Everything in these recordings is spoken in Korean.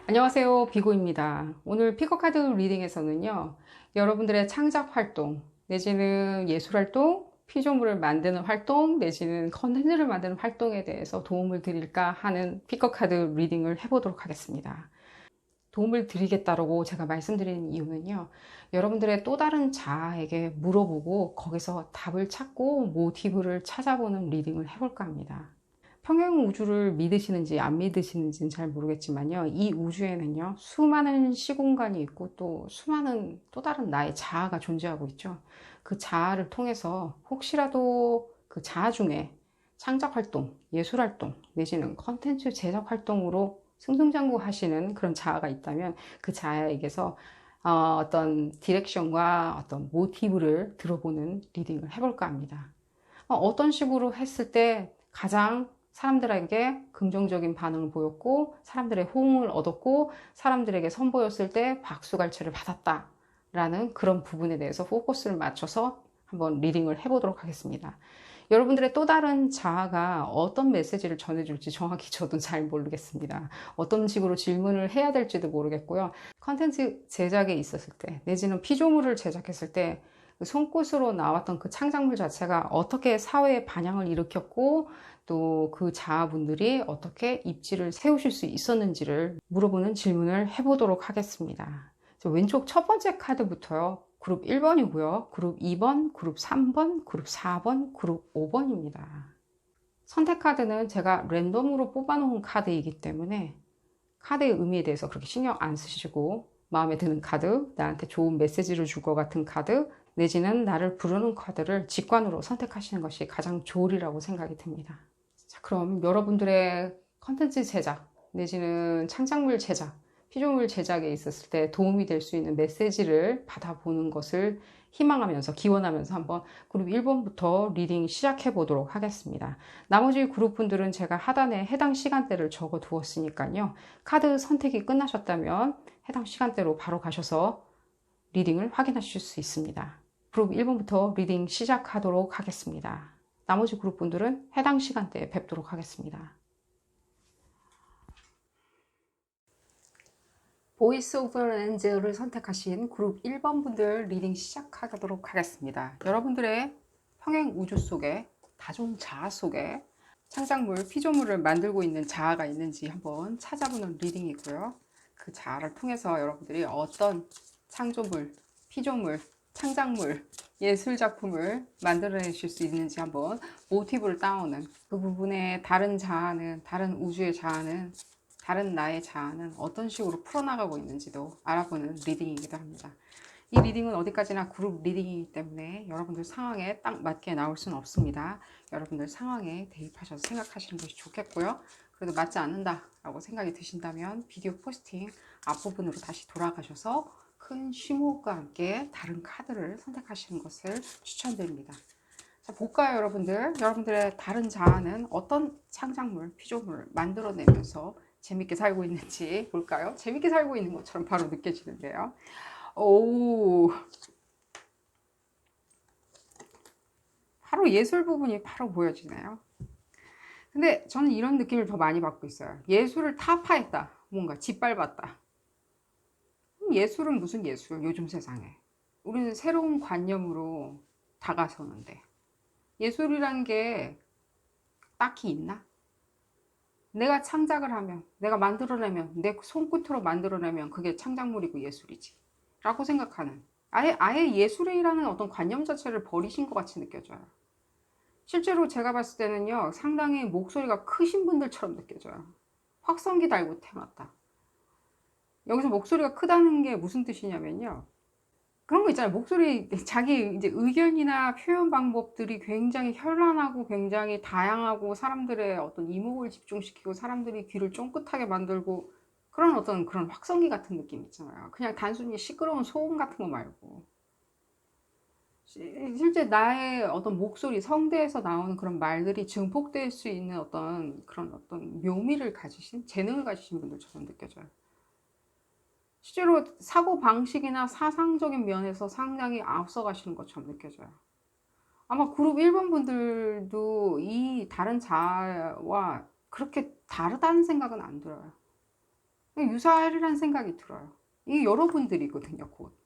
안녕하세요, 비고입니다. 오늘 피커카드 리딩에서는요, 여러분들의 창작 활동, 내지는 예술 활동, 피조물을 만드는 활동, 내지는 컨텐츠를 만드는 활동에 대해서 도움을 드릴까 하는 피커카드 리딩을 해보도록 하겠습니다. 도움을 드리겠다고 제가 말씀드리는 이유는요, 여러분들의 또 다른 자아에게 물어보고 거기서 답을 찾고 모티브를 찾아보는 리딩을 해볼까 합니다. 평행 우주를 믿으시는지 안 믿으시는지는 잘 모르겠지만요. 이 우주에는요, 수많은 시공간이 있고 또 수많은 또 다른 나의 자아가 존재하고 있죠. 그 자아를 통해서 혹시라도 그 자아 중에 창작 활동, 예술 활동, 내지는 컨텐츠 제작 활동으로 승승장구하시는 그런 자아가 있다면 그 자아에게서 어떤 디렉션과 어떤 모티브를 들어보는 리딩을 해볼까 합니다. 어떤 식으로 했을 때 가장 사람들에게 긍정적인 반응을 보였고 사람들의 호응을 얻었고 사람들에게 선보였을 때 박수갈채를 받았다라는 그런 부분에 대해서 포커스를 맞춰서 한번 리딩을 해보도록 하겠습니다. 여러분들의 또 다른 자아가 어떤 메시지를 전해줄지 정확히 저도 잘 모르겠습니다. 어떤 식으로 질문을 해야 될지도 모르겠고요. 컨텐츠 제작에 있었을 때 내지는 피조물을 제작했을 때 손끝으로 나왔던 그 창작물 자체가 어떻게 사회에 반향을 일으켰고 또 그 자아분들이 어떻게 입지를 세우실 수 있었는지를 물어보는 질문을 해보도록 하겠습니다. 왼쪽 첫 번째 카드부터요. 그룹 1번이고요. 그룹 2번, 그룹 3번, 그룹 4번, 그룹 5번입니다. 선택 카드는 제가 랜덤으로 뽑아놓은 카드이기 때문에 카드의 의미에 대해서 그렇게 신경 안 쓰시고 마음에 드는 카드, 나한테 좋은 메시지를 줄 것 같은 카드, 내지는 나를 부르는 카드를 직관으로 선택하시는 것이 가장 좋으리라고 생각이 듭니다. 자, 그럼 여러분들의 컨텐츠 제작, 내지는 창작물 제작, 피조물 제작에 있었을 때 도움이 될 수 있는 메시지를 받아보는 것을 희망하면서 기원하면서 한번 그룹 1번부터 리딩 시작해 보도록 하겠습니다. 나머지 그룹분들은 제가 하단에 해당 시간대를 적어 두었으니까요. 카드 선택이 끝나셨다면 해당 시간대로 바로 가셔서 리딩을 확인하실 수 있습니다. 그룹 1번부터 리딩 시작하도록 하겠습니다. 나머지 그룹분들은 해당 시간대에 뵙도록 하겠습니다. 보이스 오브 렌즈를 선택하신 그룹 1번 분들 리딩 시작하도록 하겠습니다. 여러분들의 평행 우주 속에 다중 자아 속에 창작물, 피조물을 만들고 있는 자아가 있는지 한번 찾아보는 리딩이고요. 그 자아를 통해서 여러분들이 어떤 창조물, 피조물, 창작물, 예술 작품을 만들어내실 수 있는지 한번 모티브를 따오는 그 부분에 다른 자아는, 다른 우주의 자아는, 다른 나의 자아는 어떤 식으로 풀어나가고 있는지도 알아보는 리딩이기도 합니다. 이 리딩은 어디까지나 그룹 리딩이기 때문에 여러분들 상황에 딱 맞게 나올 수는 없습니다. 여러분들 상황에 대입하셔서 생각하시는 것이 좋겠고요. 그래도 맞지 않는다 라고 생각이 드신다면 비디오 포스팅 앞부분으로 다시 돌아가셔서 큰 쉼호흡과 함께 다른 카드를 선택하시는 것을 추천드립니다. 자, 볼까요, 여러분들? 여러분들의 다른 자아는 어떤 창작물, 피조물을 만들어내면서 재밌게 살고 있는지 볼까요? 재밌게 살고 있는 것처럼 바로 느껴지는데요. 오, 바로 예술 부분이 바로 보여지네요. 근데 저는 이런 느낌을 더 많이 받고 있어요. 예술을 타파했다. 뭔가 짓밟았다. 예술은 무슨 예술? 요즘 세상에. 우리는 새로운 관념으로 다가서는데. 예술이란 게 딱히 있나? 내가 창작을 하면, 내가 만들어내면, 내 손끝으로 만들어내면 그게 창작물이고 예술이지. 라고 생각하는. 아예 예술이라는 어떤 관념 자체를 버리신 것 같이 느껴져요. 실제로 제가 봤을 때는요, 상당히 목소리가 크신 분들처럼 느껴져요. 확성기 달고 태어났다. 여기서 목소리가 크다는 게 무슨 뜻이냐면요. 그런 거 있잖아요. 목소리, 자기 이제 의견이나 표현 방법들이 굉장히 현란하고 굉장히 다양하고 사람들의 어떤 이목을 집중시키고 사람들이 귀를 쫑긋하게 만들고 그런 어떤 그런 확성기 같은 느낌 있잖아요. 그냥 단순히 시끄러운 소음 같은 거 말고. 실제 나의 어떤 목소리, 성대에서 나오는 그런 말들이 증폭될 수 있는 어떤 그런 어떤 묘미를 가지신, 재능을 가지신 분들처럼 느껴져요. 실제로 사고 방식이나 사상적인 면에서 상당히 앞서가시는 것처럼 느껴져요. 아마 그룹 1번 분들도 이 다른 자아와 그렇게 다르다는 생각은 안 들어요. 유사하리라는 생각이 들어요. 이게 여러분들이거든요, 곧.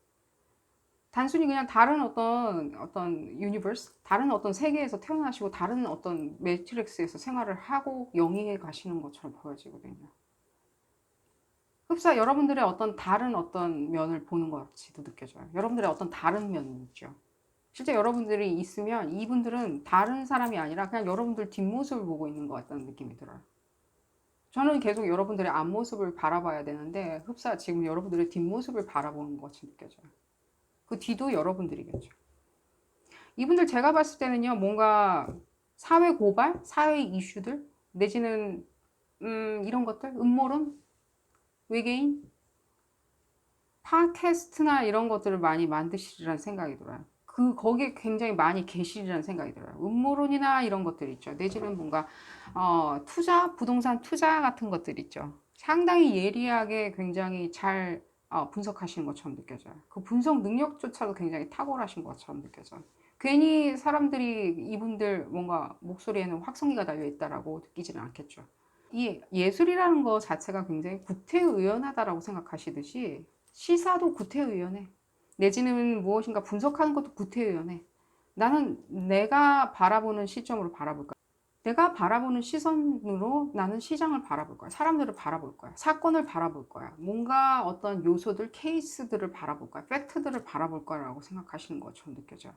단순히 그냥 다른 어떤 유니버스, 다른 어떤 세계에서 태어나시고 다른 어떤 매트릭스에서 생활을 하고 영위해 가시는 것처럼 보여지거든요. 흡사 여러분들의 어떤 다른 어떤 면을 보는 것 같이도 느껴져요. 여러분들의 어떤 다른 면이 있죠. 실제 여러분들이 있으면 이분들은 다른 사람이 아니라 그냥 여러분들 뒷모습을 보고 있는 것 같다는 느낌이 들어요. 저는 계속 여러분들의 앞모습을 바라봐야 되는데 흡사 지금 여러분들의 뒷모습을 바라보는 것 같이 느껴져요. 그 뒤도 여러분들이겠죠. 이분들 제가 봤을 때는요, 뭔가 사회 고발, 사회 이슈들, 내지는, 이런 것들, 음모론, 외계인, 팟캐스트나 이런 것들을 많이 만드시리라는 생각이 들어요. 거기에 굉장히 많이 계시리라는 생각이 들어요. 음모론이나 이런 것들 있죠. 내지는 뭔가, 부동산 투자 같은 것들 있죠. 상당히 예리하게 굉장히 잘 분석하시는 것처럼 느껴져요. 그 분석 능력조차도 굉장히 탁월하신 것처럼 느껴져요. 괜히 사람들이 이분들 뭔가 목소리에는 확성기가 달려 있다라고 느끼지는 않겠죠. 이 예술이라는 것 자체가 굉장히 구태의연하다라고 생각하시듯이 시사도 구태의연해. 내지는 무엇인가 분석하는 것도 구태의연해. 나는 내가 바라보는 시점으로 바라볼 거야. 내가 바라보는 시선으로 나는 시장을 바라볼 거야. 사람들을 바라볼 거야. 사건을 바라볼 거야. 뭔가 어떤 요소들, 케이스들을 바라볼 거야. 팩트들을 바라볼 거라고 생각하시는 것처럼 느껴져요.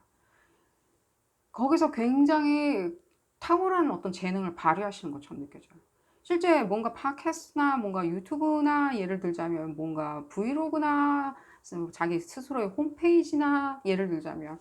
거기서 굉장히 탁월한 어떤 재능을 발휘하시는 것처럼 느껴져요. 실제 뭔가 팟캐스트나 뭔가 유튜브나 예를 들자면 뭔가 브이로그나 자기 스스로의 홈페이지나 예를 들자면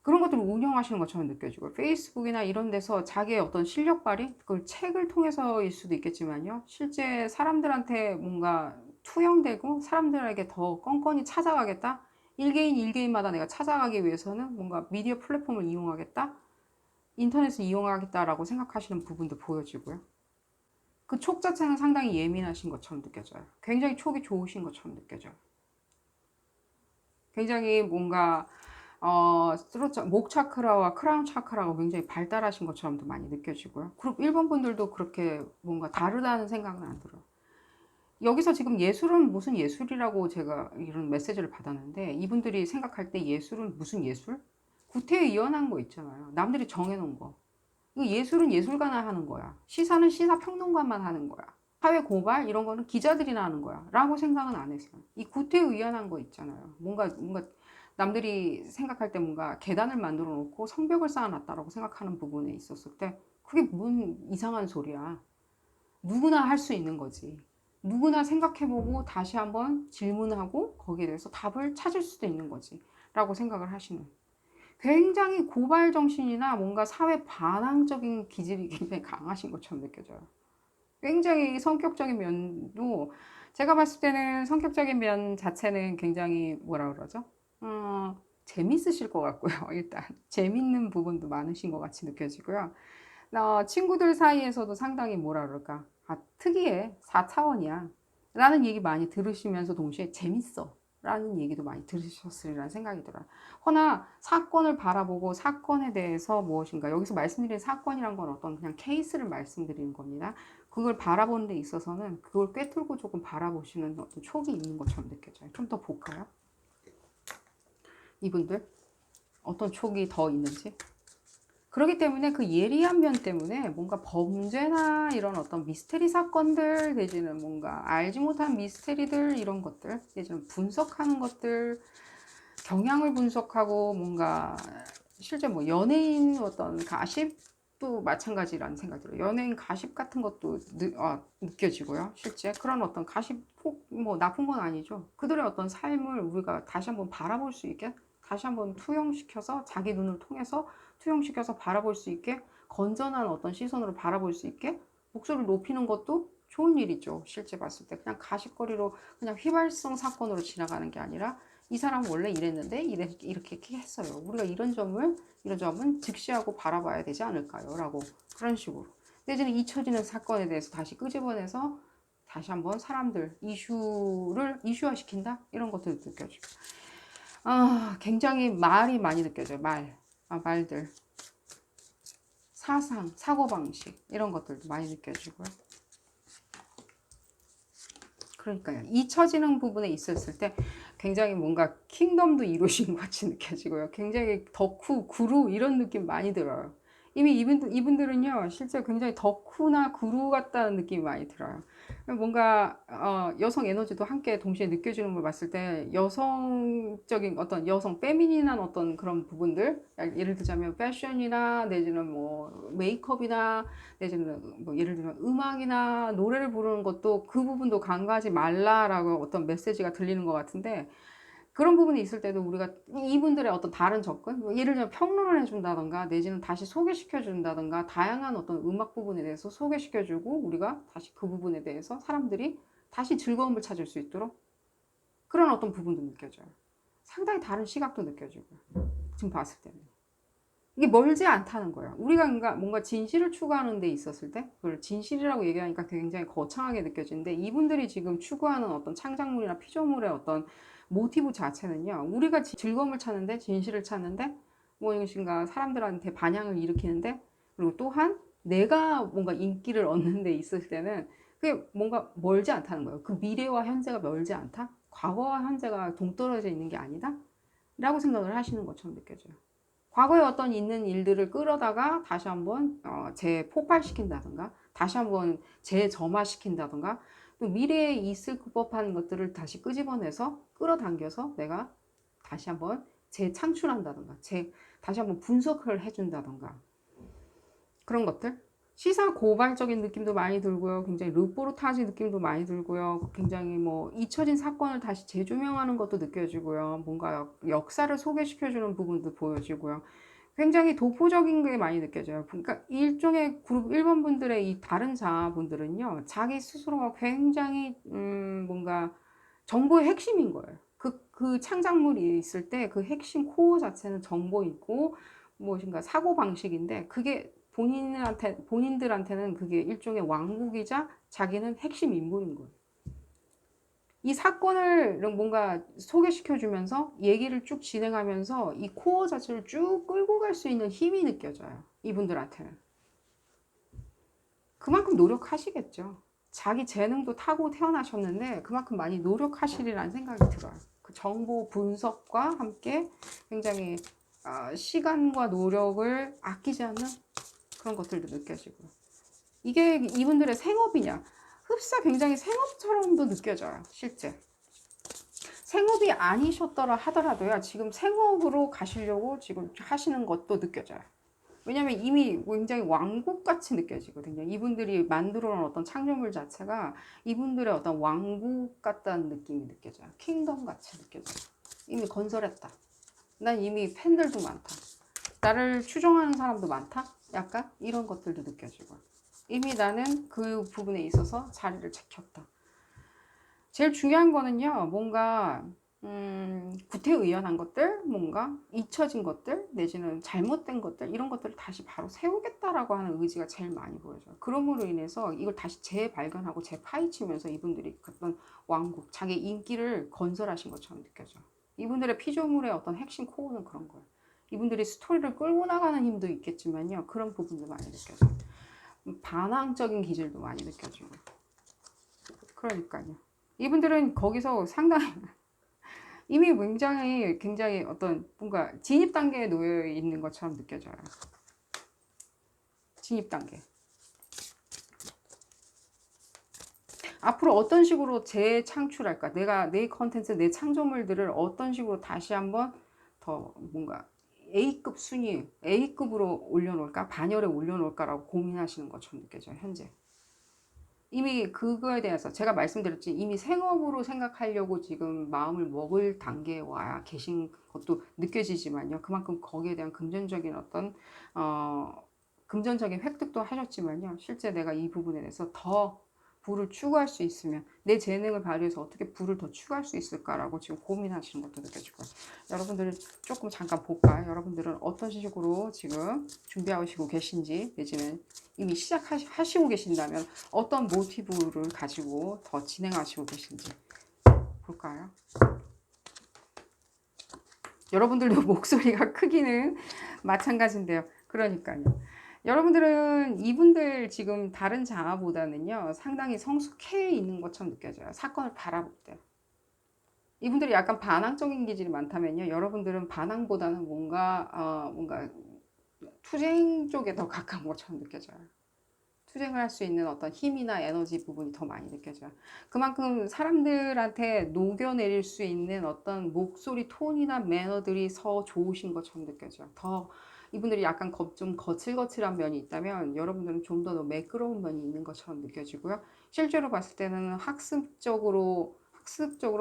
그런 것들을 운영하시는 것처럼 느껴지고 페이스북이나 이런 데서 자기의 어떤 실력 발휘, 그걸 책을 통해서일 수도 있겠지만요. 실제 사람들한테 뭔가 투영되고 사람들에게 더 껌껌이 찾아가겠다. 일개인 일개인마다 내가 찾아가기 위해서는 뭔가 미디어 플랫폼을 이용하겠다. 인터넷을 이용하겠다라고 생각하시는 부분도 보여지고요. 그 촉 자체는 상당히 예민하신 것처럼 느껴져요. 굉장히 촉이 좋으신 것처럼 느껴져요. 굉장히 뭔가 목 차크라와 크라운 차크라가 굉장히 발달하신 것처럼도 많이 느껴지고요. 그리고 일본 분들도 그렇게 뭔가 다르다는 생각은 안 들어요. 여기서 지금 예술은 무슨 예술이라고 제가 이런 메시지를 받았는데 이분들이 생각할 때 예술은 무슨 예술? 구태의연한 거 있잖아요. 남들이 정해놓은 거. 예술은 예술가나 하는 거야. 시사는 시사평론가만 하는 거야. 사회 고발 이런 거는 기자들이나 하는 거야. 라고 생각은 안 했어요. 이 구태의연한 거 있잖아요. 뭔가 남들이 생각할 때 뭔가 계단을 만들어 놓고 성벽을 쌓아놨다라고 생각하는 부분에 있었을 때 그게 뭔 이상한 소리야. 누구나 할 수 있는 거지. 누구나 생각해보고 다시 한번 질문하고 거기에 대해서 답을 찾을 수도 있는 거지. 라고 생각을 하시는. 굉장히 고발 정신이나 뭔가 사회 반항적인 기질이 굉장히 강하신 것처럼 느껴져요. 굉장히 성격적인 면도 제가 봤을 때는 성격적인 면 자체는 굉장히 뭐라 그러죠? 재밌으실 것 같고요. 일단 재밌는 부분도 많으신 것 같이 느껴지고요. 친구들 사이에서도 상당히 뭐라 그럴까? 특이해. 4차원이야. 라는 얘기 많이 들으시면서 동시에 재밌어. 라는 얘기도 많이 들으셨으리라는 생각이 들어요. 허나 사건을 바라보고 사건에 대해서 무엇인가 여기서 말씀드린 사건이란 건 어떤 그냥 케이스를 말씀드리는 겁니다. 그걸 바라보는 데 있어서는 그걸 꿰뚫고 조금 바라보시는 어떤 촉이 있는 것처럼 느껴져요. 좀 더 볼까요? 이분들 어떤 촉이 더 있는지. 그렇기 때문에 그 예리한 면 때문에 뭔가 범죄나 이런 어떤 미스테리 사건들 내지는 뭔가 알지 못한 미스테리들 이런 것들 내지는 분석하는 것들 경향을 분석하고 뭔가 실제 뭐 연예인 어떤 가십도 마찬가지라는 생각이 들어요. 연예인 가십 같은 것도 느껴지고요. 실제 그런 어떤 가십 뭐 나쁜 건 아니죠. 그들의 어떤 삶을 우리가 다시 한번 바라볼 수 있게 다시 한번 투영시켜서 자기 눈을 통해서 투영시켜서 바라볼 수 있게 건전한 어떤 시선으로 바라볼 수 있게 목소리를 높이는 것도 좋은 일이죠. 실제 봤을 때 그냥 가십거리로 그냥 휘발성 사건으로 지나가는 게 아니라 이 사람은 원래 이랬는데 이렇게 했어요. 우리가 이런 점은 직시하고 바라봐야 되지 않을까요? 라고 그런 식으로 내지는 잊혀지는 사건에 대해서 다시 끄집어내서 다시 한번 사람들 이슈화시킨다 이런 것들도 느껴지고 굉장히 말이 많이 느껴져요. 말들 사상 사고방식 이런 것들도 많이 느껴지고요. 그러니까요. 잊혀지는 부분에 있었을 때 굉장히 뭔가 킹덤도 이루신 것 같이 느껴지고요. 굉장히 덕후, 구루 이런 느낌 많이 들어요. 이미 이분들은요, 실제 굉장히 덕후나 구루 같다는 느낌이 많이 들어요. 뭔가 여성 에너지도 함께 동시에 느껴지는 걸 봤을 때 여성적인 어떤 여성 페미닌한 어떤 그런 부분들, 예를 들자면 패션이나 내지는 뭐 메이크업이나 내지는 뭐 예를 들면 음악이나 노래를 부르는 것도 그 부분도 간과하지 말라라고 어떤 메시지가 들리는 것 같은데, 그런 부분이 있을 때도 우리가 이분들의 어떤 다른 접근, 뭐 예를 들면 평론을 해준다던가 내지는 다시 소개시켜준다던가 다양한 어떤 음악 부분에 대해서 소개시켜주고 우리가 다시 그 부분에 대해서 사람들이 다시 즐거움을 찾을 수 있도록 그런 어떤 부분도 느껴져요. 상당히 다른 시각도 느껴지고 지금 봤을 때는 이게 멀지 않다는 거예요. 우리가 뭔가 진실을 추구하는 데 있었을 때 그걸 진실이라고 얘기하니까 굉장히 거창하게 느껴지는데, 이분들이 지금 추구하는 어떤 창작물이나 피조물의 어떤 모티브 자체는요, 우리가 즐거움을 찾는데, 진실을 찾는데, 무엇인가 사람들한테 반향을 일으키는데, 그리고 또한 내가 뭔가 인기를 얻는 데 있을 때는 그게 뭔가 멀지 않다는 거예요. 그 미래와 현재가 멀지 않다? 과거와 현재가 동떨어져 있는 게 아니다? 라고 생각을 하시는 것처럼 느껴져요. 과거에 어떤 있는 일들을 끌어다가 다시 한번 재폭발시킨다든가 다시 한번 재점화시킨다든가, 또 미래에 있을 법한 것들을 다시 끄집어내서 끌어당겨서 내가 다시 한번 재창출한다든가 다시 한번 분석을 해준다든가, 그런 것들. 시사 고발적인 느낌도 많이 들고요. 굉장히 르포르타지 느낌도 많이 들고요. 굉장히 뭐 잊혀진 사건을 다시 재조명하는 것도 느껴지고요. 뭔가 역사를 소개시켜주는 부분도 보여지고요. 굉장히 도포적인 게 많이 느껴져요. 그러니까 일종의 그룹 1번 분들의 이 다른 자아분들은요, 자기 스스로가 굉장히 뭔가 정보의 핵심인 거예요. 그 창작물이 있을 때 그 핵심 코어 자체는 정보이고 무엇인가 사고 방식인데, 그게 본인들한테는 그게 일종의 왕국이자 자기는 핵심 인물인 거예요. 이 사건을 뭔가 소개시켜주면서 얘기를 쭉 진행하면서 이 코어 자체를 쭉 끌고 갈 수 있는 힘이 느껴져요. 이분들한테는. 그만큼 노력하시겠죠. 자기 재능도 타고 태어나셨는데 그만큼 많이 노력하시리라는 생각이 들어요. 그 정보 분석과 함께 굉장히 시간과 노력을 아끼지 않는 그런 것들도 느껴지고, 이게 이분들의 생업이냐, 흡사 굉장히 생업처럼도 느껴져요. 실제 생업이 아니셨더라 하더라도요, 지금 생업으로 가시려고 지금 하시는 것도 느껴져요. 왜냐면 이미 굉장히 왕국같이 느껴지거든요. 이분들이 만들어 놓은 어떤 창조물 자체가 이분들의 어떤 왕국 같다는 느낌이 느껴져요. 킹덤 같이 느껴져요. 이미 건설했다. 난 이미 팬들도 많다. 나를 추종하는 사람도 많다. 약간 이런 것들도 느껴지고, 이미 나는 그 부분에 있어서 자리를 지켰다. 제일 중요한 거는요, 뭔가 구태의연한 것들, 뭔가 잊혀진 것들 내지는 잘못된 것들, 이런 것들을 다시 바로 세우겠다라고 하는 의지가 제일 많이 보여져요. 그럼으로 인해서 이걸 다시 재발견하고 재파헤치면서 이분들이 어떤 왕국, 자기 인기를 건설하신 것처럼 느껴져요. 이분들의 피조물의 어떤 핵심 코어는 그런 거예요. 이분들이 스토리를 끌고 나가는 힘도 있겠지만요, 그런 부분도 많이 느껴져요. 반항적인 기질도 많이 느껴지고. 그러니까요. 이분들은 거기서 상당히 이미 굉장히 어떤 뭔가 진입 단계에 놓여 있는 것처럼 느껴져요. 진입 단계. 앞으로 어떤 식으로 재창출할까? 내가 내 컨텐츠, 내 창조물들을 어떤 식으로 다시 한번 더 뭔가 A급 순위, A급으로 올려놓을까? 반열에 올려놓을까라고 고민하시는 것처럼 느껴져요, 현재. 이미 그거에 대해서 제가 말씀드렸지, 이미 생업으로 생각하려고 지금 마음을 먹을 단계에 와 계신 것도 느껴지지만요. 그만큼 거기에 대한 금전적인 어떤 금전적인 획득도 하셨지만요. 실제 내가 이 부분에 대해서 더 부를 추구할 수 있으면 내 재능을 발휘해서 어떻게 부를 더 추구할 수 있을까라고 지금 고민하시는 것도 느껴지고요. 여러분들은 조금 잠깐 볼까요? 여러분들은 어떤 식으로 지금 준비하시고 계신지, 내지는 이미 시작하시고 계신다면 어떤 모티브를 가지고 더 진행하시고 계신지 볼까요? 여러분들도 목소리가 크기는 마찬가지인데요. 그러니까요. 여러분들은 이분들 지금 다른 장아보다는요, 상당히 성숙해 있는 것처럼 느껴져요. 사건을 바라볼 때. 이분들이 약간 반항적인 기질이 많다면요, 여러분들은 반항보다는 뭔가 투쟁 쪽에 더 가까운 것처럼 느껴져요. 투쟁을 할 수 있는 어떤 힘이나 에너지 부분이 더 많이 느껴져요. 그만큼 사람들한테 녹여내릴 수 있는 어떤 목소리 톤이나 매너들이 더 좋으신 것처럼 느껴져요. 더 이분들이 약간 좀 거칠거칠한 면이 있다면 여러분들은 좀 더 매끄러운 면이 있는 것처럼 느껴지고요. 실제로 봤을 때는 학습적으로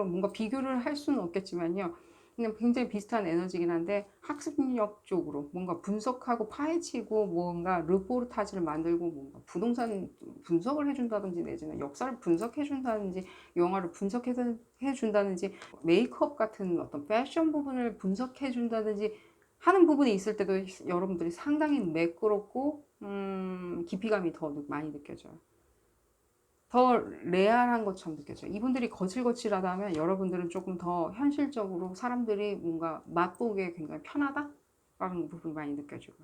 뭔가 비교를 할 수는 없겠지만요. 그냥 굉장히 비슷한 에너지긴 한데 학습력 쪽으로 뭔가 분석하고 파헤치고 뭔가 르포르타지를 만들고 뭔가 부동산 분석을 해준다든지 내지는 역사를 분석해준다든지 영화를 분석해준다든지 메이크업 같은 어떤 패션 부분을 분석해준다든지 하는 부분이 있을 때도 여러분들이 상당히 매끄럽고 깊이감이 더 많이 느껴져요. 더 레알한 것처럼 느껴져요. 이분들이 거칠거칠하다 하면 여러분들은 조금 더 현실적으로 사람들이 뭔가 맛보기에 굉장히 편하다라는 부분이 많이 느껴지고,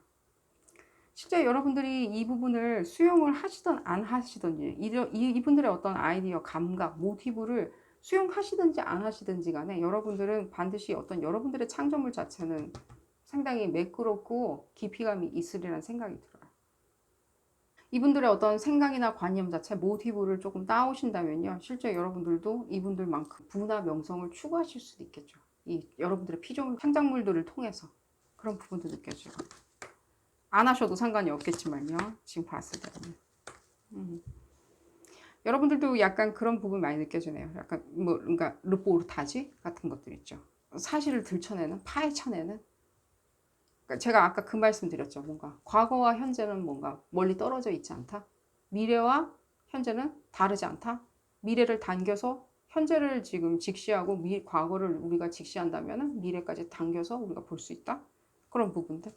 실제 여러분들이 이 부분을 수용을 하시든 안 하시든지 이분들의 어떤 아이디어, 감각, 모티브를 수용하시든지 안 하시든지 간에 여러분들은 반드시 어떤 여러분들의 창조물 자체는 상당히 매끄럽고 깊이감이 있으리라는 생각이 들어요. 이분들의 어떤 생각이나 관념 자체, 모티브를 조금 따오신다면요, 실제 여러분들도 이분들만큼 부나 명성을 추구하실 수도 있겠죠. 이 여러분들의 피조물, 창작물들을 통해서 그런 부분도 느껴져요. 안 하셔도 상관이 없겠지만요, 지금 봤을 때는. 여러분들도 약간 그런 부분 많이 느껴지네요. 약간 그러니까 르포르타지 같은 것들 있죠. 사실을 들춰내는, 파헤쳐내는. 그러니까 제가 아까 그 말씀 드렸죠. 뭔가 과거와 현재는 뭔가 멀리 떨어져 있지 않다. 미래와 현재는 다르지 않다. 미래를 당겨서 현재를 지금 직시하고 과거를 우리가 직시한다면 미래까지 당겨서 우리가 볼 수 있다. 그런 부분들.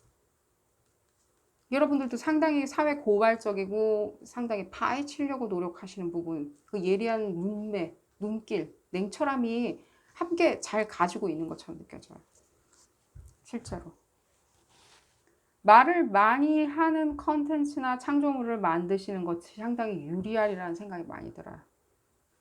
여러분들도 상당히 사회 고발적이고 상당히 파헤치려고 노력하시는 부분, 그 예리한 눈매, 눈길, 냉철함이 함께 잘 가지고 있는 것처럼 느껴져요. 실제로. 말을 많이 하는 컨텐츠나 창조물을 만드시는 것이 상당히 유리하리라는 생각이 많이 들어요.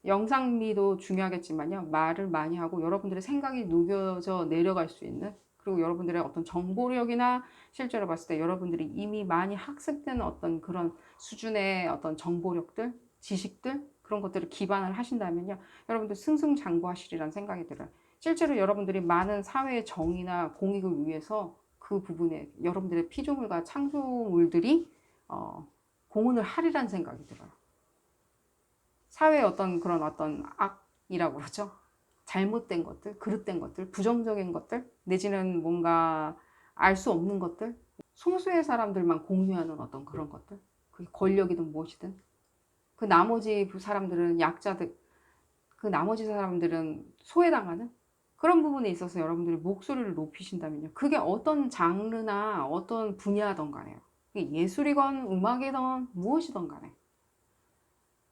영상미도 중요하겠지만요. 말을 많이 하고 여러분들의 생각이 녹여져 내려갈 수 있는, 그리고 여러분들의 어떤 정보력이나 실제로 봤을 때 여러분들이 이미 많이 학습된 어떤 그런 수준의 어떤 정보력들, 지식들, 그런 것들을 기반을 하신다면요, 여러분들 승승장구하시리라는 생각이 들어요. 실제로 여러분들이 많은 사회의 정의나 공익을 위해서 그 부분에 여러분들의 피조물과 창조물들이 공헌을 하리라는 생각이 들어요. 사회의 어떤 그런 어떤 악이라고 그러죠. 잘못된 것들, 그릇된 것들, 부정적인 것들, 내지는 뭔가 알 수 없는 것들, 소수의 사람들만 공유하는 어떤 그런 것들, 그게 권력이든 무엇이든, 그 나머지 사람들은 약자들, 그 나머지 사람들은 소외당하는 그런 부분에 있어서 여러분들이 목소리를 높이신다면요, 그게 어떤 장르나 어떤 분야든 간에요. 예술이건 음악이든 무엇이든 간에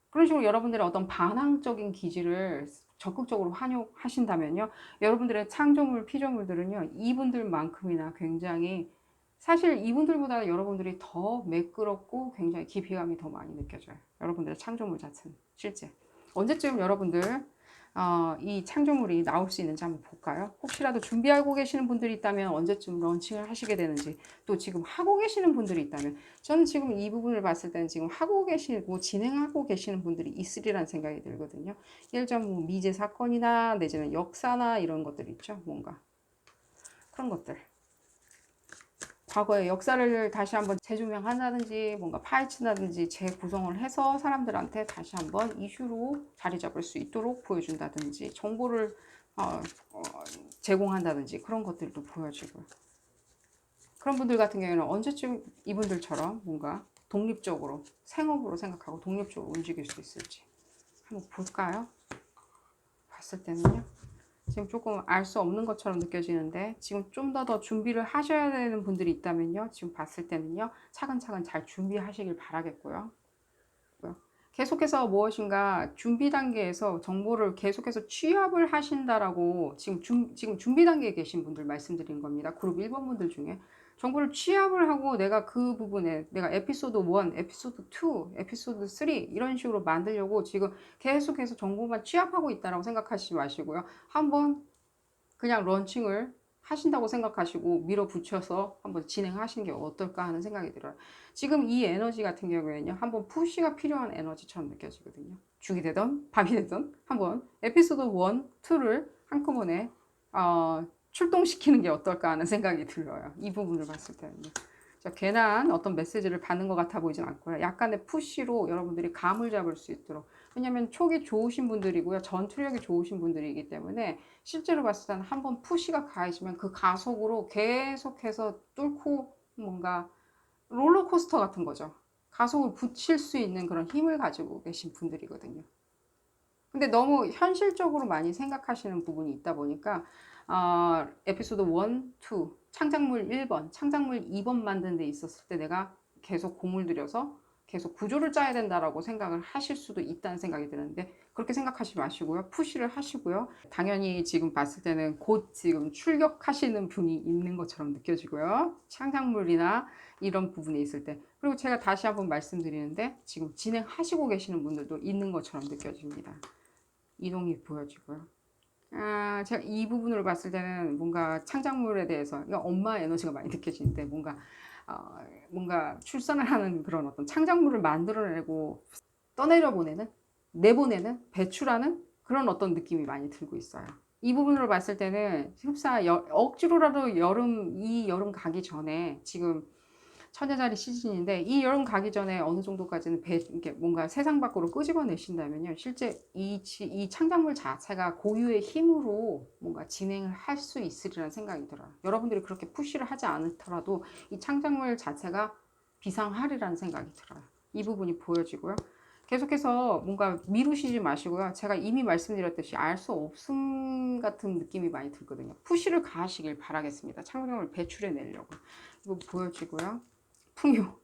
그런 식으로 여러분들의 어떤 반항적인 기질을 적극적으로 활용하신다면요, 여러분들의 창조물, 피조물들은요, 이분들만큼이나 굉장히, 사실 이분들보다 여러분들이 더 매끄럽고 굉장히 깊이감이 더 많이 느껴져요. 여러분들의 창조물 자체는 실제. 언제쯤 여러분들 이 창조물이 나올 수 있는지 한번 볼까요? 혹시라도 준비하고 계시는 분들이 있다면 언제쯤 런칭을 하시게 되는지, 또 지금 하고 계시는 분들이 있다면, 저는 지금 이 부분을 봤을 때는 지금 하고 계시고 진행하고 계시는 분들이 있으리라는 생각이 들거든요. 예를 들면 뭐 미제 사건이나 내지는 역사나 이런 것들 있죠. 뭔가 그런 것들. 과거의 역사를 다시 한번 재조명한다든지 뭔가 파헤친다든지 재구성을 해서 사람들한테 다시 한번 이슈로 자리 잡을 수 있도록 보여준다든지 정보를 제공한다든지 그런 것들도 보여지고, 그런 분들 같은 경우에는 언제쯤 이분들처럼 뭔가 독립적으로 생업으로 생각하고 독립적으로 움직일 수 있을지 한번 볼까요? 봤을 때는요, 지금 조금 알 수 없는 것처럼 느껴지는데, 지금 좀 더 준비를 하셔야 되는 분들이 있다면요, 지금 봤을 때는요, 차근차근 잘 준비하시길 바라겠고요. 계속해서 무엇인가 준비 단계에서 정보를 계속해서 취합을 하신다라고 지금 준비 단계에 계신 분들 말씀드린 겁니다. 그룹 1번 분들 중에 정보를 취합을 하고 내가 그 부분에 내가 에피소드 1, 에피소드 2, 에피소드 3 이런 식으로 만들려고 지금 계속해서 정보만 취합하고 있다라고 생각하시지 마시고요. 한번 그냥 런칭을 하신다고 생각하시고 밀어붙여서 한번 진행하시는 게 어떨까 하는 생각이 들어요. 지금 이 에너지 같은 경우에는요, 한번 푸시가 필요한 에너지처럼 느껴지거든요. 죽이 되던 밤이 되던 한번 에피소드 1, 2를 한꺼번에 출동시키는 게 어떨까 하는 생각이 들어요. 이 부분을 봤을 때는요. 괜한 어떤 메시지를 받는 것 같아 보이진 않고요. 약간의 푸시로 여러분들이 감을 잡을 수 있도록. 왜냐하면 촉이 좋으신 분들이고요. 전투력이 좋으신 분들이기 때문에 실제로 봤을 때는 한번 푸시가 가해지면 그 가속으로 계속해서 뚫고 뭔가 롤러코스터 같은 거죠. 가속을 붙일 수 있는 그런 힘을 가지고 계신 분들이거든요. 근데 너무 현실적으로 많이 생각하시는 부분이 있다 보니까 에피소드 1, 2, 창작물 1번, 창작물 2번 만드는 데 있었을 때 내가 계속 공을 들여서 계속 구조를 짜야 된다라고 생각을 하실 수도 있다는 생각이 드는데 그렇게 생각하지 마시고요. 푸시를 하시고요. 당연히 지금 봤을 때는 곧 지금 출격하시는 분이 있는 것처럼 느껴지고요. 창작물이나 이런 부분에 있을 때. 그리고 제가 다시 한번 말씀드리는데 지금 진행하시고 계시는 분들도 있는 것처럼 느껴집니다. 이동이 보여지고요. 제가 이 부분으로 봤을 때는 뭔가 창작물에 대해서 엄마 에너지가 많이 느껴지는데 뭔가 출산을 하는 그런 어떤 창작물을 만들어내고 떠내려 보내는, 내보내는, 배출하는 그런 어떤 느낌이 많이 들고 있어요. 이 부분으로 봤을 때는 흡사 억지로라도 이 여름 가기 전에 지금 천여자리 시즌인데 이 여름 가기 전에 어느 정도까지는 이렇게 뭔가 세상 밖으로 끄집어내신다면요. 실제 이 창작물 자체가 고유의 힘으로 뭔가 진행을 할 수 있으리라는 생각이 들어요. 여러분들이 그렇게 푸시를 하지 않더라도 이 창작물 자체가 비상하리라는 생각이 들어요. 이 부분이 보여지고요. 계속해서 뭔가 미루시지 마시고요. 제가 이미 말씀드렸듯이 알 수 없음 같은 느낌이 많이 들거든요. 푸시를 가하시길 바라겠습니다. 창작물을 배출해 내려고. 이거 보여지고요. 풍요.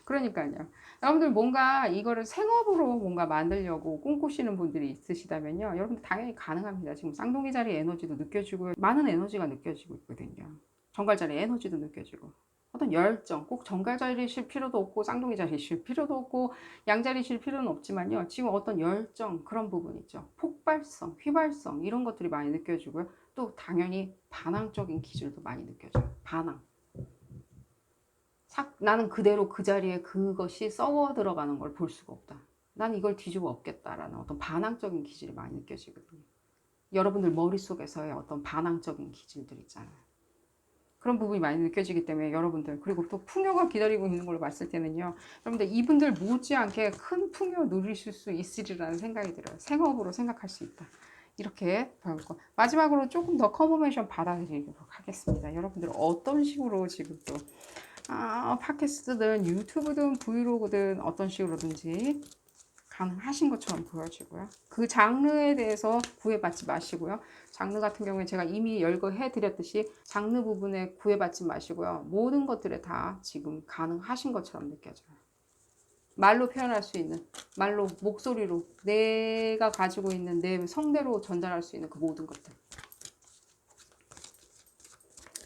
그러니까요. 여러분들 뭔가 이거를 생업으로 뭔가 만들려고 꿈꾸시는 분들이 있으시다면요. 여러분들 당연히 가능합니다. 지금 쌍둥이 자리 에너지도 느껴지고요. 많은 에너지가 느껴지고 있거든요. 정갈 자리 에너지도 느껴지고. 어떤 열정, 꼭 정갈 자리실 필요도 없고 쌍둥이 자리실 필요도 없고 양자리실 필요는 없지만요. 지금 어떤 열정 그런 부분 있죠. 폭발성, 휘발성 이런 것들이 많이 느껴지고요. 또 당연히 반항적인 기질도 많이 느껴져요. 반항. 나는 그대로 그 자리에 그것이 썩어 들어가는 걸 볼 수가 없다. 나는 이걸 뒤집어 엎겠다라는 어떤 반항적인 기질이 많이 느껴지거든요. 여러분들 머릿속에서의 어떤 반항적인 기질들 있잖아요. 그런 부분이 많이 느껴지기 때문에 여러분들 그리고 또 풍요가 기다리고 있는 걸로 봤을 때는요. 여러분들 이분들 못지않게 큰 풍요 누리실 수 있으리라는 생각이 들어요. 생업으로 생각할 수 있다. 이렇게 보고 마지막으로 조금 더 커버메이션 받아드리도록 하겠습니다. 여러분들 어떤 식으로 지금 또 팟캐스트든 유튜브든 브이로그든 어떤 식으로든지 가능하신 것처럼 보여지고요. 그 장르에 대해서 구애받지 마시고요. 장르 같은 경우에 제가 이미 열거해 드렸듯이 장르 부분에 구애받지 마시고요. 모든 것들에 다 지금 가능하신 것처럼 느껴져요. 말로 표현할 수 있는, 말로, 목소리로, 내가 가지고 있는 내 성대로 전달할 수 있는 그 모든 것들.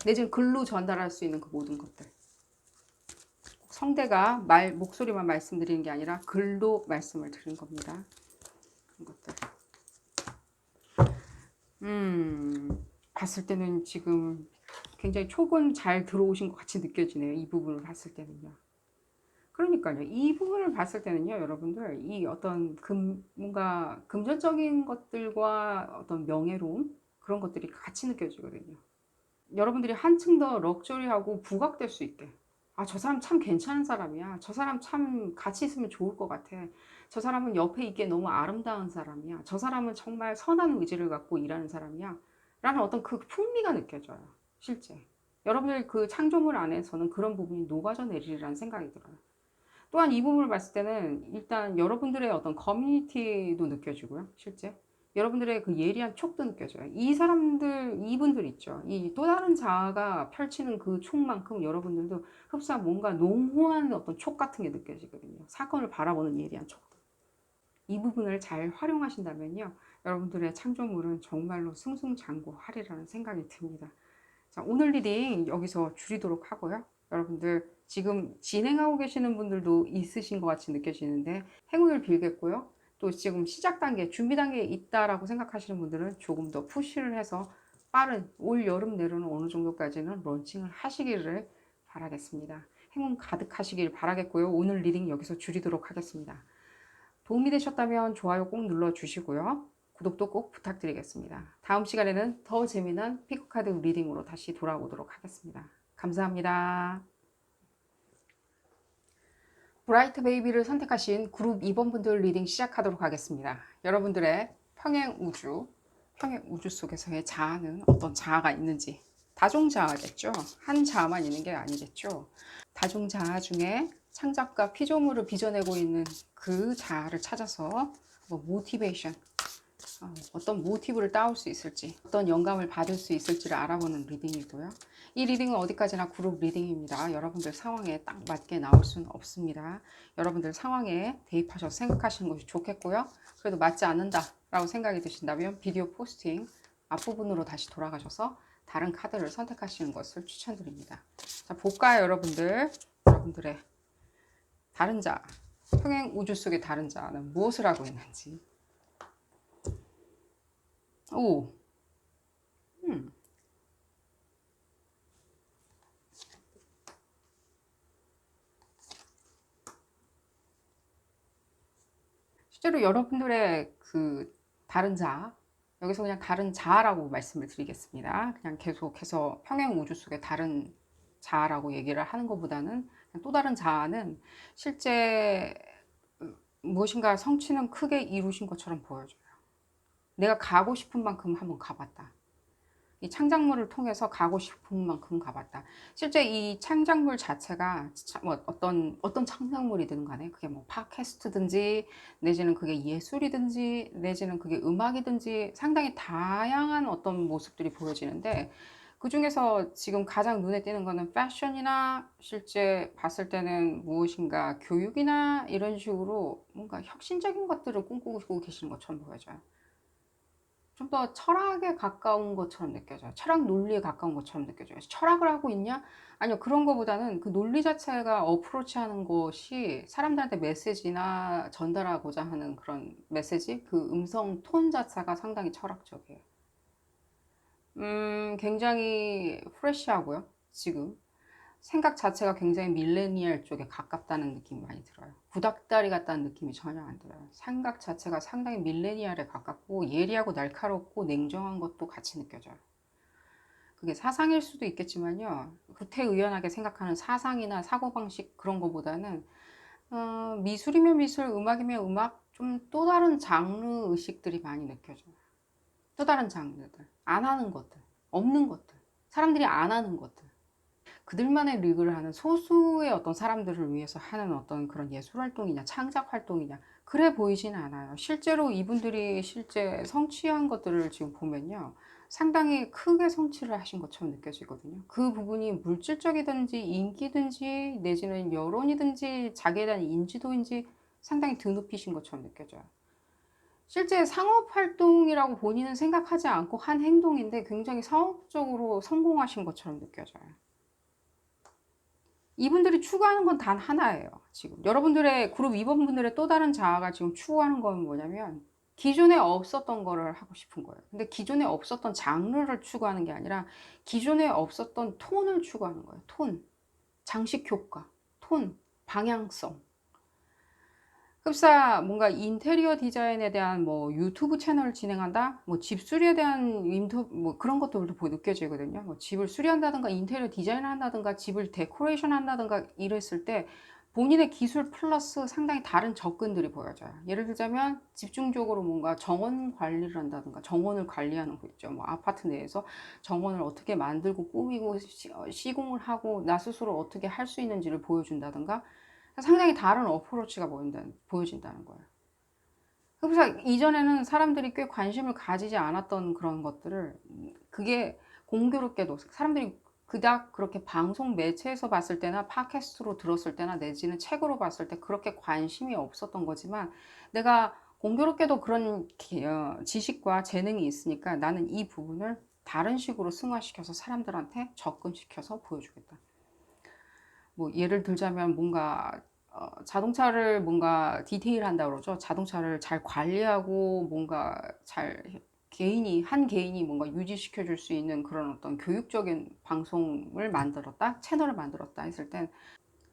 내지는 글로 전달할 수 있는 그 모든 것들. 성대가 목소리만 말씀드리는 게 아니라 글로 말씀을 드린 겁니다. 그런 것들. 봤을 때는 지금 굉장히 촉은 잘 들어오신 것 같이 느껴지네요. 이 부분을 봤을 때는요. 그러니까요. 이 부분을 봤을 때는요, 여러분들, 이 어떤 뭔가 금전적인 것들과 어떤 명예로움, 그런 것들이 같이 느껴지거든요. 여러분들이 한층 더 럭셔리하고 부각될 수 있게. 저 사람 참 괜찮은 사람이야. 저 사람 참 같이 있으면 좋을 것 같아. 저 사람은 옆에 있기에 너무 아름다운 사람이야. 저 사람은 정말 선한 의지를 갖고 일하는 사람이야. 라는 어떤 그 풍미가 느껴져요. 실제. 여러분들 그 창조물 안에서는 그런 부분이 녹아져 내리리라는 생각이 들어요. 또한 이 부분을 봤을 때는 일단 여러분들의 어떤 커뮤니티도 느껴지고요. 실제. 여러분들의 그 예리한 촉도 느껴져요. 이분들 있죠. 이 또 다른 자아가 펼치는 그 촉만큼 여러분들도 흡사 뭔가 농후한 어떤 촉 같은 게 느껴지거든요. 사건을 바라보는 예리한 촉도. 이 부분을 잘 활용하신다면요. 여러분들의 창조물은 정말로 승승장구하리라는 생각이 듭니다. 자, 오늘 리딩 여기서 줄이도록 하고요. 여러분들 지금 진행하고 계시는 분들도 있으신 것 같이 느껴지는데 행운을 빌겠고요. 또 지금 시작 단계, 준비 단계에 있다라고 생각하시는 분들은 조금 더 푸시를 해서 빠른 올 여름 내로는 어느 정도까지는 런칭을 하시기를 바라겠습니다. 행운 가득하시길 바라겠고요. 오늘 리딩 여기서 줄이도록 하겠습니다. 도움이 되셨다면 좋아요 꼭 눌러주시고요. 구독도 꼭 부탁드리겠습니다. 다음 시간에는 더 재미난 피크카드 리딩으로 다시 돌아오도록 하겠습니다. 감사합니다. 브라이트 베이비를 선택하신 그룹 2번 분들 리딩 시작하도록 하겠습니다. 여러분들의 평행 우주 속에서의 자아는 어떤 자아가 있는지, 다종자아겠죠? 한 자아만 있는 게 아니겠죠? 다종자아 중에 창작과 피조물을 빚어내고 있는 그 자아를 찾아서 모티베이션, 어떤 모티브를 따올 수 있을지, 어떤 영감을 받을 수 있을지를 알아보는 리딩이고요. 이 리딩은 어디까지나 그룹 리딩입니다. 여러분들 상황에 딱 맞게 나올 수는 없습니다. 여러분들 상황에 대입하셔서 생각하시는 것이 좋겠고요. 그래도 맞지 않는다 라고 생각이 드신다면 비디오 포스팅 앞부분으로 다시 돌아가셔서 다른 카드를 선택하시는 것을 추천드립니다. 자, 볼까요, 여러분들? 여러분들의 다른 자, 평행 우주 속의 다른 자는 무엇을 하고 있는지. 오, 실제로 여러분들의 그 다른 자, 여기서 그냥 다른 자아라고 말씀을 드리겠습니다. 그냥 계속해서 평행 우주 속의 다른 자아라고 얘기를 하는 것보다는 또 다른 자아는 실제 무엇인가 성취는 크게 이루신 것처럼 보여줘요. 내가 가고 싶은 만큼 한번 가봤다. 이 창작물을 통해서 가고 싶은 만큼 가봤다. 실제 이 창작물 자체가 뭐 어떤 창작물이든 간에 그게 뭐 팟캐스트든지 내지는 그게 예술이든지 내지는 그게 음악이든지 상당히 다양한 어떤 모습들이 보여지는데 그 중에서 지금 가장 눈에 띄는 거는 패션이나 실제 봤을 때는 무엇인가 교육이나 이런 식으로 뭔가 혁신적인 것들을 꿈꾸고 계시는 것처럼 보여져요. 좀 더 철학에 가까운 것처럼 느껴져요. 철학 논리에 가까운 것처럼 느껴져요. 철학을 하고 있냐? 아니요. 그런 것보다는 그 논리 자체가 어프로치 하는 것이 사람들한테 메시지나 전달하고자 하는 그런 메시지? 그 음성 톤 자체가 상당히 철학적이에요. 굉장히 프레시하고요. 지금. 생각 자체가 굉장히 밀레니얼 쪽에 가깝다는 느낌이 많이 들어요. 구닥다리 같다는 느낌이 전혀 안 들어요. 생각 자체가 상당히 밀레니얼에 가깝고 예리하고 날카롭고 냉정한 것도 같이 느껴져요. 그게 사상일 수도 있겠지만요. 구태의연하게 생각하는 사상이나 사고방식 그런 거보다는 미술이면 미술, 음악이면 음악 좀 또 다른 장르 의식들이 많이 느껴져요. 또 다른 장르들. 안 하는 것들. 없는 것들. 사람들이 안 하는 것들. 그들만의 리그를 하는 소수의 어떤 사람들을 위해서 하는 어떤 그런 예술 활동이냐 창작 활동이냐 그래 보이지는 않아요. 실제로 이분들이 실제 성취한 것들을 지금 보면요. 상당히 크게 성취를 하신 것처럼 느껴지거든요. 그 부분이 물질적이든지 인기든지 내지는 여론이든지 자기에 대한 인지도인지 상당히 드높이신 것처럼 느껴져요. 실제 상업활동이라고 본인은 생각하지 않고 한 행동인데 굉장히 사업적으로 성공하신 것처럼 느껴져요. 이분들이 추구하는 건 단 하나예요. 지금 여러분들의 그룹 2번 분들의 또 다른 자아가 지금 추구하는 건 뭐냐면 기존에 없었던 거를 하고 싶은 거예요. 근데 기존에 없었던 장르를 추구하는 게 아니라 기존에 없었던 톤을 추구하는 거예요. 톤, 장식 효과, 톤, 방향성. 흡사 뭔가 인테리어 디자인에 대한 뭐 유튜브 채널을 진행한다, 뭐 집 수리에 대한 인터뷰 뭐 그런 것들도 느껴지거든요. 뭐 집을 수리한다든가 인테리어 디자인을 한다든가 집을 데코레이션 한다든가 이랬을 때 본인의 기술 플러스 상당히 다른 접근들이 보여져요. 예를 들자면 집중적으로 뭔가 정원 관리를 한다든가 정원을 관리하는 거 있죠. 뭐 아파트 내에서 정원을 어떻게 만들고 꾸미고 시공을 하고 나 스스로 어떻게 할 수 있는지를 보여준다든가 상당히 다른 어프로치가 보여진다는 거예요. 그래서 이전에는 사람들이 꽤 관심을 가지지 않았던 그런 것들을 그게 공교롭게도 사람들이 그닥 그렇게 방송 매체에서 봤을 때나 팟캐스트로 들었을 때나 내지는 책으로 봤을 때 그렇게 관심이 없었던 거지만 내가 공교롭게도 그런 지식과 재능이 있으니까 나는 이 부분을 다른 식으로 승화시켜서 사람들한테 접근시켜서 보여주겠다. 뭐 예를 들자면 뭔가 자동차를 뭔가 디테일한다 그러죠. 자동차를 잘 관리하고 뭔가 잘 한 개인이 뭔가 유지시켜 줄 수 있는 그런 어떤 교육적인 방송을 만들었다, 채널을 만들었다 했을 땐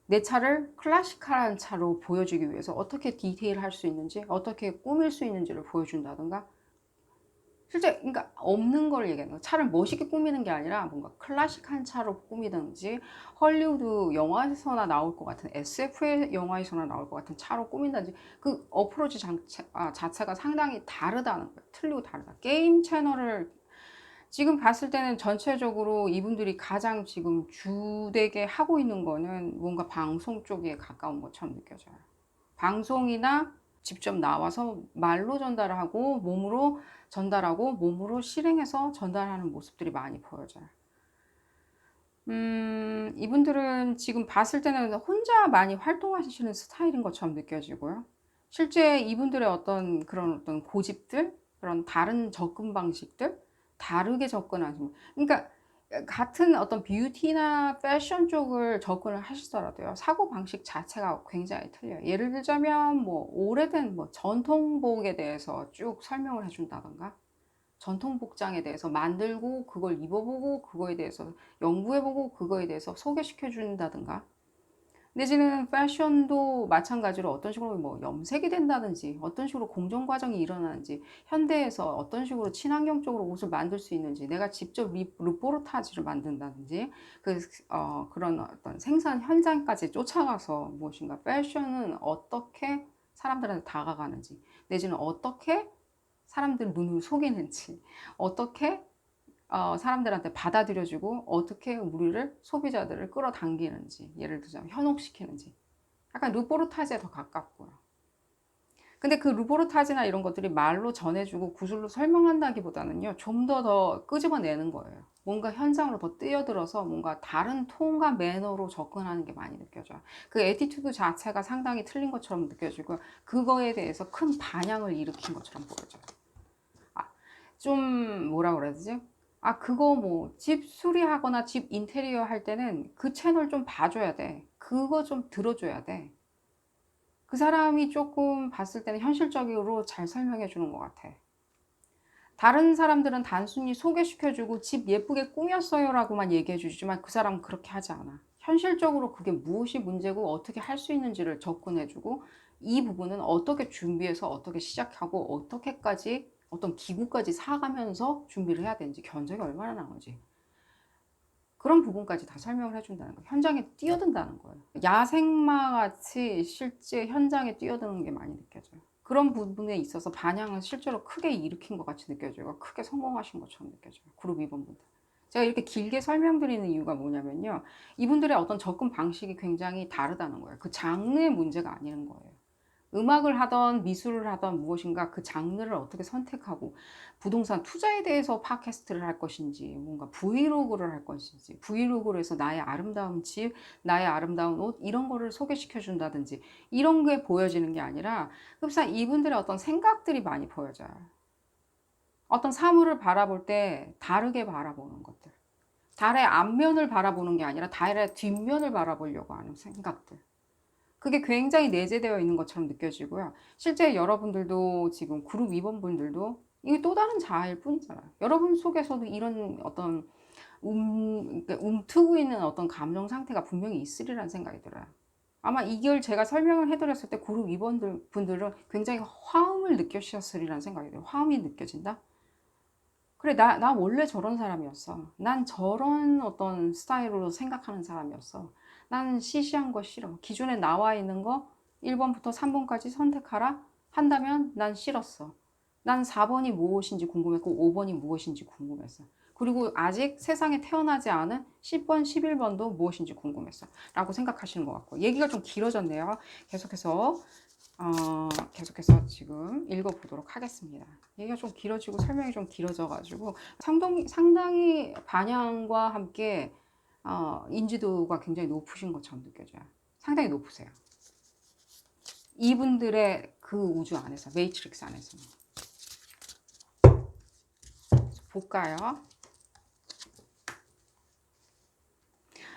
내 차를 클래식한 차로 보여주기 위해서 어떻게 디테일할 수 있는지, 어떻게 꾸밀 수 있는지를 보여준다든가, 실제 그러니까 없는 걸 얘기하는 거야. 차를 멋있게 꾸미는 게 아니라 뭔가 클래식한 차로 꾸미든지, 헐리우드 영화에서나 나올 것 같은, SF 영화에서나 나올 것 같은 차로 꾸민다든지, 그 어프로치 자체가 상당히 다르다는 거예요. 틀리고 다르다. 게임 채널을 지금 봤을 때는 전체적으로 이분들이 가장 지금 주되게 하고 있는 거는 뭔가 방송 쪽에 가까운 것처럼 느껴져요. 방송이나 직접 나와서 말로 전달하고 몸으로 전달하고 몸으로 실행해서 전달하는 모습들이 많이 보여져요. 이분들은 지금 봤을 때는 혼자 많이 활동하시는 스타일인 것처럼 느껴지고요. 실제 이분들의 어떤 그런 어떤 고집들, 그런 다른 접근 방식들, 다르게 접근하시는, 그러니까 같은 어떤 뷰티나 패션 쪽을 접근을 하시더라도요, 사고 방식 자체가 굉장히 틀려요. 예를 들자면 뭐 오래된 뭐 전통복에 대해서 쭉 설명을 해준다던가, 전통 복장에 대해서 만들고 그걸 입어보고 그거에 대해서 연구해보고 그거에 대해서 소개시켜 준다든가, 내지는 패션도 마찬가지로 어떤 식으로 뭐 염색이 된다든지, 어떤 식으로 공정 과정이 일어나는지, 현대에서 어떤 식으로 친환경적으로 옷을 만들 수 있는지, 내가 직접 루포르타지를 만든다든지, 그런 어떤 생산 현장까지 쫓아가서 무엇인가 패션은 어떻게 사람들한테 다가가는지, 내지는 어떻게 사람들 눈을 속이는지, 어떻게 사람들한테 받아들여주고 어떻게 우리를, 소비자들을 끌어당기는지, 예를 들자면 현혹시키는지, 약간 르포르타지에 더 가깝고요. 근데 그 르포르타지나 이런 것들이 말로 전해주고 구술로 설명한다기보다는요, 좀 더 끄집어내는 거예요. 뭔가 현장으로 더 뛰어들어서 뭔가 다른 톤과 매너로 접근하는 게 많이 느껴져요. 그 애티튜드 자체가 상당히 틀린 것처럼 느껴지고, 그거에 대해서 큰 반향을 일으킨 것처럼 보여져요. 좀 뭐라 그래야 되지? 그거 뭐 집 수리하거나 집 인테리어 할 때는 그 채널 좀 봐줘야 돼. 그거 좀 들어줘야 돼. 그 사람이 조금 봤을 때는 현실적으로 잘 설명해 주는 것 같아. 다른 사람들은 단순히 소개시켜주고 집 예쁘게 꾸몄어요 라고만 얘기해 주지만, 그 사람은 그렇게 하지 않아. 현실적으로 그게 무엇이 문제고 어떻게 할 수 있는지를 접근해 주고, 이 부분은 어떻게 준비해서 어떻게 시작하고 어떻게까지 어떤 기구까지 사가면서 준비를 해야 되는지, 견적이 얼마나 나오는지, 그런 부분까지 다 설명을 해준다는 거예요. 현장에 뛰어든다는 거예요. 야생마 같이 실제 현장에 뛰어드는 게 많이 느껴져요. 그런 부분에 있어서 반향은 실제로 크게 일으킨 것 같이 느껴져요. 크게 성공하신 것처럼 느껴져요. 그룹 이번분들. 제가 이렇게 길게 설명드리는 이유가 뭐냐면요, 이분들의 어떤 접근 방식이 굉장히 다르다는 거예요. 그 장르의 문제가 아니는 거예요. 음악을 하던 미술을 하던 무엇인가 그 장르를 어떻게 선택하고, 부동산 투자에 대해서 팟캐스트를 할 것인지, 뭔가 브이로그를 할 것인지, 브이로그로 해서 나의 아름다운 집, 나의 아름다운 옷, 이런 거를 소개시켜 준다든지, 이런 게 보여지는 게 아니라 흡사 이분들의 어떤 생각들이 많이 보여져요. 어떤 사물을 바라볼 때 다르게 바라보는 것들, 달의 앞면을 바라보는 게 아니라 달의 뒷면을 바라보려고 하는 생각들, 그게 굉장히 내재되어 있는 것처럼 느껴지고요. 실제 여러분들도 지금 그룹 위원분들도 이게 또 다른 자아일 뿐이잖아요. 여러분 속에서도 이런 어떤 그러니까 움트고 있는 어떤 감정 상태가 분명히 있으리라는 생각이 들어요. 아마 이걸 제가 설명을 해드렸을 때 그룹 위원분들은 굉장히 화음을 느끼셨으리라는 생각이 들어요. 화음이 느껴진다? 그래, 나 원래 저런 사람이었어. 난 저런 어떤 스타일로 생각하는 사람이었어. 나는 시시한 거 싫어. 기존에 나와 있는 거 1번부터 3번까지 선택하라 한다면 난 싫었어. 난 4번이 무엇인지 궁금했고 5번이 무엇인지 궁금했어. 그리고 아직 세상에 태어나지 않은 10번, 11번도 무엇인지 궁금했어. 라고 생각하시는 것 같고, 얘기가 좀 길어졌네요. 계속해서 지금 읽어보도록 하겠습니다. 얘기가 좀 길어지고 설명이 좀 길어져가지고 상당히 반향과 함께 인지도가 굉장히 높으신 것처럼 느껴져요. 상당히 높으세요. 이분들의 그 우주 안에서, 매트릭스 안에서. 볼까요?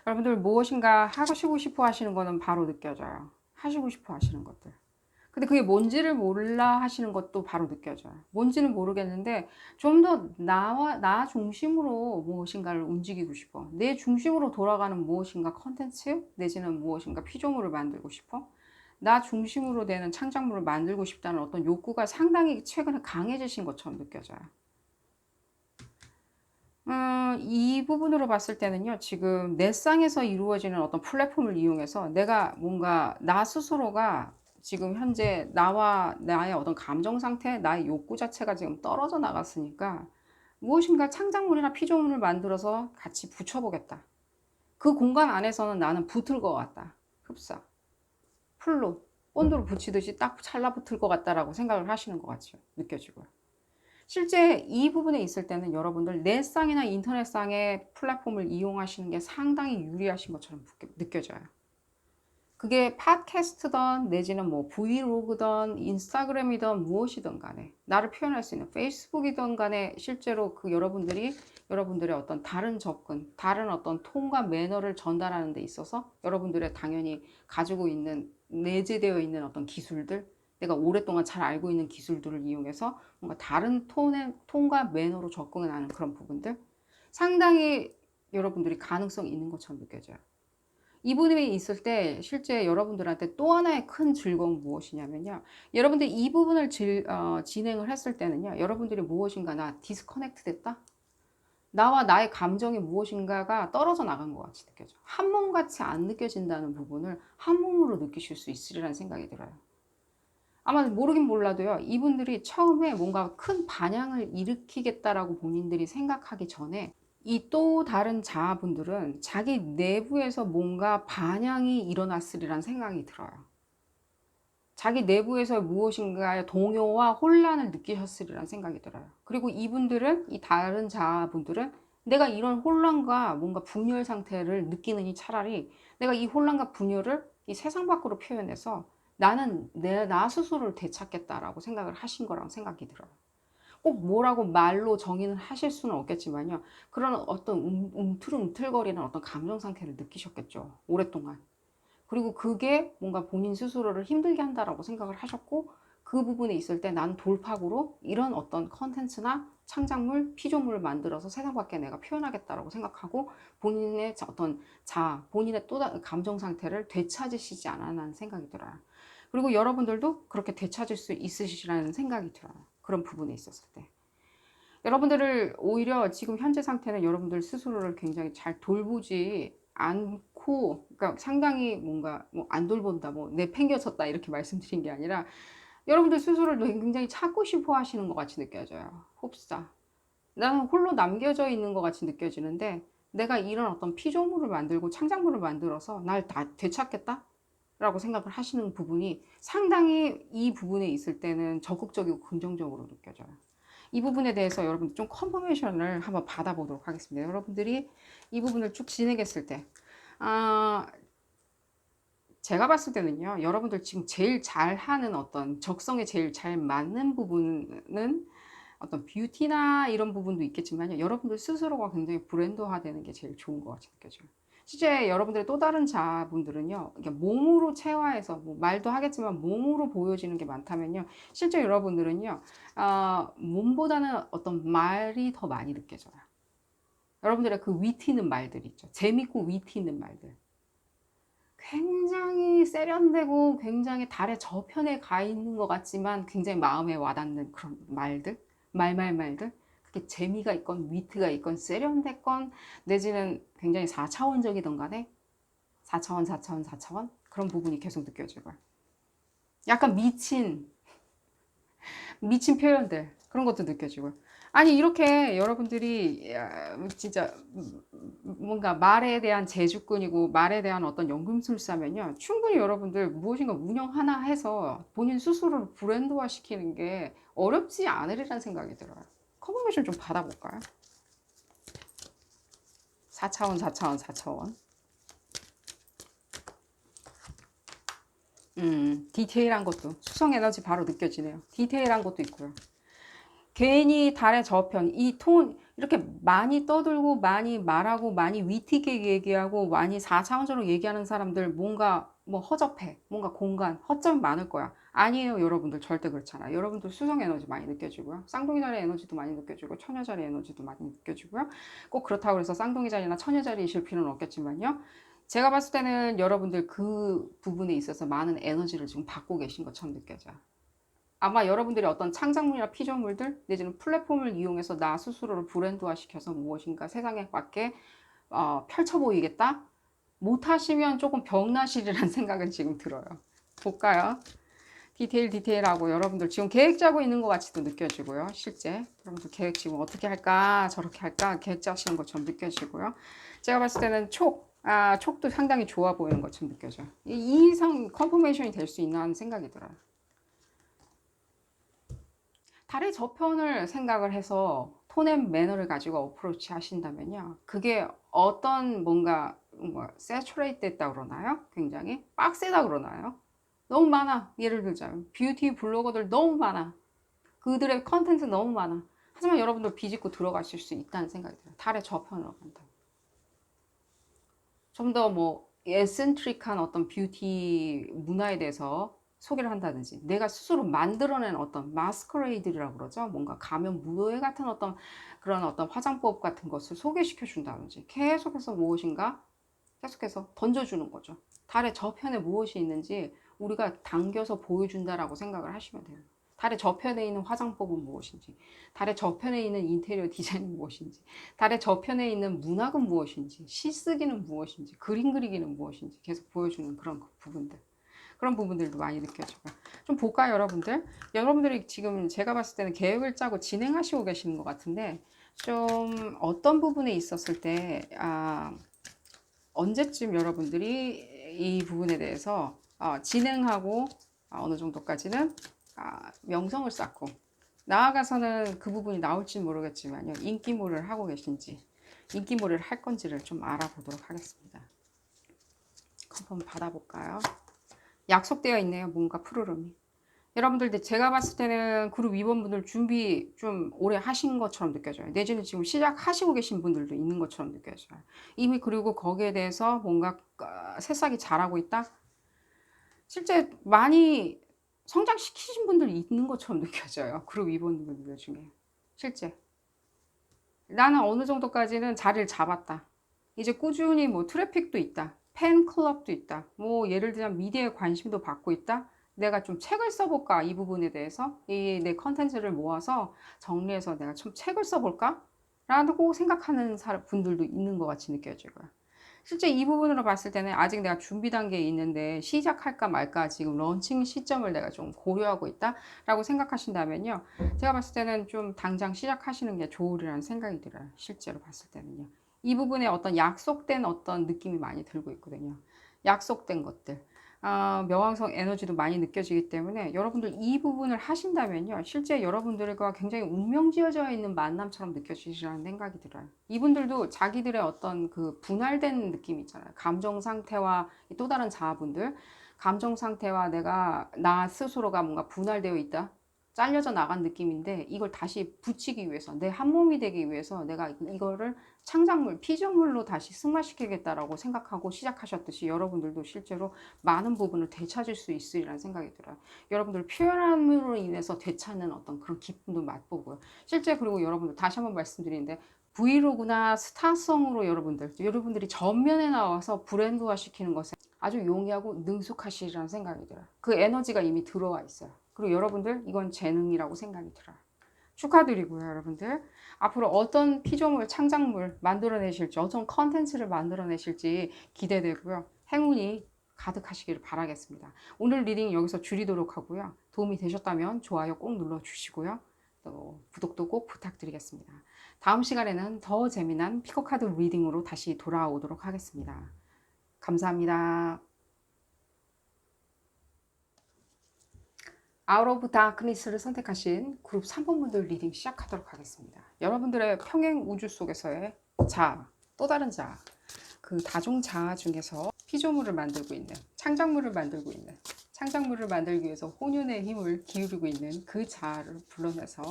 여러분들 무엇인가 하시고 싶어 하시는 거는 바로 느껴져요. 하시고 싶어 하시는 것들. 근데 그게 뭔지를 몰라 하시는 것도 바로 느껴져요. 뭔지는 모르겠는데 좀 더 나 중심으로 무엇인가를 움직이고 싶어. 내 중심으로 돌아가는 무엇인가 컨텐츠 내지는 무엇인가 피조물을 만들고 싶어. 나 중심으로 되는 창작물을 만들고 싶다는 어떤 욕구가 상당히 최근에 강해지신 것처럼 느껴져요. 이 부분으로 봤을 때는요, 지금 내 쌍에서 이루어지는 어떤 플랫폼을 이용해서 내가 뭔가 나 스스로가 지금 현재 나와 나의 어떤 감정 상태, 나의 욕구 자체가 지금 떨어져 나갔으니까 무엇인가 창작물이나 피조물을 만들어서 같이 붙여보겠다. 그 공간 안에서는 나는 붙을 것 같다. 흡사, 풀로, 본드로 붙이듯이 딱 찰나붙을 것 같다라고 생각을 하시는 것 같죠. 느껴지고요. 실제 이 부분에 있을 때는 여러분들 넷상이나 인터넷상의 플랫폼을 이용하시는 게 상당히 유리하신 것처럼 느껴져요. 그게 팟캐스트든 내지는 뭐 브이로그든 인스타그램이든 무엇이든 간에 나를 표현할 수 있는 페이스북이든 간에 실제로 그 여러분들의 어떤 다른 접근, 다른 어떤 톤과 매너를 전달하는 데 있어서 여러분들의 당연히 가지고 있는 내재되어 있는 어떤 기술들, 내가 오랫동안 잘 알고 있는 기술들을 이용해서 뭔가 다른 톤과 매너로 접근하는 그런 부분들 상당히 여러분들이 가능성이 있는 것처럼 느껴져요. 이 부분이 있을 때 실제 여러분들한테 또 하나의 큰 즐거움은 무엇이냐면요. 여러분들 이 부분을 진행을 했을 때는요. 여러분들이 무엇인가 나 디스커넥트 됐다? 나와 나의 감정이 무엇인가가 떨어져 나간 것 같이 느껴져. 한 몸같이 안 느껴진다는 부분을 한 몸으로 느끼실 수 있으리라는 생각이 들어요. 아마 모르긴 몰라도요. 이분들이 처음에 뭔가 큰 반향을 일으키겠다라고 본인들이 생각하기 전에 이 또 다른 자아분들은 자기 내부에서 뭔가 반향이 일어났으리란 생각이 들어요. 자기 내부에서 무엇인가의 동요와 혼란을 느끼셨으리란 생각이 들어요. 그리고 이분들은, 이 다른 자아분들은 내가 이런 혼란과 뭔가 분열 상태를 느끼느니 차라리 내가 이 혼란과 분열을 이 세상 밖으로 표현해서 나는 나 스스로를 되찾겠다라고 생각을 하신 거라고 생각이 들어요. 꼭 뭐라고 말로 정의는 하실 수는 없겠지만요. 그런 어떤 움틀움틀거리는 어떤 감정 상태를 느끼셨겠죠. 오랫동안. 그리고 그게 뭔가 본인 스스로를 힘들게 한다라고 생각을 하셨고 그 부분에 있을 때 나는 돌파구로 이런 어떤 컨텐츠나 창작물, 피조물을 만들어서 세상 밖에 내가 표현하겠다라고 생각하고 본인의 어떤 본인의 또 다른 감정 상태를 되찾으시지 않았나는 생각이 들어요. 그리고 여러분들도 그렇게 되찾을 수 있으시라는 생각이 들어요. 그런 부분에 있었을 때. 여러분들을 오히려 지금 현재 상태는 여러분들 스스로를 굉장히 잘 돌보지 않고, 그러니까 상당히 뭔가 뭐 안 돌본다, 뭐 내팽겨쳤다 이렇게 말씀드린 게 아니라 여러분들 스스로를 굉장히 찾고 싶어 하시는 것 같이 느껴져요. 흡사. 나는 홀로 남겨져 있는 것 같이 느껴지는데 내가 이런 어떤 피조물을 만들고 창작물을 만들어서 날 다 되찾겠다? 라고 생각을 하시는 부분이 상당히 이 부분에 있을 때는 적극적이고 긍정적으로 느껴져요. 이 부분에 대해서 여러분 좀 컨퍼메이션을 한번 받아보도록 하겠습니다. 여러분들이 이 부분을 쭉 진행했을 때, 아, 제가 봤을 때는요, 여러분들 지금 제일 잘하는 어떤 적성에 제일 잘 맞는 부분은 어떤 뷰티나 이런 부분도 있겠지만요, 여러분들 스스로가 굉장히 브랜드화 되는 게 제일 좋은 것 같이 느껴져요. 실제 여러분들의 또 다른 자분들은요, 이게 몸으로 체화해서, 뭐 말도 하겠지만 몸으로 보여지는 게 많다면요, 실제 여러분들은요, 몸보다는 어떤 말이 더 많이 느껴져요. 여러분들의 그 위트 있는 말들 있죠. 재밌고 위트 있는 말들. 굉장히 세련되고 굉장히 달의 저편에 가 있는 것 같지만 굉장히 마음에 와닿는 그런 말들, 말들. 그게 재미가 있건 위트가 있건 세련됐건 내지는 굉장히 4차원적이던 간에 4차원 그런 부분이 계속 느껴지고요. 약간 미친 표현들 그런 것도 느껴지고요. 아니 이렇게 여러분들이 진짜 뭔가 말에 대한 재주꾼이고 말에 대한 어떤 연금술사면요 충분히 여러분들 무엇인가 운영 하나 해서 본인 스스로를 브랜드화 시키는 게 어렵지 않으리라는 생각이 들어요. 컨퍼메이션 좀 받아볼까요? 4차원 디테일한 것도 수성 에너지 바로 느껴지네요. 디테일한 것도 있고요. 괜히 달의 저편, 이 톤, 이렇게 많이 떠들고, 많이 말하고, 많이 위트 있게 얘기하고, 많이 4차원적으로 얘기하는 사람들 뭔가 뭐 허접해. 뭔가 공간, 허점이 많을 거야. 아니에요, 여러분들. 절대 그렇지 않아요. 여러분들 수성 에너지 많이 느껴지고요. 쌍둥이 자리 에너지도 많이 느껴지고, 처녀 자리 에너지도 많이 느껴지고요. 꼭 그렇다고 해서 쌍둥이 자리나 처녀 자리이실 필요는 없겠지만요. 제가 봤을 때는 여러분들 그 부분에 있어서 많은 에너지를 지금 받고 계신 것처럼 느껴져요. 아마 여러분들이 어떤 창작물이나 피조물들 내지는 플랫폼을 이용해서 나 스스로를 브랜드화 시켜서 무엇인가 세상에 맞게 펼쳐 보이겠다? 못하시면 조금 병나시리라는 생각은 지금 들어요. 볼까요? 디테일하고 여러분들 지금 계획 짜고 있는 것 같이도 느껴지고요. 실제 여러분들 계획 지금 어떻게 할까 저렇게 할까 계획 짜시는 것처럼 느껴지고요. 제가 봤을 때는 촉도 상당히 좋아 보이는 것처럼 느껴져요. 이 이상 컨포메이션이 될 수 있나 하는 생각이 들어요. 달의 저편을 생각을 해서 톤앤 매너를 가지고 어프로치 하신다면요. 그게 어떤 뭔가 세츄레이트 됐다 그러나요? 굉장히 빡세다 그러나요? 너무 많아. 예를 들자면 뷰티 블로거들 너무 많아. 그들의 컨텐츠 너무 많아. 하지만 여러분들 비집고 들어가실 수 있다는 생각이 들어요. 달의 저편으로 간다. 좀 더 뭐 에센트릭한 어떤 뷰티 문화에 대해서 소개를 한다든지 내가 스스로 만들어낸 어떤 마스커레이드라고 그러죠. 뭔가 가면 무도회 같은 어떤 그런 어떤 화장법 같은 것을 소개시켜 준다든지 계속해서 무엇인가 계속해서 던져주는 거죠. 달의 저편에 무엇이 있는지 우리가 당겨서 보여준다라고 생각을 하시면 돼요. 달의 저편에 있는 화장법은 무엇인지, 달의 저편에 있는 인테리어 디자인은 무엇인지, 달의 저편에 있는 문학은 무엇인지, 시 쓰기는 무엇인지, 그림 그리기는 무엇인지 계속 보여주는 그런 부분들. 그런 부분들도 많이 느껴지고. 좀 볼까요, 여러분들? 여러분들이 지금 제가 봤을 때는 계획을 짜고 진행하시고 계시는 것 같은데, 좀 어떤 부분에 있었을 때, 언제쯤 여러분들이 이 부분에 대해서 진행하고 어느 정도까지는 명성을 쌓고 나아가서는 그 부분이 나올지 모르겠지만요. 인기몰이를 하고 계신지 인기몰이를 할 건지를 좀 알아보도록 하겠습니다. 컨펌 받아볼까요? 약속되어 있네요. 뭔가 푸르름이. 여러분들 제가 봤을 때는 그룹 위원분들 준비 좀 오래 하신 것처럼 느껴져요. 내지는 지금 시작하시고 계신 분들도 있는 것처럼 느껴져요. 이미 그리고 거기에 대해서 뭔가 새싹이 자라고 있다? 실제 많이 성장시키신 분들이 있는 것처럼 느껴져요. 그룹 위원분들 중에. 실제. 나는 어느 정도까지는 자리를 잡았다. 이제 꾸준히 뭐 트래픽도 있다. 팬클럽도 있다. 뭐 예를 들면 미디어에 관심도 받고 있다. 내가 좀 책을 써볼까 이 부분에 대해서 이 내 컨텐츠를 모아서 정리해서 내가 좀 책을 써볼까? 라고 생각하는 분들도 있는 것 같이 느껴지고요. 실제 이 부분으로 봤을 때는 아직 내가 준비 단계에 있는데 시작할까 말까 지금 런칭 시점을 내가 좀 고려하고 있다라고 생각하신다면요. 제가 봤을 때는 좀 당장 시작하시는 게 좋으리라는 생각이 들어요. 실제로 봤을 때는요. 이 부분에 어떤 약속된 어떤 느낌이 많이 들고 있거든요. 약속된 것들. 명왕성 에너지도 많이 느껴지기 때문에 여러분들 이 부분을 하신다면요. 실제 여러분들과 굉장히 운명지어져 있는 만남처럼 느껴지시라는 생각이 들어요. 이분들도 자기들의 어떤 그 분할된 느낌이 있잖아요. 감정 상태와 또 다른 자아분들. 감정 상태와 나 스스로가 뭔가 분할되어 있다. 잘려져 나간 느낌인데 이걸 다시 붙이기 위해서 내 한 몸이 되기 위해서 내가 이거를 창작물, 피조물로 다시 승화시키겠다라고 생각하고 시작하셨듯이 여러분들도 실제로 많은 부분을 되찾을 수 있으리라는 생각이 들어요. 여러분들 표현함으로 인해서 되찾는 어떤 그런 기쁨도 맛보고요. 실제 그리고 여러분들 다시 한번 말씀드리는데 브이로그나 스타성으로 여러분들이 전면에 나와서 브랜드화 시키는 것에 아주 용이하고 능숙하시리라는 생각이 들어요. 그 에너지가 이미 들어와 있어요. 그리고 여러분들 이건 재능이라고 생각이 들어요. 축하드리고요, 여러분들. 앞으로 어떤 피조물, 창작물 만들어내실지, 어떤 컨텐츠를 만들어내실지 기대되고요. 행운이 가득하시기를 바라겠습니다. 오늘 리딩 여기서 줄이도록 하고요. 도움이 되셨다면 좋아요 꼭 눌러주시고요. 또 구독도 꼭 부탁드리겠습니다. 다음 시간에는 더 재미난 피코카드 리딩으로 다시 돌아오도록 하겠습니다. 감사합니다. 아웃 오브 다크니스를 선택하신 그룹 3번분들 리딩 시작하도록 하겠습니다. 여러분들의 평행 우주 속에서의 자아, 또 다른 자아, 그 다종 자아 중에서 피조물을 만들고 있는, 창작물을 만들고 있는, 창작물을 만들기 위해서 혼연의 힘을 기울이고 있는 그 자아를 불러내서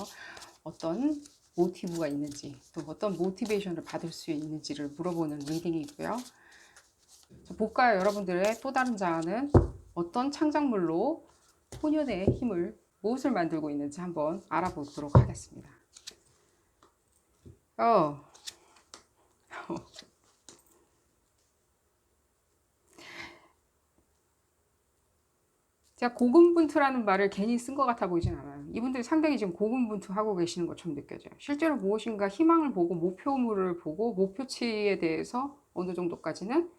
어떤 모티브가 있는지, 또 어떤 모티베이션을 받을 수 있는지를 물어보는 리딩이고요. 볼까요? 여러분들의 또 다른 자아는 어떤 창작물로 혼연의 힘을, 무엇을 만들고 있는지 한번 알아보도록 하겠습니다. 제가 고군분투라는 말을 괜히 쓴 것 같아 보이진 않아요. 이분들이 상당히 지금 고군분투하고 계시는 것처럼 느껴져요. 실제로 무엇인가 희망을 보고 목표물을 보고 목표치에 대해서 어느 정도까지는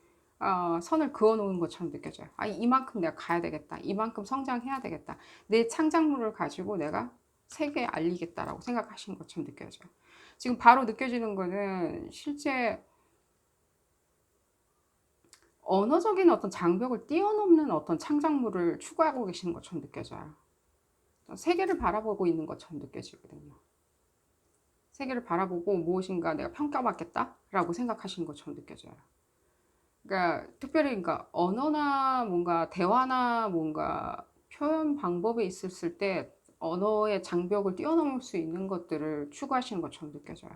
선을 그어 놓은 것처럼 느껴져요. 이만큼 내가 가야 되겠다. 이만큼 성장해야 되겠다. 내 창작물을 가지고 내가 세계에 알리겠다라고 생각하시는 것처럼 느껴져요. 지금 바로 느껴지는 거는 실제 언어적인 어떤 장벽을 뛰어넘는 어떤 창작물을 추구하고 계시는 것처럼 느껴져요. 세계를 바라보고 있는 것처럼 느껴지거든요. 세계를 바라보고 무엇인가 내가 평가받겠다라고 생각하시는 것처럼 느껴져요. 그러니까 특별히 그러니까 언어나 뭔가 대화나 뭔가 표현 방법에 있었을 때 언어의 장벽을 뛰어넘을 수 있는 것들을 추구하시는 것처럼 느껴져요.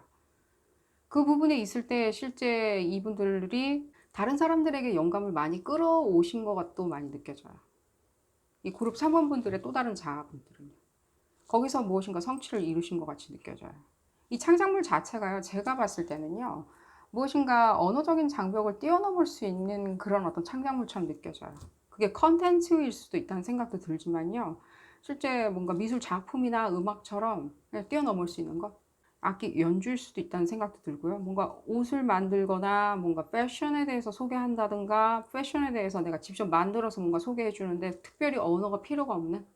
그 부분에 있을 때 실제 이분들이 다른 사람들에게 영감을 많이 끌어오신 것 같도 많이 느껴져요. 이 그룹 3번분들의 또 다른 자아분들은요. 거기서 무엇인가 성취를 이루신 것 같이 느껴져요. 이 창작물 자체가요, 제가 봤을 때는요, 무엇인가 언어적인 장벽을 뛰어넘을 수 있는 그런 어떤 창작물처럼 느껴져요. 그게 컨텐츠일 수도 있다는 생각도 들지만요, 실제 뭔가 미술 작품이나 음악처럼 그냥 뛰어넘을 수 있는 것, 악기 연주일 수도 있다는 생각도 들고요. 뭔가 옷을 만들거나 뭔가 패션에 대해서 소개한다든가 패션에 대해서 내가 직접 만들어서 뭔가 소개해 주는데 특별히 언어가 필요가 없는,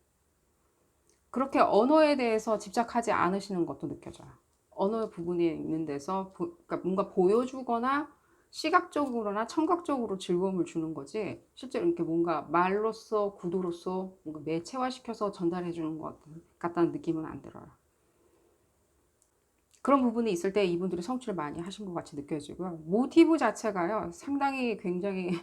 그렇게 언어에 대해서 집착하지 않으시는 것도 느껴져요. 언어 부분에 있는 데서 그러니까 뭔가 보여주거나 시각적으로나 청각적으로 즐거움을 주는 거지 실제로 이렇게 뭔가 말로써 구도로서 뭔가 매체화시켜서 전달해 주는 것 같다는 느낌은 안 들어요. 그런 부분이 있을 때 이분들이 성취를 많이 하신 것 같이 느껴지고요. 모티브 자체가요, 상당히 굉장히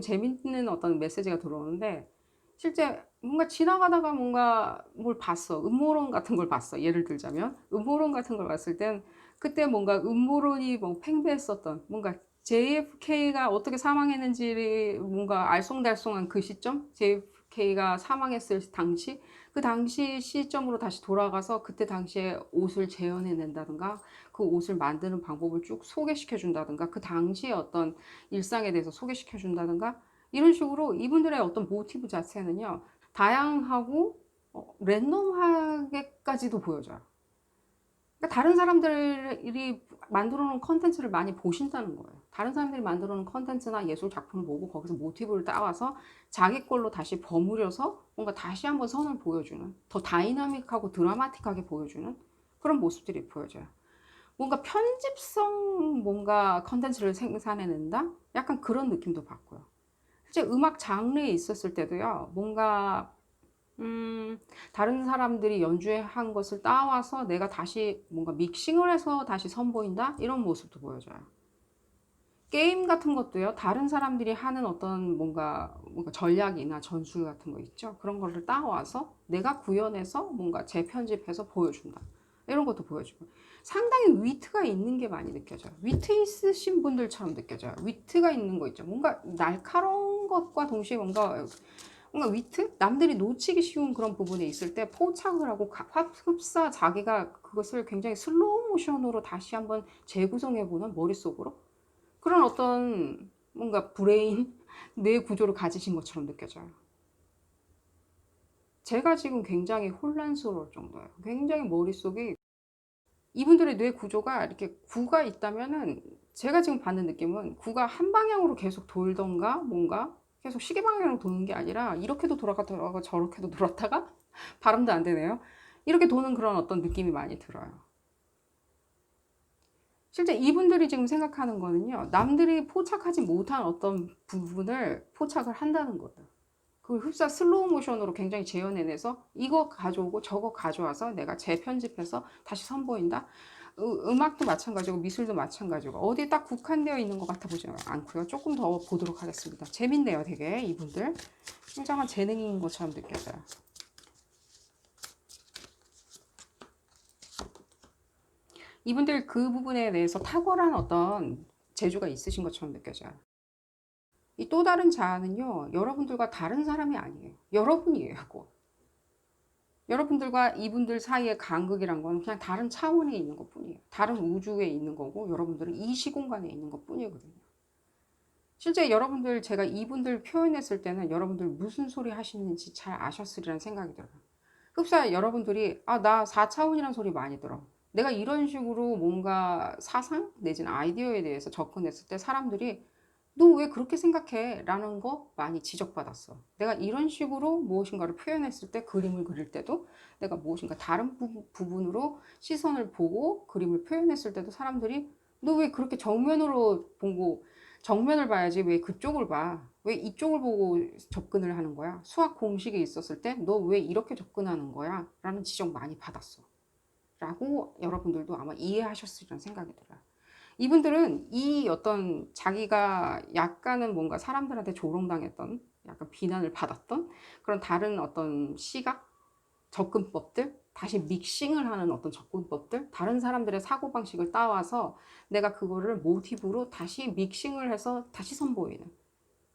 재밌는 어떤 메시지가 들어오는데, 실제 뭔가 지나가다가 뭔가 뭘 봤어. 음모론 같은 걸 봤어. 예를 들자면, 음모론 같은 걸 봤을 땐, 그때 뭔가 음모론이 뭐 팽배했었던, 뭔가 JFK가 어떻게 사망했는지 뭔가 알쏭달쏭한 그 시점? JFK가 사망했을 당시? 그 당시 시점으로 다시 돌아가서 그때 당시에 옷을 재현해낸다든가 그 옷을 만드는 방법을 쭉 소개시켜준다든가 그 당시의 어떤 일상에 대해서 소개시켜준다든가 이런 식으로 이분들의 어떤 모티브 자체는요, 다양하고 랜덤하게까지도 보여져요. 그러니까 다른 사람들이 만들어 놓은 컨텐츠를 많이 보신다는 거예요. 다른 사람들이 만들어 놓은 컨텐츠나 예술 작품을 보고 거기서 모티브를 따와서 자기 걸로 다시 버무려서 뭔가 다시 한번 선을 보여주는, 더 다이나믹하고 드라마틱하게 보여주는 그런 모습들이 보여져요. 뭔가 편집성 뭔가 컨텐츠를 생산해낸다? 약간 그런 느낌도 받고요. 실제 음악 장르에 있었을 때도요, 뭔가 다른 사람들이 연주한 것을 따와서 내가 다시 뭔가 믹싱을 해서 다시 선보인다? 이런 모습도 보여줘요. 게임 같은 것도요, 다른 사람들이 하는 어떤 뭔가 전략이나 전술 같은 거 있죠? 그런 거를 따와서 내가 구현해서 뭔가 재편집해서 보여준다. 이런 것도 보여주고. 상당히 위트가 있는 게 많이 느껴져요. 위트 있으신 분들처럼 느껴져요. 위트가 있는 거 있죠. 뭔가 날카로운 것과 동시에 뭔가 위트? 남들이 놓치기 쉬운 그런 부분에 있을 때 포착을 하고 흡사 자기가 그것을 굉장히 슬로우 모션으로 다시 한번 재구성해보는 머릿속으로 그런 어떤 뭔가 브레인, 뇌 구조를 가지신 것처럼 느껴져요. 제가 지금 굉장히 혼란스러울 정도예요. 굉장히 머릿속이 이분들의 뇌 구조가 이렇게 구가 있다면은 제가 지금 받는 느낌은 구가 한 방향으로 계속 돌던가 뭔가 계속 시계 방향으로 도는 게 아니라 이렇게도 돌아갔다가 저렇게도 돌았다가 발음도 안 되네요. 이렇게 도는 그런 어떤 느낌이 많이 들어요. 실제 이분들이 지금 생각하는 거는요, 남들이 포착하지 못한 어떤 부분을 포착을 한다는 거예요. 그 흡사 슬로우 모션으로 굉장히 재현해내서 이거 가져오고 저거 가져와서 내가 재편집해서 다시 선보인다. 음악도 마찬가지고 미술도 마찬가지고 어디에 딱 국한되어 있는 것 같아 보지 않고요. 조금 더 보도록 하겠습니다. 재밌네요, 되게 이분들. 굉장한 재능인 것처럼 느껴져요. 이분들 그 부분에 대해서 탁월한 어떤 재주가 있으신 것처럼 느껴져요. 이 또 다른 자아는요, 여러분들과 다른 사람이 아니에요. 여러분이에요, 꼭. 여러분들과 이분들 사이의 간극이란 건 그냥 다른 차원에 있는 것 뿐이에요. 다른 우주에 있는 거고, 여러분들은 이 시공간에 있는 것 뿐이거든요. 실제 여러분들, 제가 이분들 표현했을 때는 여러분들 무슨 소리 하시는지 잘 아셨으리란 생각이 들어요. 흡사 여러분들이, 아, 나 4차원이란 소리 많이 들어. 내가 이런 식으로 뭔가 사상 내지는 아이디어에 대해서 접근했을 때 사람들이 너 왜 그렇게 생각해? 라는 거 많이 지적받았어. 내가 이런 식으로 무엇인가를 표현했을 때 그림을 그릴 때도 내가 무엇인가 다른 부분으로 시선을 보고 그림을 표현했을 때도 사람들이 너 왜 그렇게 정면으로 보고 정면을 봐야지 왜 그쪽을 봐? 왜 이쪽을 보고 접근을 하는 거야? 수학 공식이 있었을 때 너 왜 이렇게 접근하는 거야? 라는 지적 많이 받았어. 라고 여러분들도 아마 이해하셨으리라는 생각이 들어요. 이분들은 이 어떤 자기가 약간은 뭔가 사람들한테 조롱당했던 약간 비난을 받았던 그런 다른 어떤 시각, 접근법들, 다시 믹싱을 하는 어떤 접근법들, 다른 사람들의 사고방식을 따와서 내가 그거를 모티브로 다시 믹싱을 해서 다시 선보이는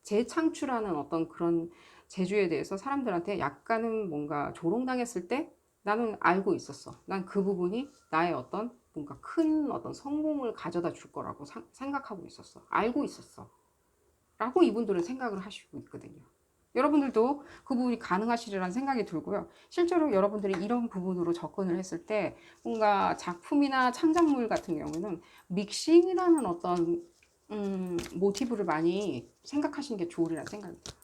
재창출하는 어떤 그런 재주에 대해서 사람들한테 약간은 뭔가 조롱당했을 때 나는 알고 있었어. 난 그 부분이 나의 어떤 뭔가 큰 어떤 성공을 가져다 줄 거라고 생각하고 있었어. 알고 있었어. 라고 이분들은 생각을 하시고 있거든요. 여러분들도 그 부분이 가능하시리라는 생각이 들고요. 실제로 여러분들이 이런 부분으로 접근을 했을 때 뭔가 작품이나 창작물 같은 경우는 믹싱이라는 어떤 모티브를 많이 생각하시는 게 좋으리라는 생각이 들어요.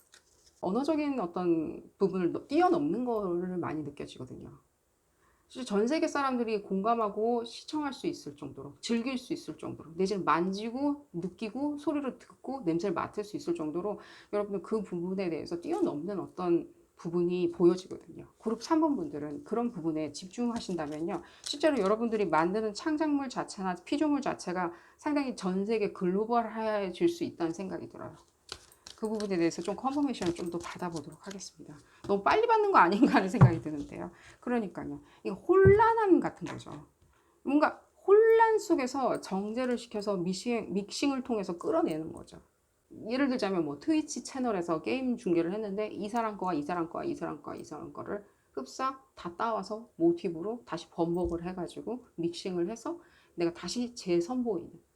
언어적인 어떤 부분을 뛰어넘는 거를 많이 느껴지거든요. 전 세계 사람들이 공감하고 시청할 수 있을 정도로, 즐길 수 있을 정도로, 내지는 만지고, 느끼고, 소리를 듣고, 냄새를 맡을 수 있을 정도로 여러분들 그 부분에 대해서 뛰어넘는 어떤 부분이 보여지거든요. 그룹 3번 분들은 그런 부분에 집중하신다면요. 실제로 여러분들이 만드는 창작물 자체나 피조물 자체가 상당히 전 세계 글로벌해질 수 있다는 생각이 들어요. 그 부분에 대해서 좀 컨퍼메이션을 좀 더 받아보도록 하겠습니다. 너무 빨리 받는 거 아닌가 하는 생각이 드는데요. 그러니까요. 이거 혼란함 같은 거죠. 뭔가 혼란 속에서 정제를 시켜서 믹싱을 통해서 끌어내는 거죠. 예를 들자면 뭐 트위치 채널에서 게임 중계를 했는데 이 사람 거와 이 사람 거와 이 사람 거와 이 사람 거를 흡사 다 따와서 모티브로 다시 번복을 해가지고 믹싱을 해서 내가 다시 재선보이는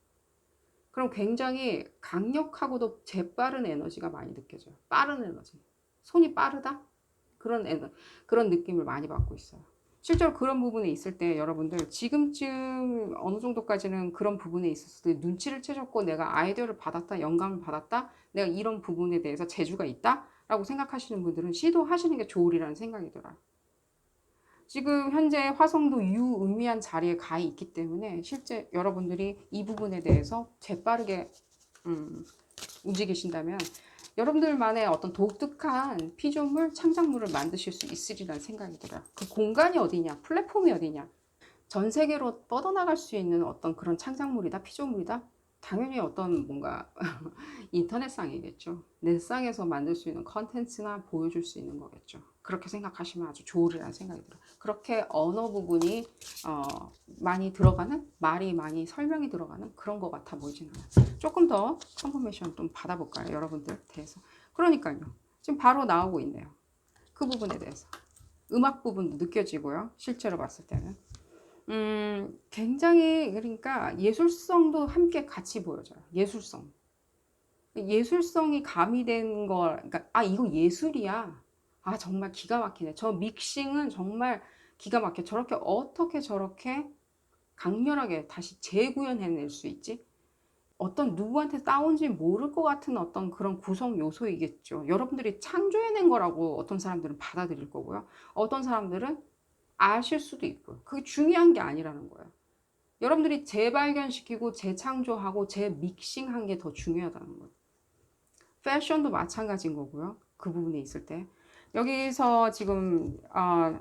그럼 굉장히 강력하고도 재빠른 에너지가 많이 느껴져요. 빠른 에너지. 손이 빠르다? 그런 느낌을 많이 받고 있어요. 실제로 그런 부분에 있을 때 여러분들 지금쯤 어느 정도까지는 그런 부분에 있었을 때 눈치를 채셨고 내가 아이디어를 받았다, 영감을 받았다, 내가 이런 부분에 대해서 재주가 있다? 라고 생각하시는 분들은 시도하시는 게 좋으리라는 생각이 들어요. 지금 현재 화성도 유의미한 자리에 가 있기 때문에 실제 여러분들이 이 부분에 대해서 재빠르게 움직이신다면 여러분들만의 어떤 독특한 피조물, 창작물을 만드실 수 있으리라는 생각이 들어요. 그 공간이 어디냐, 플랫폼이 어디냐, 전 세계로 뻗어나갈 수 있는 어떤 그런 창작물이다, 피조물이다. 당연히 어떤 뭔가 인터넷상이겠죠. 넷상에서 만들 수 있는 컨텐츠나 보여줄 수 있는 거겠죠. 그렇게 생각하시면 아주 좋으리라는 생각이 들어요. 그렇게 언어 부분이 많이 들어가는, 말이 많이 설명이 들어가는 그런 것 같아 보이지는 않아요. 조금 더 컨퍼메이션 좀 받아볼까요? 여러분들 대해서. 그러니까요. 지금 바로 나오고 있네요. 그 부분에 대해서. 음악 부분도 느껴지고요. 실제로 봤을 때는. 굉장히 그러니까 예술성도 함께 같이 보여져요. 예술성. 예술성이 가미된 걸, 그러니까 아 이거 예술이야. 아 정말 기가 막히네. 저 믹싱은 정말 기가 막혀. 저렇게 어떻게 저렇게 강렬하게 다시 재구현해낼 수 있지? 어떤 누구한테 따온지 모를 것 같은 어떤 그런 구성 요소이겠죠. 여러분들이 창조해낸 거라고 어떤 사람들은 받아들일 거고요. 어떤 사람들은 아실 수도 있고요. 그게 중요한 게 아니라는 거예요. 여러분들이 재발견시키고 재창조하고 재믹싱한 게 더 중요하다는 거예요. 패션도 마찬가지인 거고요. 그 부분에 있을 때. 여기서 지금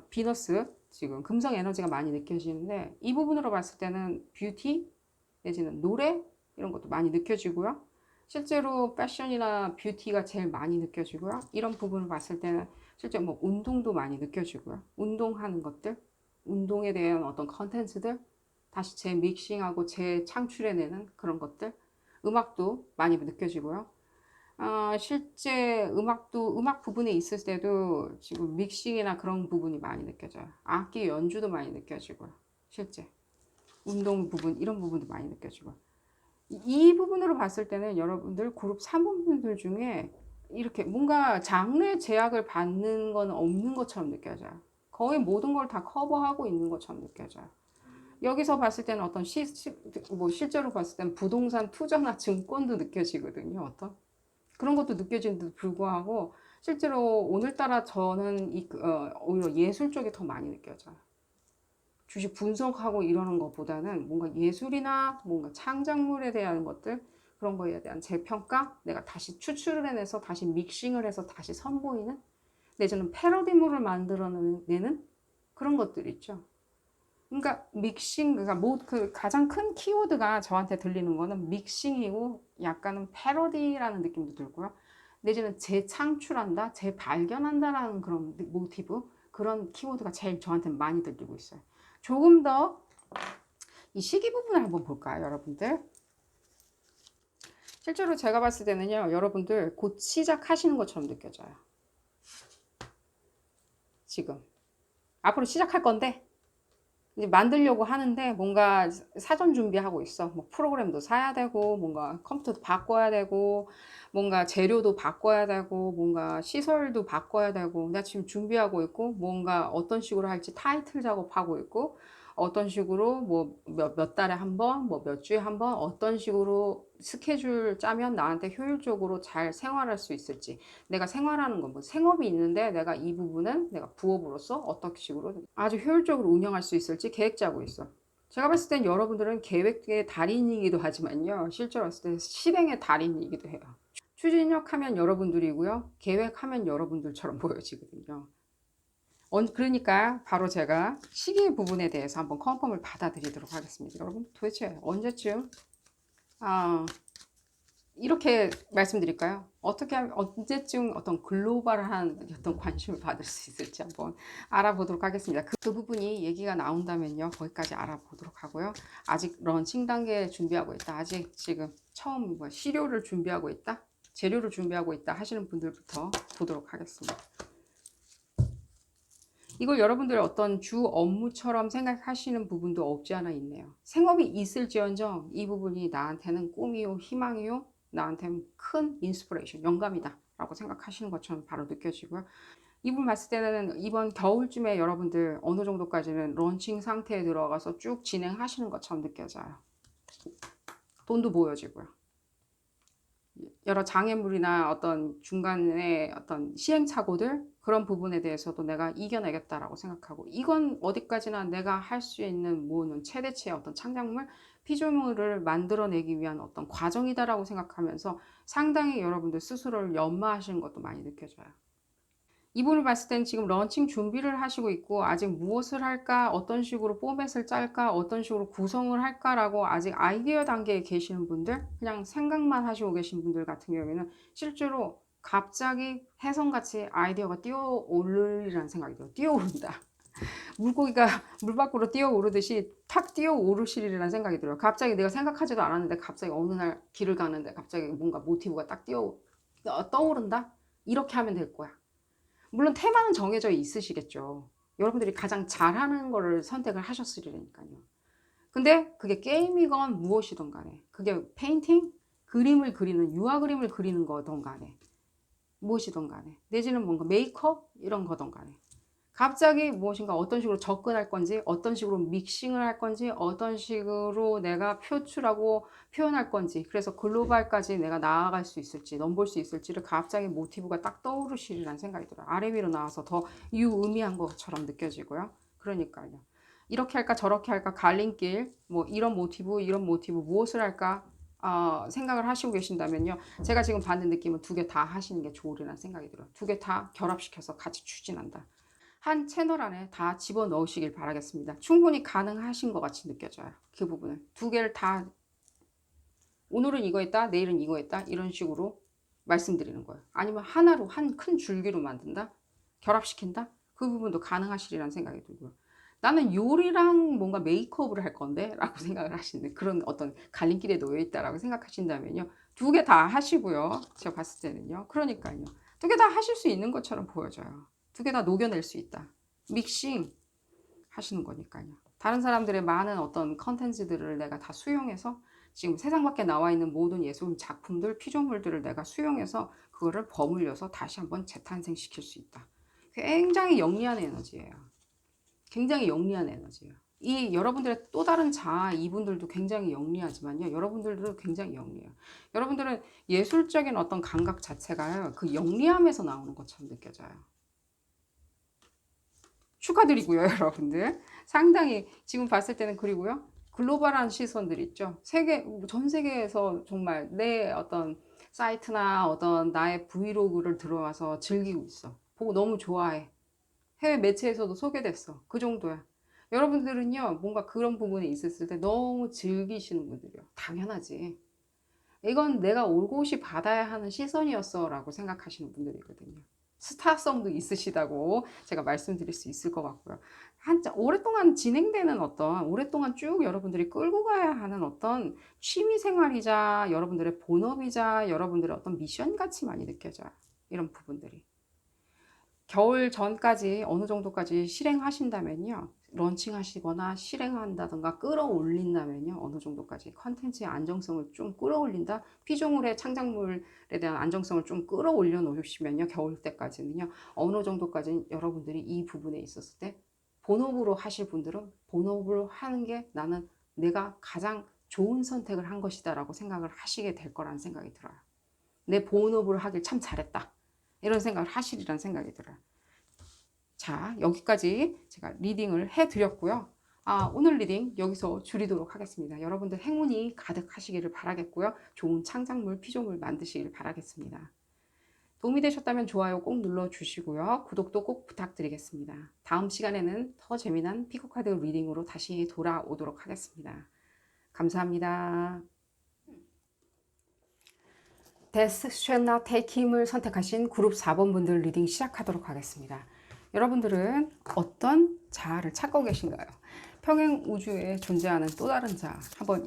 비너스 지금 금성 에너지가 많이 느껴지는데 이 부분으로 봤을 때는 뷰티 내지는 노래 이런 것도 많이 느껴지고요. 실제로 패션이나 뷰티가 제일 많이 느껴지고요. 이런 부분을 봤을 때는 실제 뭐 운동도 많이 느껴지고요. 운동하는 것들, 운동에 대한 어떤 컨텐츠들 다시 재믹싱하고 재창출해내는 그런 것들. 음악도 많이 느껴지고요. 실제 음악도, 음악 부분에 있을 때도 지금 믹싱이나 그런 부분이 많이 느껴져요. 악기 연주도 많이 느껴지고요. 실제. 운동 부분, 이런 부분도 많이 느껴지고. 이 부분으로 봤을 때는 여러분들 그룹 3번분들 중에 이렇게 뭔가 장르 제약을 받는 건 없는 것처럼 느껴져요. 거의 모든 걸 다 커버하고 있는 것처럼 느껴져요. 여기서 봤을 때는 어떤 뭐 실제로 봤을 때는 부동산 투자나 증권도 느껴지거든요. 어떤 그런 것도 느껴지는데도 불구하고 실제로 오늘따라 저는 오히려 예술 쪽이 더 많이 느껴져요. 주식 분석하고 이러는 것보다는 뭔가 예술이나 뭔가 창작물에 대한 것들, 그런 거에 대한 재평가, 내가 다시 추출을 해내서 다시 믹싱을 해서 다시 선보이는, 내지는 패러디물을 만들어내는 그런 것들 있죠. 그러니까 믹싱, 그러니까 그 가장 큰 키워드가 저한테 들리는 거는 믹싱이고 약간은 패러디라는 느낌도 들고요. 내지는 재창출한다, 재발견한다라는 그런 모티브, 그런 키워드가 제일 저한테 많이 들리고 있어요. 조금 더 이 시기 부분을 한번 볼까요, 여러분들? 실제로 제가 봤을 때는요, 여러분들 곧 시작하시는 것처럼 느껴져요. 지금. 앞으로 시작할 건데, 이제 만들려고 하는데 뭔가 사전 준비하고 있어. 뭐 프로그램도 사야 되고, 뭔가 컴퓨터도 바꿔야 되고, 뭔가 재료도 바꿔야 되고, 뭔가 시설도 바꿔야 되고, 내가 지금 준비하고 있고, 뭔가 어떤 식으로 할지 타이틀 작업하고 있고, 어떤 식으로 뭐 몇 달에 한 번, 뭐 몇 주에 한 번, 어떤 식으로 스케줄 짜면 나한테 효율적으로 잘 생활할 수 있을지. 내가 생활하는 건 뭐 생업이 있는데 내가 이 부분은 내가 부업으로서 어떤 식으로 아주 효율적으로 운영할 수 있을지 계획 짜고 있어. 제가 봤을 땐 여러분들은 계획의 달인이기도 하지만요. 실제로 봤을 때 실행의 달인이기도 해요. 추진력하면 여러분들이고요. 계획하면 여러분들처럼 보여지거든요. 그러니까 바로 제가 시기 부분에 대해서 한번 컨펌을 받아들이도록 하겠습니다. 여러분 도대체 언제쯤 이렇게 말씀드릴까요? 어떻게 하면 언제쯤 어떤 글로벌한 어떤 관심을 받을 수 있을지 한번 알아보도록 하겠습니다. 그 부분이 얘기가 나온다면요, 거기까지 알아보도록 하고요. 아직 런칭 단계에 준비하고 있다. 아직 지금 처음 시료를 준비하고 있다, 재료를 준비하고 있다 하시는 분들부터 보도록 하겠습니다. 이걸 여러분들 어떤 주 업무처럼 생각하시는 부분도 없지 않아 있네요. 생업이 있을지언정 이 부분이 나한테는 꿈이요, 희망이요, 나한테는 큰 인스피레이션, 영감이다 라고 생각하시는 것처럼 바로 느껴지고요. 이분 봤을 때는 이번 겨울쯤에 여러분들 어느 정도까지는 런칭 상태에 들어가서 쭉 진행하시는 것처럼 느껴져요. 돈도 보여지고요. 여러 장애물이나 어떤 중간에 어떤 시행착오들, 그런 부분에 대해서도 내가 이겨내겠다라고 생각하고, 이건 어디까지나 내가 할 수 있는 모든 최대치의 어떤 창작물, 피조물을 만들어내기 위한 어떤 과정이다라고 생각하면서 상당히 여러분들 스스로를 연마하시는 것도 많이 느껴져요. 이분을 봤을 땐 지금 런칭 준비를 하시고 있고, 아직 무엇을 할까, 어떤 식으로 포맷을 짤까, 어떤 식으로 구성을 할까라고 아직 아이디어 단계에 계시는 분들, 그냥 생각만 하시고 계신 분들 같은 경우에는 실제로 갑자기 혜성같이 아이디어가 뛰어오르리라는 생각이 들어요. 뛰어오른다. 물고기가 물 밖으로 뛰어오르듯이 탁 뛰어오르시리라는 생각이 들어요. 갑자기 내가 생각하지도 않았는데 갑자기 어느 날 길을 가는데 갑자기 뭔가 모티브가 딱 떠오른다? 이렇게 하면 될 거야. 물론 테마는 정해져 있으시겠죠. 여러분들이 가장 잘하는 거를 선택을 하셨으리니까요. 근데 그게 게임이건 무엇이든 간에, 그게 페인팅, 그림을 그리는, 유화 그림을 그리는 거든 간에, 무엇이든 간에, 내지는 뭔가 메이크업 이런 거든 간에, 갑자기 무엇인가 어떤 식으로 접근할 건지, 어떤 식으로 믹싱을 할 건지, 어떤 식으로 내가 표출하고 표현할 건지, 그래서 글로벌까지 내가 나아갈 수 있을지, 넘볼 수 있을지를 갑자기 모티브가 딱 떠오르시리라는 생각이 들어요. 아래 위로 나와서 더 유의미한 것처럼 느껴지고요. 그러니까요. 이렇게 할까 저렇게 할까 갈림길, 뭐 이런 모티브 무엇을 할까 생각을 하시고 계신다면요, 제가 지금 받는 느낌은 두 개 다 하시는 게 좋으리라는 생각이 들어요. 두 개 다 결합시켜서 같이 추진한다. 한 채널 안에 다 집어넣으시길 바라겠습니다. 충분히 가능하신 것 같이 느껴져요. 그 부분을. 두 개를 다, 오늘은 이거 했다, 내일은 이거 했다, 이런 식으로 말씀드리는 거예요. 아니면 하나로, 한 큰 줄기로 만든다? 결합시킨다? 그 부분도 가능하시리라는 생각이 들고요. 나는 요리랑 뭔가 메이크업을 할 건데 라고 생각을 하시는 그런 어떤 갈림길에 놓여 있다라고 생각하신다면요. 두 개 다 하시고요. 제가 봤을 때는요. 그러니까요. 두 개 다 하실 수 있는 것처럼 보여져요. 두 개 다 녹여낼 수 있다. 믹싱 하시는 거니까요. 다른 사람들의 많은 어떤 컨텐츠들을 내가 다 수용해서 지금 세상 밖에 나와 있는 모든 예술 작품들, 피조물들을 내가 수용해서 그거를 버무려서 다시 한번 재탄생시킬 수 있다. 굉장히 영리한 에너지예요. 굉장히 영리한 에너지예요. 이 여러분들의 또 다른 자아, 이분들도 굉장히 영리하지만요. 여러분들도 굉장히 영리해요. 여러분들은 예술적인 어떤 감각 자체가 그 영리함에서 나오는 것처럼 느껴져요. 축하드리고요, 여러분들. 상당히 지금 봤을 때는 그리고요. 글로벌한 시선들 있죠. 전 세계에서 정말 내 어떤 사이트나 어떤 나의 브이로그를 들어와서 즐기고 있어. 보고 너무 좋아해. 해외 매체에서도 소개됐어. 그 정도야. 여러분들은요, 뭔가 그런 부분이 있었을 때 너무 즐기시는 분들이요. 당연하지. 이건 내가 올곧이 받아야 하는 시선이었어 라고 생각하시는 분들이거든요. 스타성도 있으시다고 제가 말씀드릴 수 있을 것 같고요. 오랫동안 진행되는 오랫동안 쭉 여러분들이 끌고 가야 하는 어떤 취미 생활이자 여러분들의 본업이자 여러분들의 어떤 미션 같이 많이 느껴져요. 이런 부분들이. 겨울 전까지 어느 정도까지 실행하신다면요. 런칭하시거나 실행한다든가 끌어올린다면요. 어느 정도까지 컨텐츠의 안정성을 좀 끌어올린다. 피조물의 창작물에 대한 안정성을 좀 끌어올려 놓으시면요. 겨울 때까지는요. 어느 정도까지 여러분들이 이 부분에 있었을 때 본업으로 하실 분들은 본업으로 하는 게 나는 내가 가장 좋은 선택을 한 것이다 라고 생각을 하시게 될 거라는 생각이 들어요. 내 본업으로 하길 참 잘했다. 이런 생각을 하시리란 생각이 들어요. 자, 여기까지 제가 리딩을 해드렸고요. 오늘 리딩 여기서 줄이도록 하겠습니다. 여러분들 행운이 가득하시기를 바라겠고요. 좋은 창작물, 피조물 만드시길 바라겠습니다. 도움이 되셨다면 좋아요 꼭 눌러주시고요. 구독도 꼭 부탁드리겠습니다. 다음 시간에는 더 재미난 피코카드 리딩으로 다시 돌아오도록 하겠습니다. 감사합니다. 데스 쉔나 테이킴을 선택하신 그룹 4번 분들 리딩 시작하도록 하겠습니다. 여러분들은 어떤 자아를 찾고 계신가요? 평행 우주에 존재하는 또 다른 자아. 한번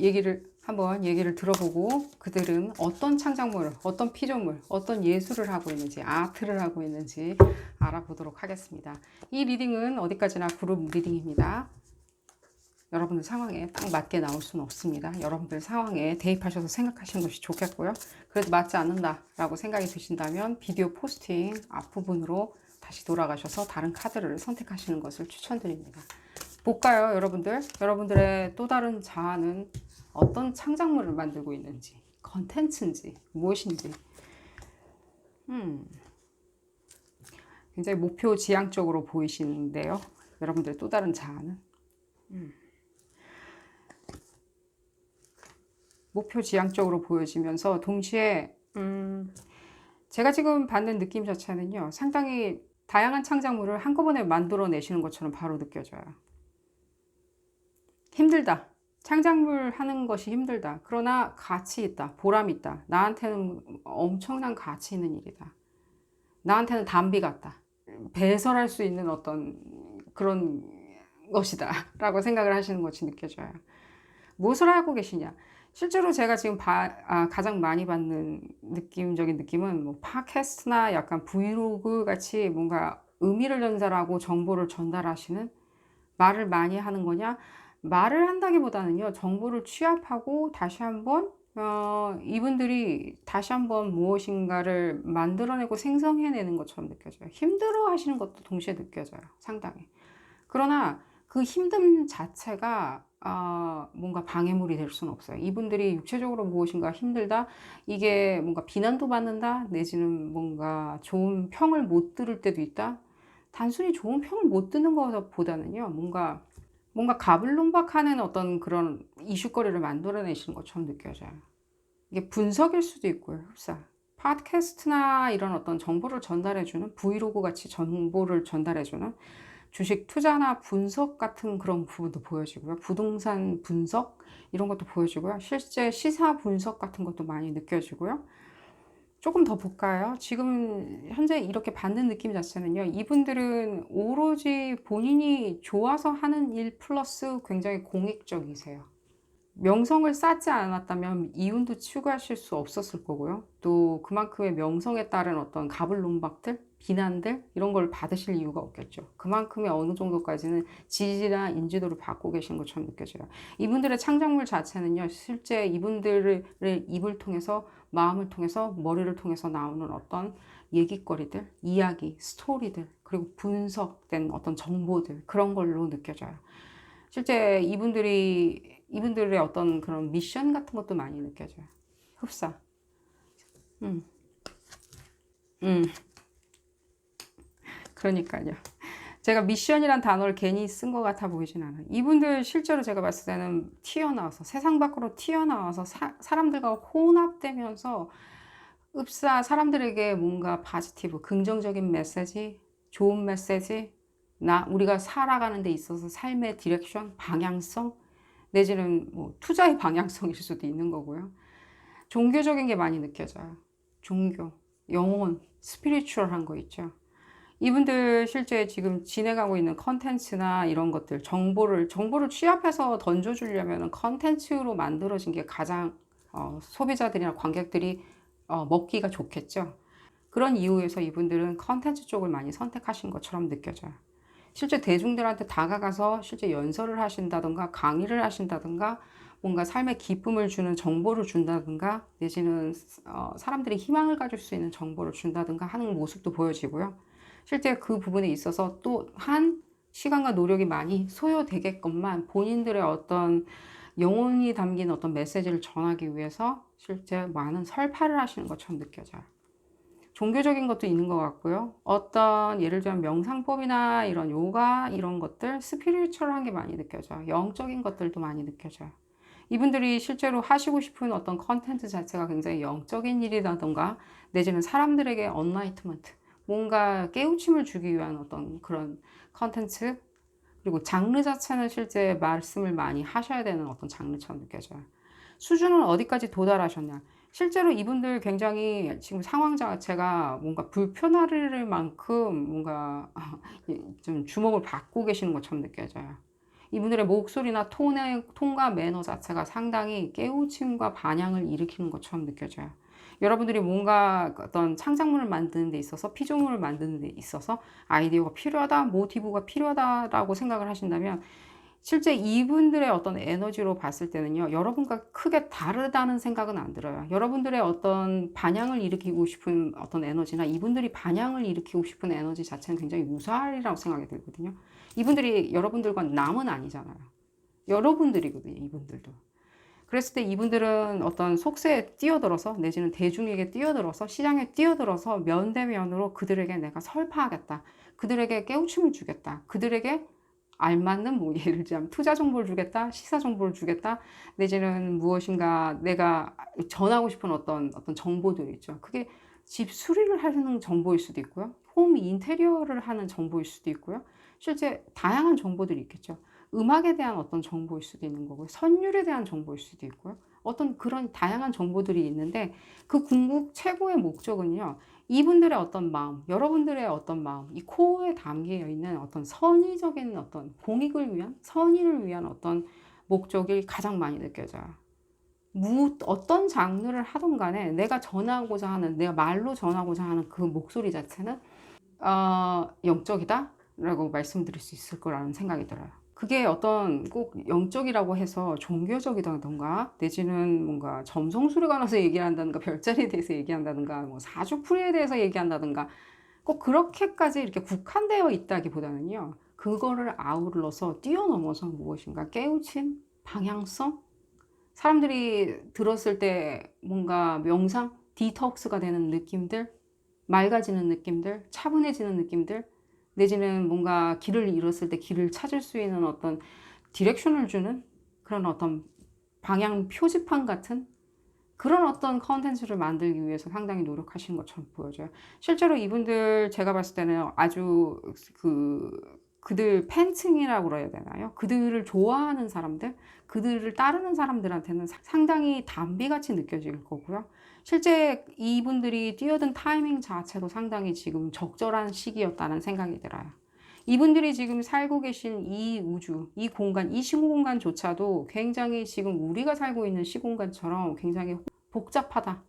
얘기를 들어보고 그들은 어떤 창작물, 어떤 피조물, 어떤 예술을 하고 있는지, 아트를 하고 있는지 알아보도록 하겠습니다. 이 리딩은 어디까지나 그룹 리딩입니다. 여러분들 상황에 딱 맞게 나올 수는 없습니다. 여러분들 상황에 대입하셔서 생각하시는 것이 좋겠고요. 그래도 맞지 않는다라고 생각이 드신다면 비디오 포스팅 앞부분으로 다시 돌아가셔서 다른 카드를 선택하시는 것을 추천드립니다. 볼까요, 여러분들? 여러분들의 또 다른 자아는 어떤 창작물을 만들고 있는지, 컨텐츠인지, 무엇인지. 굉장히 목표 지향적으로 보이시는데요. 여러분들의 또 다른 자아는. 목표 지향적으로 보여지면서 동시에 제가 지금 받는 느낌 자체는요. 상당히 다양한 창작물을 한꺼번에 만들어내시는 것처럼 바로 느껴져요. 힘들다. 창작물 하는 것이 힘들다. 그러나 가치 있다. 보람 있다. 나한테는 엄청난 가치 있는 일이다. 나한테는 담비 같다. 배설할 수 있는 어떤 그런 것이다. 라고 생각을 하시는 것이 느껴져요. 무엇을 하고 계시냐? 실제로 제가 지금 가장 많이 받는 느낌적인 느낌은 뭐 팟캐스트나 약간 브이로그 같이 뭔가 의미를 전달하고 정보를 전달하시는 말을 많이 하는 거냐? 말을 한다기보다는요, 정보를 취합하고 다시 한번 이분들이 다시 한번 무엇인가를 만들어내고 생성해내는 것처럼 느껴져요. 힘들어 하시는 것도 동시에 느껴져요. 상당히. 그러나 그 힘듦 자체가 뭔가 방해물이 될 수는 없어요. 이분들이 육체적으로 무엇인가 힘들다? 이게 뭔가 비난도 받는다? 내지는 뭔가 좋은 평을 못 들을 때도 있다? 단순히 좋은 평을 못 듣는 것보다는요, 뭔가 가불lum박하는 어떤 그런 이슈거리를 만들어내시는 것처럼 느껴져요. 이게 분석일 수도 있고요, 흡사. 팟캐스트나 이런 어떤 정보를 전달해주는 브이로그 같이 정보를 전달해주는 주식 투자나 분석 같은 그런 부분도 보여지고요. 부동산 분석 이런 것도 보여지고요. 실제 시사 분석 같은 것도 많이 느껴지고요. 조금 더 볼까요? 지금 현재 이렇게 받는 느낌 자체는요. 이분들은 오로지 본인이 좋아서 하는 일 플러스 굉장히 공익적이세요. 명성을 쌓지 않았다면 이윤도 추구하실 수 없었을 거고요. 또 그만큼의 명성에 따른 어떤 가불론박들, 비난들 이런 걸 받으실 이유가 없겠죠. 그만큼의 어느 정도까지는 지지나 인지도를 받고 계신 것처럼 느껴져요. 이분들의 창작물 자체는요. 실제 이분들의 입을 통해서 마음을 통해서 머리를 통해서 나오는 어떤 얘기거리들, 이야기, 스토리들 그리고 분석된 어떤 정보들 그런 걸로 느껴져요. 실제 이분들의 어떤 그런 미션 같은 것도 많이 느껴져요. 흡사. 음, 음, 그러니까요. 제가 미션이란 단어를 괜히 쓴 것 같아 보이진 않아요. 이분들 실제로 제가 봤을 때는 튀어나와서, 세상 밖으로 튀어나와서 사람들과 혼합되면서 흡사 사람들에게 뭔가 파지티브, 긍정적인 메시지, 좋은 메시지, 우리가 살아가는 데 있어서 삶의 디렉션, 방향성, 내지는 뭐 투자의 방향성일 수도 있는 거고요. 종교적인 게 많이 느껴져요. 종교, 영혼, 스피리추얼한 거 있죠. 이분들 실제 지금 진행하고 있는 컨텐츠나 이런 것들, 정보를 취합해서 던져주려면 컨텐츠로 만들어진 게 가장 소비자들이나 관객들이 먹기가 좋겠죠. 그런 이유에서 이분들은 컨텐츠 쪽을 많이 선택하신 것처럼 느껴져요. 실제 대중들한테 다가가서 실제 연설을 하신다든가 강의를 하신다든가 뭔가 삶의 기쁨을 주는 정보를 준다든가 내지는 사람들이 희망을 가질 수 있는 정보를 준다든가 하는 모습도 보여지고요. 실제 그 부분에 있어서 또한 시간과 노력이 많이 소요되겠건만 본인들의 어떤 영혼이 담긴 어떤 메시지를 전하기 위해서 실제 많은 설파를 하시는 것처럼 느껴져요. 종교적인 것도 있는 것 같고요. 어떤 예를 들면 명상법이나 이런 요가 이런 것들 스피리추얼한 게 많이 느껴져요. 영적인 것들도 많이 느껴져요. 이분들이 실제로 하시고 싶은 어떤 컨텐츠 자체가 굉장히 영적인 일이라던가 내지는 사람들에게 언라이트먼트 뭔가 깨우침을 주기 위한 어떤 그런 컨텐츠 그리고 장르 자체는 실제 말씀을 많이 하셔야 되는 어떤 장르처럼 느껴져요. 수준은 어디까지 도달하셨냐? 실제로 이분들 굉장히 지금 상황 자체가 뭔가 불편할 만큼 뭔가 좀 주목을 받고 계시는 것처럼 느껴져요. 이분들의 목소리나 톤과 매너 자체가 상당히 깨우침과 반향을 일으키는 것처럼 느껴져요. 여러분들이 뭔가 어떤 창작물을 만드는 데 있어서 피조물을 만드는 데 있어서 아이디어가 필요하다, 모티브가 필요하다라고 생각을 하신다면 실제 이분들의 어떤 에너지로 봤을 때는요, 여러분과 크게 다르다는 생각은 안 들어요. 여러분들의 어떤 반향을 일으키고 싶은 어떤 에너지나 이분들이 반향을 일으키고 싶은 에너지 자체는 굉장히 유사하리라고 생각이 들거든요. 이분들이 여러분들과 남은 아니잖아요. 여러분들이거든요, 이분들도. 그랬을 때 이분들은 어떤 속세에 뛰어들어서 내지는 대중에게 뛰어들어서 시장에 뛰어들어서 면대면으로 그들에게 내가 설파하겠다. 그들에게 깨우침을 주겠다. 그들에게 알맞는 뭐 예를 들자면 투자 정보를 주겠다, 시사 정보를 주겠다, 내지는 무엇인가 내가 전하고 싶은 어떤 정보들 있죠. 그게 집 수리를 하는 정보일 수도 있고요. 홈 인테리어를 하는 정보일 수도 있고요. 실제 다양한 정보들이 있겠죠. 음악에 대한 어떤 정보일 수도 있는 거고요. 선율에 대한 정보일 수도 있고요. 어떤 그런 다양한 정보들이 있는데 그 궁극 최고의 목적은요. 이분들의 어떤 마음, 여러분들의 어떤 마음, 이 코어에 담겨 있는 어떤 선의적인 어떤 공익을 위한, 선의를 위한 어떤 목적이 가장 많이 느껴져요. 어떤 장르를 하든 간에 내가 전하고자 하는, 내가 말로 전하고자 하는 그 목소리 자체는, 영적이다? 라고 말씀드릴 수 있을 거라는 생각이 들어요. 그게 어떤 꼭 영적이라고 해서 종교적이다던가 내지는 뭔가 점성술에 관해서 얘기한다든가 별자리에 대해서 얘기한다든가 뭐 사주풀이에 대해서 얘기한다든가 꼭 그렇게까지 이렇게 국한되어 있다기보다는요. 그거를 아우러서 뛰어넘어서 무엇인가 깨우침, 방향성, 사람들이 들었을 때 뭔가 명상, 디톡스가 되는 느낌들, 맑아지는 느낌들, 차분해지는 느낌들, 내지는 뭔가 길을 잃었을 때 길을 찾을 수 있는 어떤 디렉션을 주는 그런 어떤 방향 표지판 같은 그런 어떤 컨텐츠를 만들기 위해서 상당히 노력하시는 것처럼 보여져요. 실제로 이분들 제가 봤을 때는 아주 그들 팬층이라고 그래야 되나요? 그들을 좋아하는 사람들, 그들을 따르는 사람들한테는 상당히 담비같이 느껴질 거고요. 실제 이분들이 뛰어든 타이밍 자체도 상당히 지금 적절한 시기였다는 생각이 들어요. 이분들이 지금 살고 계신 이 우주, 이 공간, 이 시공간조차도 굉장히 지금 우리가 살고 있는 시공간처럼 굉장히 복잡하다.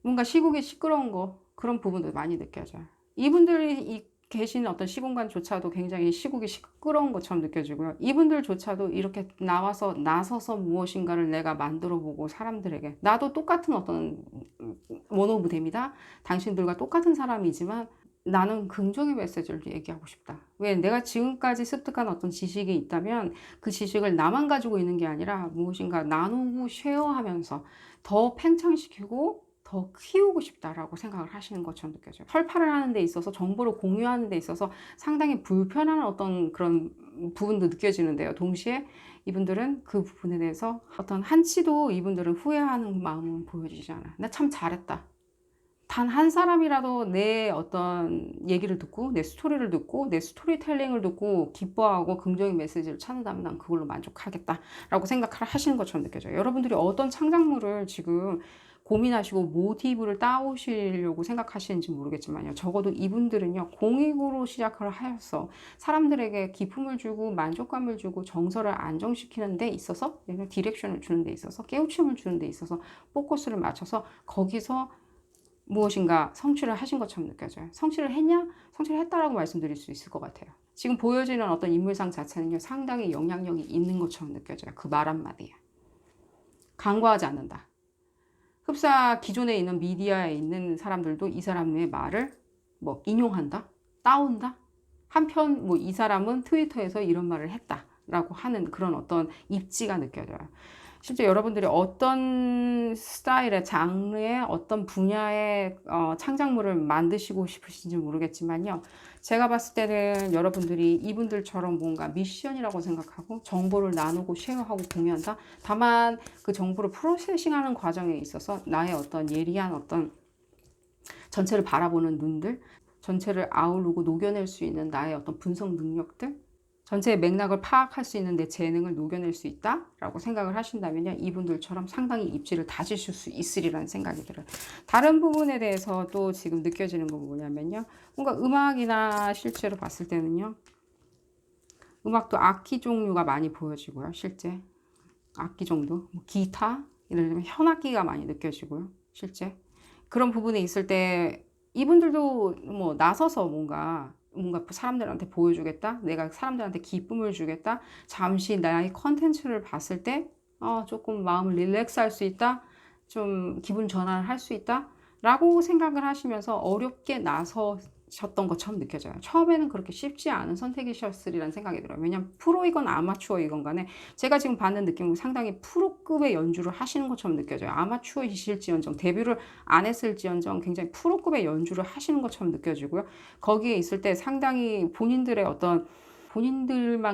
뭔가 시국이 시끄러운 거, 그런 부분도 많이 느껴져요. 이분들이 계신 어떤 시공간조차도 굉장히 시국이 시끄러운 것처럼 느껴지고요. 이분들조차도 이렇게 나서서 무엇인가를 내가 만들어 보고 사람들에게, 나도 똑같은 어떤 원오브됩니다. 당신들과 똑같은 사람이지만 나는 긍정의 메시지를 얘기하고 싶다. 왜? 내가 지금까지 습득한 어떤 지식이 있다면 그 지식을 나만 가지고 있는 게 아니라 무엇인가 나누고 쉐어하면서 더 팽창시키고 더 키우고 싶다라고 생각을 하시는 것처럼 느껴져요. 설파를 하는 데 있어서, 정보를 공유하는 데 있어서 상당히 불편한 어떤 그런 부분도 느껴지는데요. 동시에 이분들은 그 부분에 대해서 어떤 한치도 이분들은 후회하는 마음은 보여지지 않아요. 나 참 잘했다. 단 한 사람이라도 내 어떤 얘기를 듣고 내 스토리를 듣고 내 스토리텔링을 듣고 기뻐하고 긍정의 메시지를 찾는다면 난 그걸로 만족하겠다라고 생각하시는 것처럼 느껴져요. 여러분들이 어떤 창작물을 지금 고민하시고 모티브를 따오시려고 생각하시는지 모르겠지만요. 적어도 이분들은요, 공익으로 시작을 하여서 사람들에게 기쁨을 주고 만족감을 주고 정서를 안정시키는 데 있어서, 디렉션을 주는 데 있어서, 깨우침을 주는 데 있어서 포커스를 맞춰서 거기서 무엇인가 성취를 하신 것처럼 느껴져요. 성취를 했냐? 성취를 했다라고 말씀드릴 수 있을 것 같아요. 지금 보여지는 어떤 인물상 자체는요, 상당히 영향력이 있는 것처럼 느껴져요. 그 말 한마디에. 간과하지 않는다. 흡사 기존에 있는 미디어에 있는 사람들도 이 사람의 말을 뭐 인용한다? 따온다? 한편 뭐 이 사람은 트위터에서 이런 말을 했다라고 하는 그런 어떤 입지가 느껴져요. 실제 여러분들이 어떤 스타일의 장르의 어떤 분야의 창작물을 만드시고 싶으신지 모르겠지만요. 제가 봤을 때는 여러분들이 이분들처럼 뭔가 미션이라고 생각하고 정보를 나누고 쉐어하고 공유한다. 다만 그 정보를 프로세싱하는 과정에 있어서 나의 어떤 예리한 어떤 전체를 바라보는 눈들, 전체를 아우르고 녹여낼 수 있는 나의 어떤 분석 능력들, 전체의 맥락을 파악할 수 있는 내 재능을 녹여낼 수 있다라고 생각을 하신다면요, 이분들처럼 상당히 입지를 다지실 수 있으리라는 생각이 들어요. 다른 부분에 대해서 또 지금 느껴지는 건 뭐냐면요, 뭔가 음악이나 실제로 봤을 때는요, 음악도 악기 종류가 많이 보여지고요. 실제 악기 정도, 뭐 기타, 예를 들면 현악기가 많이 느껴지고요. 실제 그런 부분에 있을 때 이분들도 뭐 나서서 뭔가 사람들한테 보여주겠다, 내가 사람들한테 기쁨을 주겠다, 잠시 나의 컨텐츠를 봤을 때 조금 마음을 릴렉스 할 수 있다, 좀 기분 전환을 할 수 있다 라고 생각을 하시면서 어렵게 나서셨던 것처럼 느껴져요. 처음에는 그렇게 쉽지 않은 선택이셨으리라는 생각이 들어요. 왜냐하면 프로이건 아마추어이건 간에 제가 지금 받는 느낌은 상당히 프로급의 연주를 하시는 것처럼 느껴져요. 아마추어이실지언정, 데뷔를 안 했을지언정 굉장히 프로급의 연주를 하시는 것처럼 느껴지고요. 거기에 있을 때 상당히 본인들만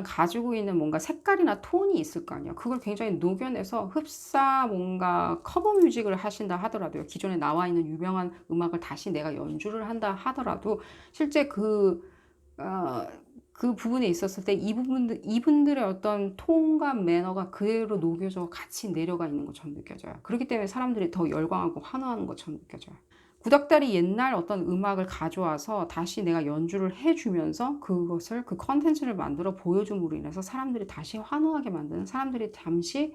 가지고 있는 뭔가 색깔이나 톤이 있을 거 아니에요. 그걸 굉장히 녹여내서 흡사 뭔가 커버 뮤직을 하신다 하더라도요. 기존에 나와 있는 유명한 음악을 다시 내가 연주를 한다 하더라도 실제 그 부분에 있었을 때 이분들의 어떤 톤과 매너가 그대로 녹여져 같이 내려가 있는 것처럼 느껴져요. 그렇기 때문에 사람들이 더 열광하고 환호하는 것처럼 느껴져요. 구닥다리 옛날 어떤 음악을 가져와서 다시 내가 연주를 해주면서 그것을 그 컨텐츠를 만들어 보여줌으로 인해서 사람들이 다시 환호하게 만드는, 사람들이 잠시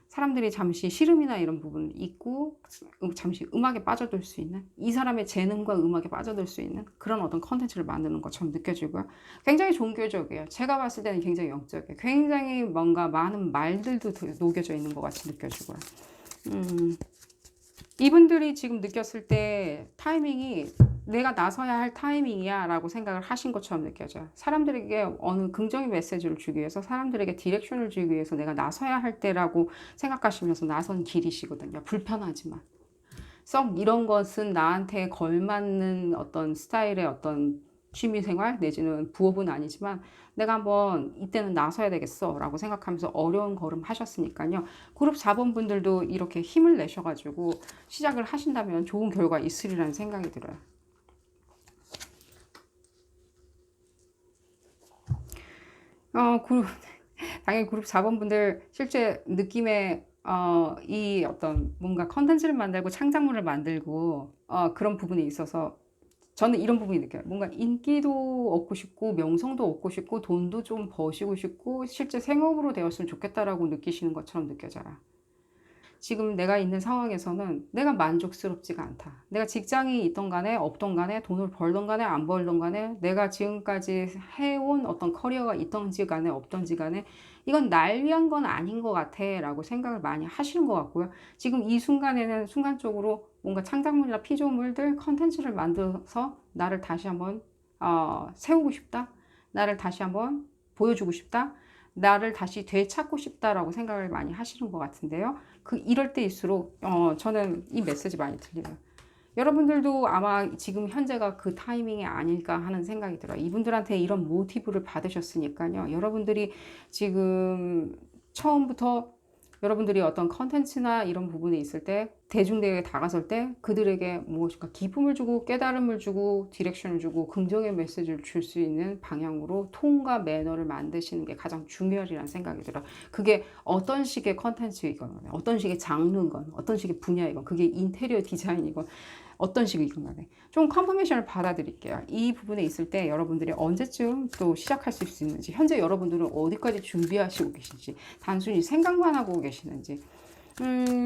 사람들이 잠시 시름이나 이런 부분이 있고 잠시 음악에 빠져들 수 있는, 이 사람의 재능과 음악에 빠져들 수 있는 그런 어떤 컨텐츠를 만드는 것처럼 느껴지고요. 굉장히 종교적이에요. 제가 봤을 때는 굉장히 영적이에요. 굉장히 뭔가 많은 말들도 녹여져 있는 것 같이 느껴지고요. 이분들이 지금 느꼈을 때 타이밍이 내가 나서야 할 타이밍이야 라고 생각을 하신 것처럼 느껴져요. 사람들에게 어느 긍정의 메시지를 주기 위해서, 사람들에게 디렉션을 주기 위해서 내가 나서야 할 때라고 생각하시면서 나선 길이시거든요. 불편하지만 썩 이런 것은 나한테 걸맞는 어떤 스타일의 어떤 취미생활 내지는 부업은 아니지만 내가 한번 이때는 나서야 되겠어 라고 생각하면서 어려운 걸음 하셨으니까요. 그룹 4번 분들도 이렇게 힘을 내셔가지고 시작을 하신다면 좋은 결과 있으리라는 생각이 들어요. 그룹, 당연히 그룹 4번분들 실제 느낌의 이 어떤 뭔가 컨텐츠를 만들고 창작물을 만들고 그런 부분에 있어서 저는 이런 부분이 느껴요. 뭔가 인기도 얻고 싶고 명성도 얻고 싶고 돈도 좀 버시고 싶고 실제 생업으로 되었으면 좋겠다라고 느끼시는 것처럼 느껴져요. 지금 내가 있는 상황에서는 내가 만족스럽지가 않다. 내가 직장이 있던 간에 없던 간에 돈을 벌던 간에 안 벌던 간에 내가 지금까지 해온 어떤 커리어가 있던지 간에 없던지 간에 이건 날 위한 건 아닌 것 같아 라고 생각을 많이 하시는 것 같고요. 지금 이 순간에는 순간적으로 뭔가 창작물이나 피조물들 컨텐츠를 만들어서 나를 다시 한번 세우고 싶다. 나를 다시 한번 보여주고 싶다. 나를 다시 되찾고 싶다라고 생각을 많이 하시는 것 같은데요. 이럴 때일수록 저는 이 메시지 많이 들려요. 여러분들도 아마 지금 현재가 그 타이밍이 아닐까 하는 생각이 들어요. 이분들한테 이런 모티브를 받으셨으니까요. 여러분들이 지금 처음부터 여러분들이 어떤 컨텐츠나 이런 부분에 있을 때 대중대회에 다가설 때 그들에게 무엇인가 기쁨을 주고 깨달음을 주고 디렉션을 주고 긍정의 메시지를 줄 수 있는 방향으로 톤과 매너를 만드시는 게 가장 중요하리라는 생각이 들어요. 그게 어떤 식의 컨텐츠이건 어떤 식의 장르건 어떤 식의 분야이건 그게 인테리어 디자인이건 어떤 식이건 간에 좀 컨퍼메이션을 받아드릴게요. 이 부분에 있을 때 여러분들이 언제쯤 또 시작할 수 있는지, 현재 여러분들은 어디까지 준비하시고 계신지, 단순히 생각만 하고 계시는지,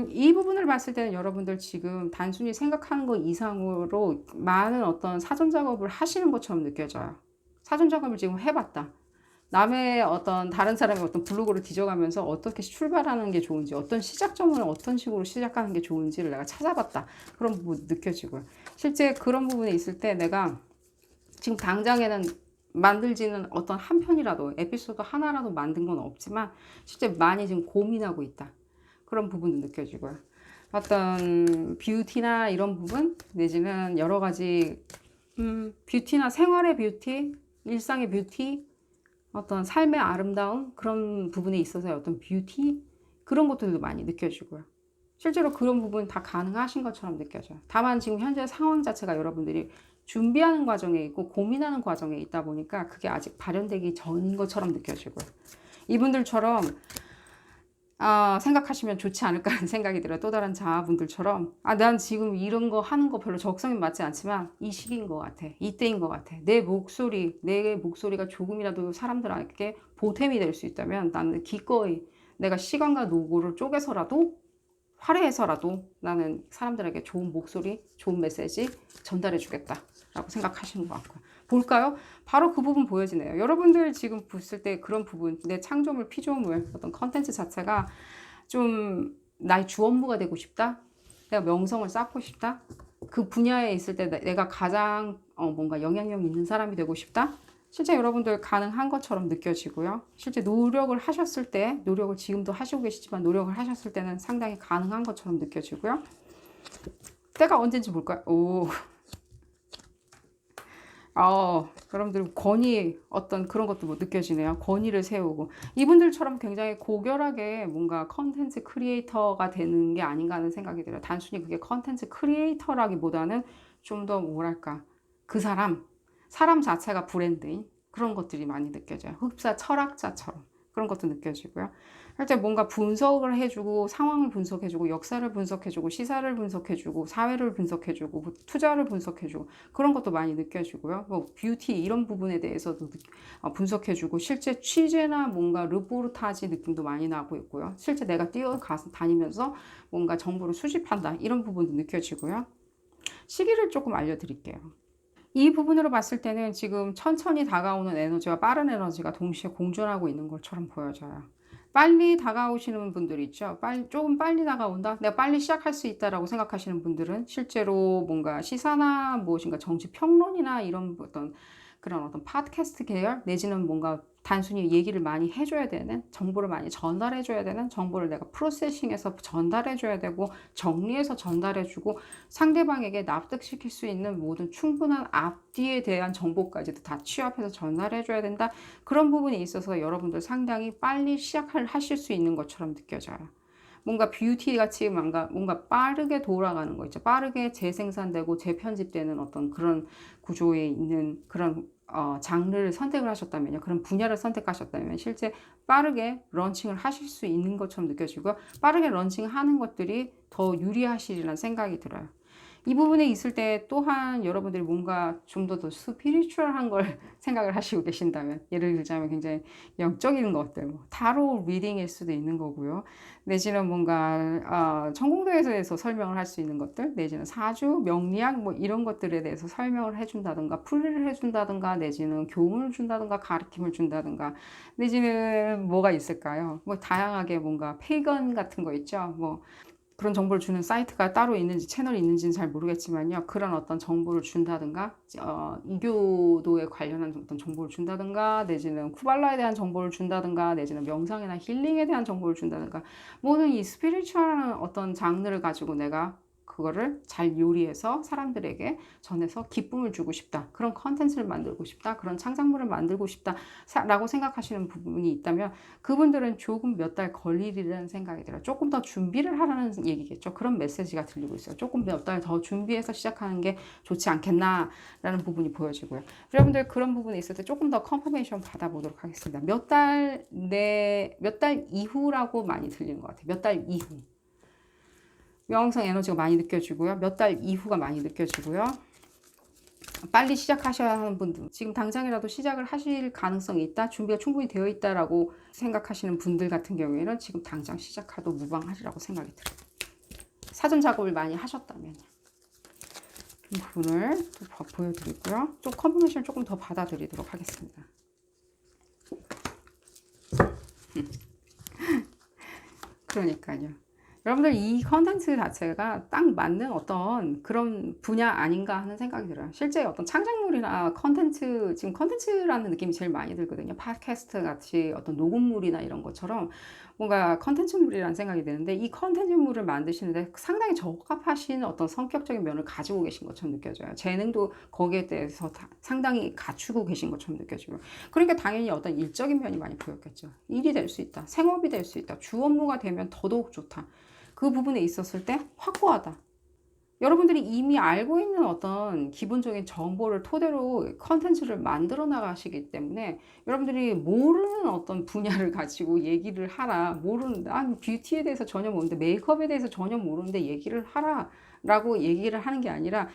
이 부분을 봤을 때는 여러분들 지금 단순히 생각하는 것 이상으로 많은 어떤 사전 작업을 하시는 것처럼 느껴져요. 사전 작업을 지금 해봤다. 남의 어떤 다른 사람의 어떤 블로그를 뒤져가면서 어떻게 출발하는 게 좋은지, 어떤 시작점을 어떤 식으로 시작하는 게 좋은지를 내가 찾아봤다. 그런 부분 느껴지고요. 실제 그런 부분에 있을 때 내가 지금 당장에는 만들지는 어떤 한 편이라도 에피소드 하나라도 만든 건 없지만 실제 많이 지금 고민하고 있다. 그런 부분도 느껴지고요. 어떤 뷰티나 이런 부분 내지는 여러 가지 뷰티나 생활의 뷰티, 일상의 뷰티, 어떤 삶의 아름다움 그런 부분에 있어서의 어떤 뷰티 그런 것들도 많이 느껴지고요. 실제로 그런 부분 다 가능하신 것처럼 느껴져요. 다만 지금 현재 상황 자체가 여러분들이 준비하는 과정에 있고 고민하는 과정에 있다 보니까 그게 아직 발현되기 전인 것처럼 느껴지고요. 이분들처럼 생각하시면 좋지 않을까 하는 생각이 들어요. 또 다른 자아분들처럼 난 지금 이런 거 하는 거 별로 적성에 맞지 않지만 이 시기인 것 같아. 이때인 것 같아. 내 목소리가 조금이라도 사람들에게 보탬이 될 수 있다면 나는 기꺼이 내가 시간과 노고를 쪼개서라도 화려해서라도 나는 사람들에게 좋은 목소리, 좋은 메시지 전달해 주겠다라고 생각하시는 것 같고요. 볼까요? 바로 그 부분 보여지네요. 여러분들 지금 봤을 때 그런 부분, 내 창조물, 피조물, 어떤 컨텐츠 자체가 좀 나의 주업무가 되고 싶다? 내가 명성을 쌓고 싶다? 그 분야에 있을 때 내가 가장 뭔가 영향력 있는 사람이 되고 싶다? 실제 여러분들 가능한 것처럼 느껴지고요. 실제 노력을 하셨을 때, 노력을 지금도 하시고 계시지만 노력을 하셨을 때는 상당히 가능한 것처럼 느껴지고요. 때가 언제인지 볼까요? 여러분들 권위 어떤 그런 것도 뭐 느껴지네요. 권위를 세우고 이분들처럼 굉장히 고결하게 뭔가 컨텐츠 크리에이터가 되는 게 아닌가 하는 생각이 들어요. 단순히 그게 컨텐츠 크리에이터라기보다는 좀 더 뭐랄까 그 사람 자체가 브랜드인 그런 것들이 많이 느껴져요. 흡사 철학자처럼 그런 것도 느껴지고요. 실제 뭔가 분석을 해주고 상황을 분석해주고 역사를 분석해주고 시사를 분석해주고 사회를 분석해주고 투자를 분석해주고 그런 것도 많이 느껴지고요. 뭐 뷰티 이런 부분에 대해서도 분석해주고 실제 취재나 뭔가 르포르타지 느낌도 많이 나고 있고요. 실제 내가 뛰어가서 다니면서 뭔가 정보를 수집한다 이런 부분도 느껴지고요. 시기를 조금 알려드릴게요. 이 부분으로 봤을 때는 지금 천천히 다가오는 에너지와 빠른 에너지가 동시에 공존하고 있는 것처럼 보여져요. 빨리 다가오시는 분들 있죠. 조금 빨리 다가온다. 내가 빨리 시작할 수 있다라고 생각하시는 분들은 실제로 뭔가 시사나 무엇인가 정치 평론이나 이런 그런 어떤 팟캐스트 계열 내지는 뭔가 단순히 얘기를 많이 해줘야 되는 정보를 많이 전달해줘야 되는 정보를 내가 프로세싱해서 전달해줘야 되고 정리해서 전달해주고 상대방에게 납득시킬 수 있는 모든 충분한 앞뒤에 대한 정보까지도 다 취합해서 전달해줘야 된다. 그런 부분에 있어서 여러분들 상당히 빨리 하실 수 있는 것처럼 느껴져요. 뭔가 뷰티 같이 뭔가 빠르게 돌아가는 거 있죠. 빠르게 재생산되고 재편집되는 어떤 그런 구조에 있는 그런 장르를 선택을 하셨다면요. 그런 분야를 선택하셨다면 실제 빠르게 런칭을 하실 수 있는 것처럼 느껴지고요. 빠르게 런칭하는 것들이 더 유리하시리라는 생각이 들어요. 이 부분에 있을 때 또한 여러분들이 뭔가 좀 더 스피리추얼한 걸 생각을 하시고 계신다면, 예를 들자면 굉장히 영적인 것들, 뭐 타로 리딩일 수도 있는 거고요. 내지는 뭔가 천공도에서 설명을 할 수 있는 것들, 내지는 사주, 명리학 뭐 이런 것들에 대해서 설명을 해준다든가, 풀이를 해준다든가, 내지는 교훈을 준다든가, 가르침을 준다든가, 내지는 뭐가 있을까요? 뭐 다양하게 뭔가 페이건 같은 거 있죠. 뭐 그런 정보를 주는 사이트가 따로 있는지 채널이 있는지는 잘 모르겠지만요. 그런 어떤 정보를 준다든가, 이교도에 관련한 어떤 정보를 준다든가, 내지는 쿠발라에 대한 정보를 준다든가, 내지는 명상이나 힐링에 대한 정보를 준다든가, 모든 이 스피리추얼한 어떤 장르를 가지고 내가 그거를 잘 요리해서 사람들에게 전해서 기쁨을 주고 싶다. 그런 컨텐츠를 만들고 싶다. 그런 창작물을 만들고 싶다. 라고 생각하시는 부분이 있다면 그분들은 조금 몇 달 걸리리라는 생각이 들어요. 조금 더 준비를 하라는 얘기겠죠. 그런 메시지가 들리고 있어요. 조금 몇 달 더 준비해서 시작하는 게 좋지 않겠나라는 부분이 보여지고요. 여러분들 그런 부분에 있을 때 조금 더 컨퍼메이션 받아보도록 하겠습니다. 몇 달 이후라고 많이 들리는 것 같아요. 몇 달 이후. 명성 에너지가 많이 느껴지고요. 몇 달 이후가 많이 느껴지고요. 빨리 시작하셔야 하는 분들, 지금 당장이라도 시작을 하실 가능성이 있다, 준비가 충분히 되어 있다라고 생각하시는 분들 같은 경우에는 지금 당장 시작해도 무방하리라고 생각이 들어요. 사전 작업을 많이 하셨다면 이 부분을 또 보여드리고요. 좀 컨퍼메이션 조금 더 받아드리도록 하겠습니다. 그러니까요. 여러분들 이 컨텐츠 자체가 딱 맞는 어떤 그런 분야 아닌가 하는 생각이 들어요. 실제 어떤 창작물이나 컨텐츠, 지금 컨텐츠라는 느낌이 제일 많이 들거든요. 팟캐스트 같이 어떤 녹음물이나 이런 것처럼 뭔가 컨텐츠물이라는 생각이 드는데, 이 컨텐츠물을 만드시는데 상당히 적합하신 어떤 성격적인 면을 가지고 계신 것처럼 느껴져요. 재능도 거기에 대해서 상당히 갖추고 계신 것처럼 느껴지고요. 그러니까 당연히 어떤 일적인 면이 많이 보였겠죠. 일이 될 수 있다. 생업이 될 수 있다. 주 업무가 되면 더더욱 좋다. 그 부분에 있었을 때 확고하다. 여러분들이 이미 알고 있는 어떤 기본적인 정보를 토대로 컨텐츠를 만들어 나가시기 때문에 여러분들이 모르는 어떤 분야를 가지고 얘기를 하라. 난 뷰티에 대해서 전혀 모르는데, 메이크업에 대해서 전혀 모르는데 얘기를 하라. 라고 얘기를 하는 게 아니라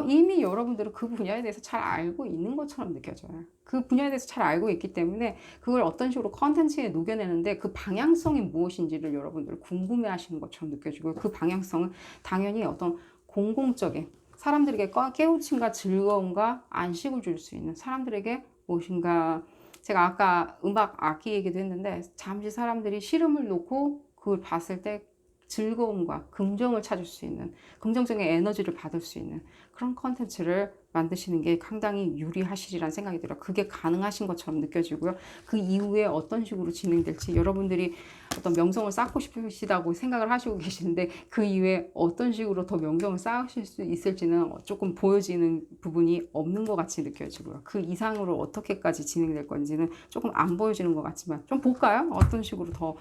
이미 여러분들은 그 분야에 대해서 잘 알고 있는 것처럼 느껴져요. 그 분야에 대해서 잘 알고 있기 때문에 그걸 어떤 식으로 컨텐츠에 녹여내는데 그 방향성이 무엇인지를 여러분들 궁금해 하시는 것처럼 느껴지고, 그 방향성은 당연히 어떤 공공적인 사람들에게 깨우침과 즐거움과 안식을 줄 수 있는, 사람들에게 무엇인가, 제가 아까 음악 악기 얘기도 했는데 잠시 사람들이 시름을 놓고 그걸 봤을 때 즐거움과 긍정을 찾을 수 있는, 긍정적인 에너지를 받을 수 있는 그런 컨텐츠를 만드시는 게 상당히 유리하시리라는 생각이 들어요. 그게 가능하신 것처럼 느껴지고요. 그 이후에 어떤 식으로 진행될지, 여러분들이 어떤 명성을 쌓고 싶으시다고 생각을 하시고 계시는데 그 이후에 어떤 식으로 더 명성을 쌓으실 수 있을지는 조금 보여지는 부분이 없는 것 같이 느껴지고요. 그 이상으로 어떻게까지 진행될 건지는 조금 안 보여지는 것 같지만 좀 볼까요? 어떤 식으로 더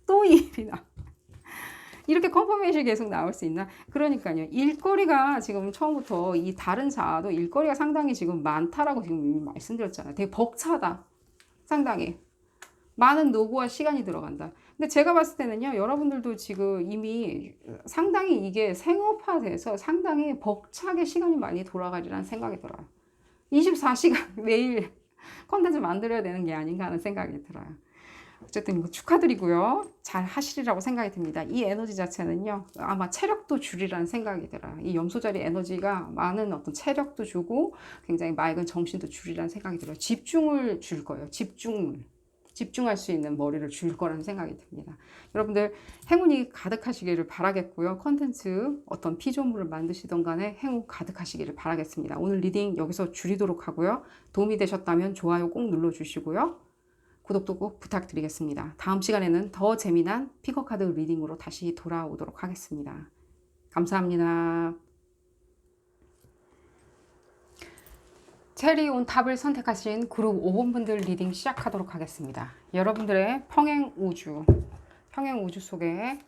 또 일이나 이렇게 컨퍼메이션이 계속 나올 수 있나? 그러니까요. 일거리가 지금 처음부터 이 다른 자아도 일거리가 상당히 지금 많다라고 지금 말씀드렸잖아요. 되게 벅차다. 상당히. 많은 노고와 시간이 들어간다. 근데 제가 봤을 때는요, 여러분들도 지금 이미 상당히 이게 생업화돼서 상당히 벅차게 시간이 많이 돌아가리라는 생각이 들어요. 24시간 매일 컨텐츠 만들어야 되는 게 아닌가 하는 생각이 들어요. 어쨌든 이거 축하드리고요. 잘 하시리라고 생각이 듭니다. 이 에너지 자체는요, 아마 체력도 줄이라는 생각이 들어요. 이 염소자리 에너지가 많은 어떤 체력도 주고 굉장히 맑은 정신도 줄이라는 생각이 들어요. 집중을 줄 거예요. 집중할 수 있는 머리를 줄 거라는 생각이 듭니다. 여러분들 행운이 가득하시기를 바라겠고요. 컨텐츠 어떤 피조물을 만드시던 간에 행운 가득하시기를 바라겠습니다. 오늘 리딩 여기서 줄이도록 하고요. 도움이 되셨다면 좋아요 꼭 눌러주시고요. 구독도 꼭 부탁드리겠습니다. 다음 시간에는 더 재미난 피거카드 리딩으로 다시 돌아오도록 하겠습니다. 감사합니다. 체리 온 탑을 선택하신 그룹 5번 분들 리딩 시작하도록 하겠습니다. 여러분들의 평행 우주 속에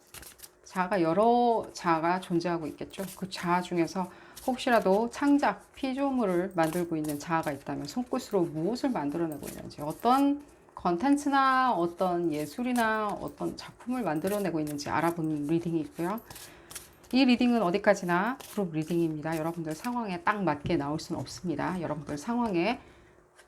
자아가 여러 자아가 존재하고 있겠죠. 그 자아 중에서 혹시라도 창작, 피조물을 만들고 있는 자아가 있다면 손끝으로 무엇을 만들어내고 있는지, 어떤 컨텐츠나 어떤 예술이나 어떤 작품을 만들어내고 있는지 알아보는 리딩이 있고요. 이 리딩은 어디까지나 그룹 리딩입니다. 여러분들 상황에 딱 맞게 나올 수는 없습니다. 여러분들 상황에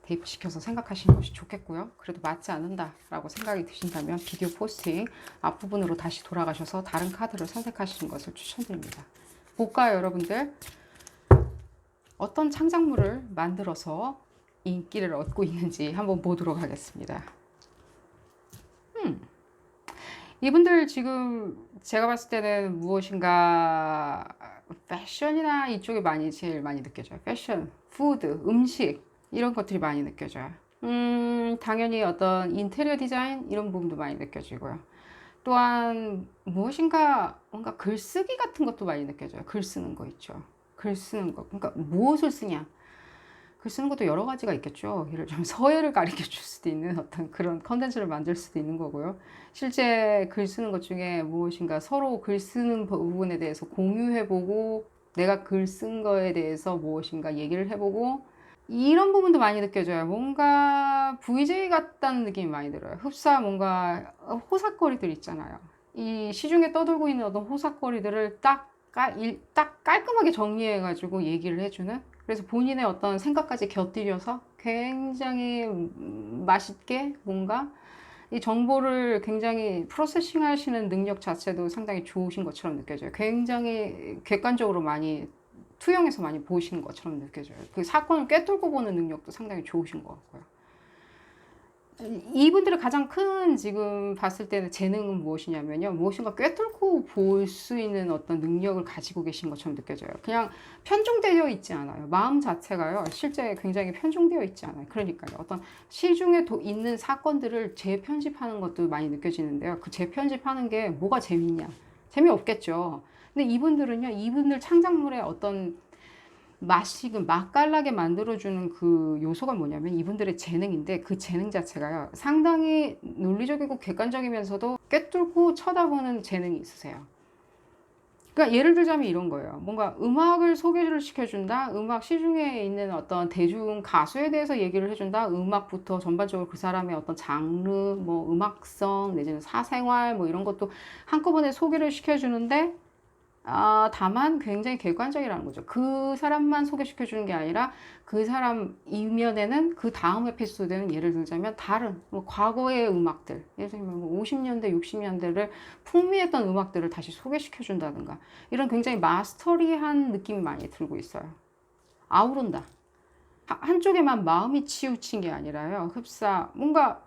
대입시켜서 생각하시는 것이 좋겠고요. 그래도 맞지 않는다라고 생각이 드신다면 비디오 포스팅 앞부분으로 다시 돌아가셔서 다른 카드를 선택하시는 것을 추천드립니다. 볼까요, 여러분들? 어떤 창작물을 만들어서 인기를 얻고 있는지 한번 보도록 하겠습니다. 이분들 지금 제가 봤을 때는 무엇인가 패션이나 이쪽이 제일 많이 느껴져요. 패션, 푸드, 음식 이런 것들이 많이 느껴져요. 당연히 어떤 인테리어 디자인 이런 부분도 많이 느껴지고요. 또한 무엇인가 뭔가 글쓰기 같은 것도 많이 느껴져요. 글 쓰는 거 있죠. 글 쓰는 거. 그러니까 무엇을 쓰냐. 글 쓰는 것도 여러 가지가 있겠죠. 예를 들면 서예를 가르쳐 줄 수도 있는 어떤 그런 컨텐츠를 만들 수도 있는 거고요. 실제 글 쓰는 것 중에 무엇인가 서로 글 쓰는 부분에 대해서 공유해보고 내가 글 쓴 거에 대해서 무엇인가 얘기를 해보고 이런 부분도 많이 느껴져요. 뭔가 VJ 같다는 느낌이 많이 들어요. 흡사 뭔가 호삭거리들 있잖아요. 이 시중에 떠돌고 있는 어떤 호삭거리들을 딱 깔끔하게 정리해가지고 얘기를 해주는, 그래서 본인의 어떤 생각까지 곁들여서 굉장히 맛있게 뭔가 이 정보를 굉장히 프로세싱 하시는 능력 자체도 상당히 좋으신 것처럼 느껴져요. 굉장히 객관적으로 많이 투영해서 많이 보시는 것처럼 느껴져요. 그 사건을 꿰뚫고 보는 능력도 상당히 좋으신 것 같고요. 이분들의 가장 큰 지금 봤을 때는 재능은 무엇이냐면요. 무엇인가 꿰뚫고 볼 수 있는 어떤 능력을 가지고 계신 것처럼 느껴져요. 그냥 편중되어 있지 않아요. 마음 자체가요. 실제 굉장히 편중되어 있지 않아요. 그러니까요. 어떤 시중에 있는 사건들을 재편집하는 것도 많이 느껴지는데요. 그 재편집하는 게 뭐가 재밌냐? 재미없겠죠. 근데 이분들은요. 이분들 창작물의 어떤 맛깔나게 만들어주는 그 요소가 뭐냐면 이분들의 재능인데, 그 재능 자체가요 상당히 논리적이고 객관적이면서도 꿰뚫고 쳐다보는 재능이 있으세요. 그러니까 예를 들자면 이런 거예요. 뭔가 음악을 소개를 시켜준다, 음악 시중에 있는 어떤 대중 가수에 대해서 얘기를 해준다, 음악부터 전반적으로 그 사람의 어떤 장르, 뭐 음악성 내지는 사생활 뭐 이런 것도 한꺼번에 소개를 시켜주는데, 다만 굉장히 객관적이라는 거죠. 그 사람만 소개시켜주는 게 아니라 그 사람 이면에는 그 다음 에피소드는 예를 들자면 다른 뭐 과거의 음악들, 예를 들면 뭐 50년대, 60년대를 풍미했던 음악들을 다시 소개시켜준다든가 이런 굉장히 마스터리한 느낌이 많이 들고 있어요. 아우른다. 한쪽에만 마음이 치우친 게 아니라요. 흡사 뭔가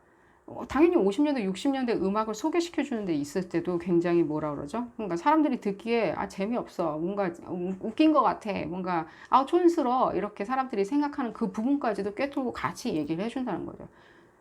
당연히 50년대, 60년대 음악을 소개시켜 주는 데 있을 때도 굉장히 뭐라 그러죠? 뭔가 사람들이 듣기에 재미없어. 뭔가 웃긴 것 같아. 뭔가 촌스러워. 이렇게 사람들이 생각하는 그 부분까지도 꿰뚫고 같이 얘기를 해준다는 거죠.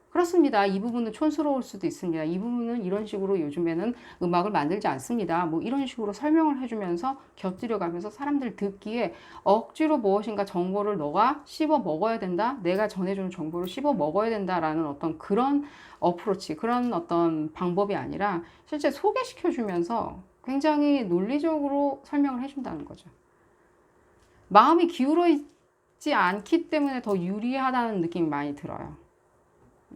그렇습니다. 이 부분은 촌스러울 수도 있습니다. 이 부분은 이런 식으로 요즘에는 음악을 만들지 않습니다. 뭐 이런 식으로 설명을 해주면서 곁들여가면서 사람들 듣기에 억지로 무엇인가 정보를 너가 씹어 먹어야 된다. 내가 전해주는 정보를 씹어 먹어야 된다라는 어떤 그런 어프로치, 그런 어떤 방법이 아니라 실제 소개시켜주면서 굉장히 논리적으로 설명을 해준다는 거죠. 마음이 기울어 있지 않기 때문에 더 유리하다는 느낌이 많이 들어요.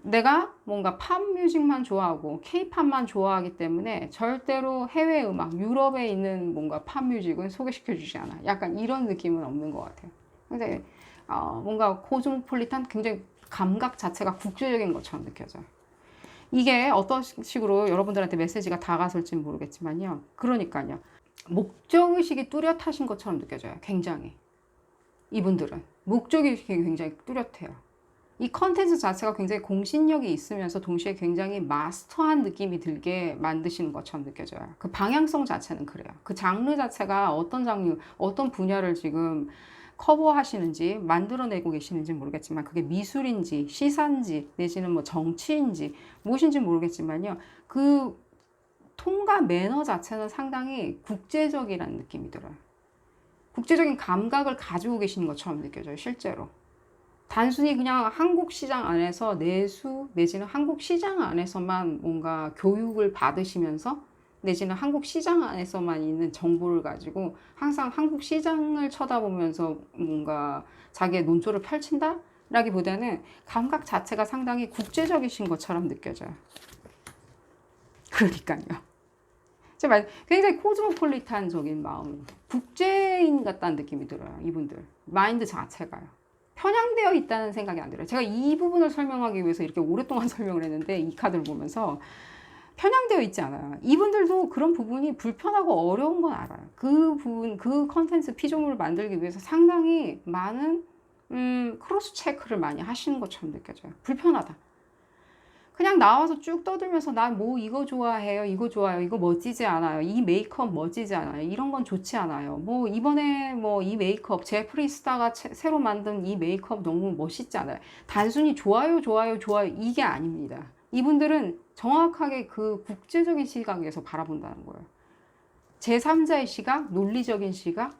내가 뭔가 팝 뮤직만 좋아하고 케이팝만 좋아하기 때문에 절대로 해외 음악, 유럽에 있는 뭔가 팝 뮤직은 소개시켜 주지 않아. 약간 이런 느낌은 없는 것 같아요. 근데 뭔가 코스모폴리탄, 굉장히 감각 자체가 국제적인 것처럼 느껴져요. 이게 어떤 식으로 여러분들한테 메시지가 다가설지 모르겠지만요. 그러니까요. 목적의식이 뚜렷하신 것처럼 느껴져요. 굉장히. 이분들은. 목적의식이 굉장히 뚜렷해요. 이 컨텐츠 자체가 굉장히 공신력이 있으면서 동시에 굉장히 마스터한 느낌이 들게 만드시는 것처럼 느껴져요. 그 방향성 자체는 그래요. 그 장르 자체가 어떤 장르, 어떤 분야를 지금 커버하시는지 만들어내고 계시는지 모르겠지만 그게 미술인지 시사인지 내지는 뭐 정치인지 무엇인지 모르겠지만요. 그 톤과 매너 자체는 상당히 국제적이라는 느낌이 들어요. 국제적인 감각을 가지고 계시는 것처럼 느껴져요. 실제로. 단순히 그냥 한국 시장 안에서 내수 내지는 한국 시장 안에서만 뭔가 교육을 받으시면서 내지는 한국 시장 안에서만 있는 정보를 가지고 항상 한국 시장을 쳐다보면서 뭔가 자기의 논조를 펼친다? 라기보다는 감각 자체가 상당히 국제적이신 것처럼 느껴져요. 그러니까요. 굉장히 코즈모폴리탄적인 마음, 국제인 같다는 느낌이 들어요. 이분들 마인드 자체가요. 편향되어 있다는 생각이 안 들어요. 제가 이 부분을 설명하기 위해서 이렇게 오랫동안 설명을 했는데 이 카드를 보면서 편향되어 있지 않아요. 이분들도 그런 부분이 불편하고 어려운 건 알아요. 그 부분, 그 컨텐츠 피조물을 만들기 위해서 상당히 많은 크로스 체크를 많이 하시는 것처럼 느껴져요. 불편하다. 그냥 나와서 쭉 떠들면서 난 뭐 이거 좋아해요, 이거 좋아요, 이거 멋지지 않아요, 이 메이크업 멋지지 않아요, 이런 건 좋지 않아요, 뭐 이번에 뭐 이 메이크업 제프리 스타가 새로 만든 이 메이크업 너무 멋있지 않아요. 단순히 좋아요 좋아요 좋아요 이게 아닙니다. 이분들은 정확하게 그 국제적인 시각에서 바라본다는 거예요. 제3자의 시각, 논리적인 시각,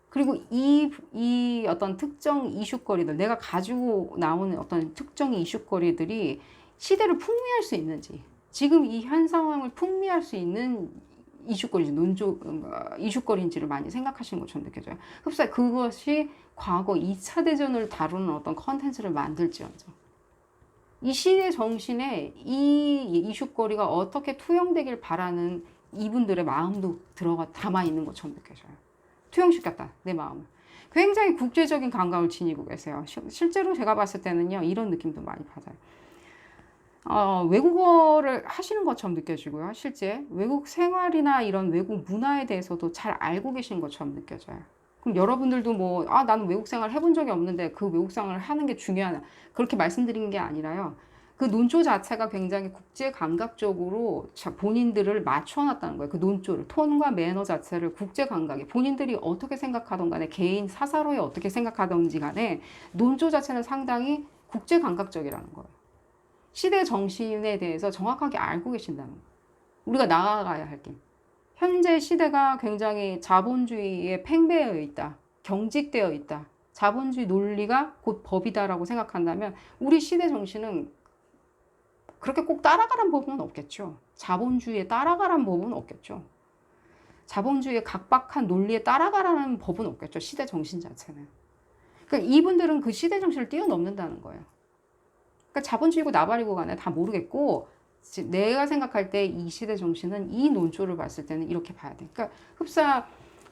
그리고 이 어떤 특정 이슈거리들, 내가 가지고 나오는 어떤 특정 이슈거리들이 시대를 풍미할 수 있는지, 지금 이 현 상황을 풍미할 수 있는 이슈거리인지, 이슈거리인지를 많이 생각하시는 것처럼 느껴져요. 흡사 그것이 과거 2차 대전을 다루는 어떤 컨텐츠를 만들지언정. 이 시대 정신에 이 이슈거리가 어떻게 투영되길 바라는 이분들의 마음도 담아 있는 것처럼 느껴져요. 투영시켰다, 내 마음을. 굉장히 국제적인 감각을 지니고 계세요. 실제로 제가 봤을 때는요, 이런 느낌도 많이 받아요. 외국어를 하시는 것처럼 느껴지고요. 실제 외국 생활이나 이런 외국 문화에 대해서도 잘 알고 계신 것처럼 느껴져요. 그럼 여러분들도 뭐, 나는 외국 생활 해본 적이 없는데 그 외국 생활을 하는 게 중요하나, 그렇게 말씀드리는 게 아니라요. 그 논조 자체가 굉장히 국제 감각적으로 본인들을 맞춰놨다는 거예요. 그 논조를, 톤과 매너 자체를 국제 감각에, 본인들이 어떻게 생각하던 간에, 개인 사사로에 어떻게 생각하던지 간에 논조 자체는 상당히 국제 감각적이라는 거예요. 시대 정신에 대해서 정확하게 알고 계신다는 거예요. 우리가 나아가야 할 게. 현재 시대가 굉장히 자본주의에 팽배해 있다. 경직되어 있다. 자본주의 논리가 곧 법이다라고 생각한다면 우리 시대 정신은 그렇게 꼭 따라가란 법은 없겠죠. 자본주의에 따라가란 법은 없겠죠. 자본주의의 각박한 논리에 따라가라는 법은 없겠죠. 시대 정신 자체는. 그러니까 이분들은 그 시대 정신을 뛰어넘는다는 거예요. 그러니까 자본주의고 나발이고 간에 다 모르겠고, 내가 생각할 때 이 시대 정신은 이 논조를 봤을 때는 이렇게 봐야 돼. 그러니까 흡사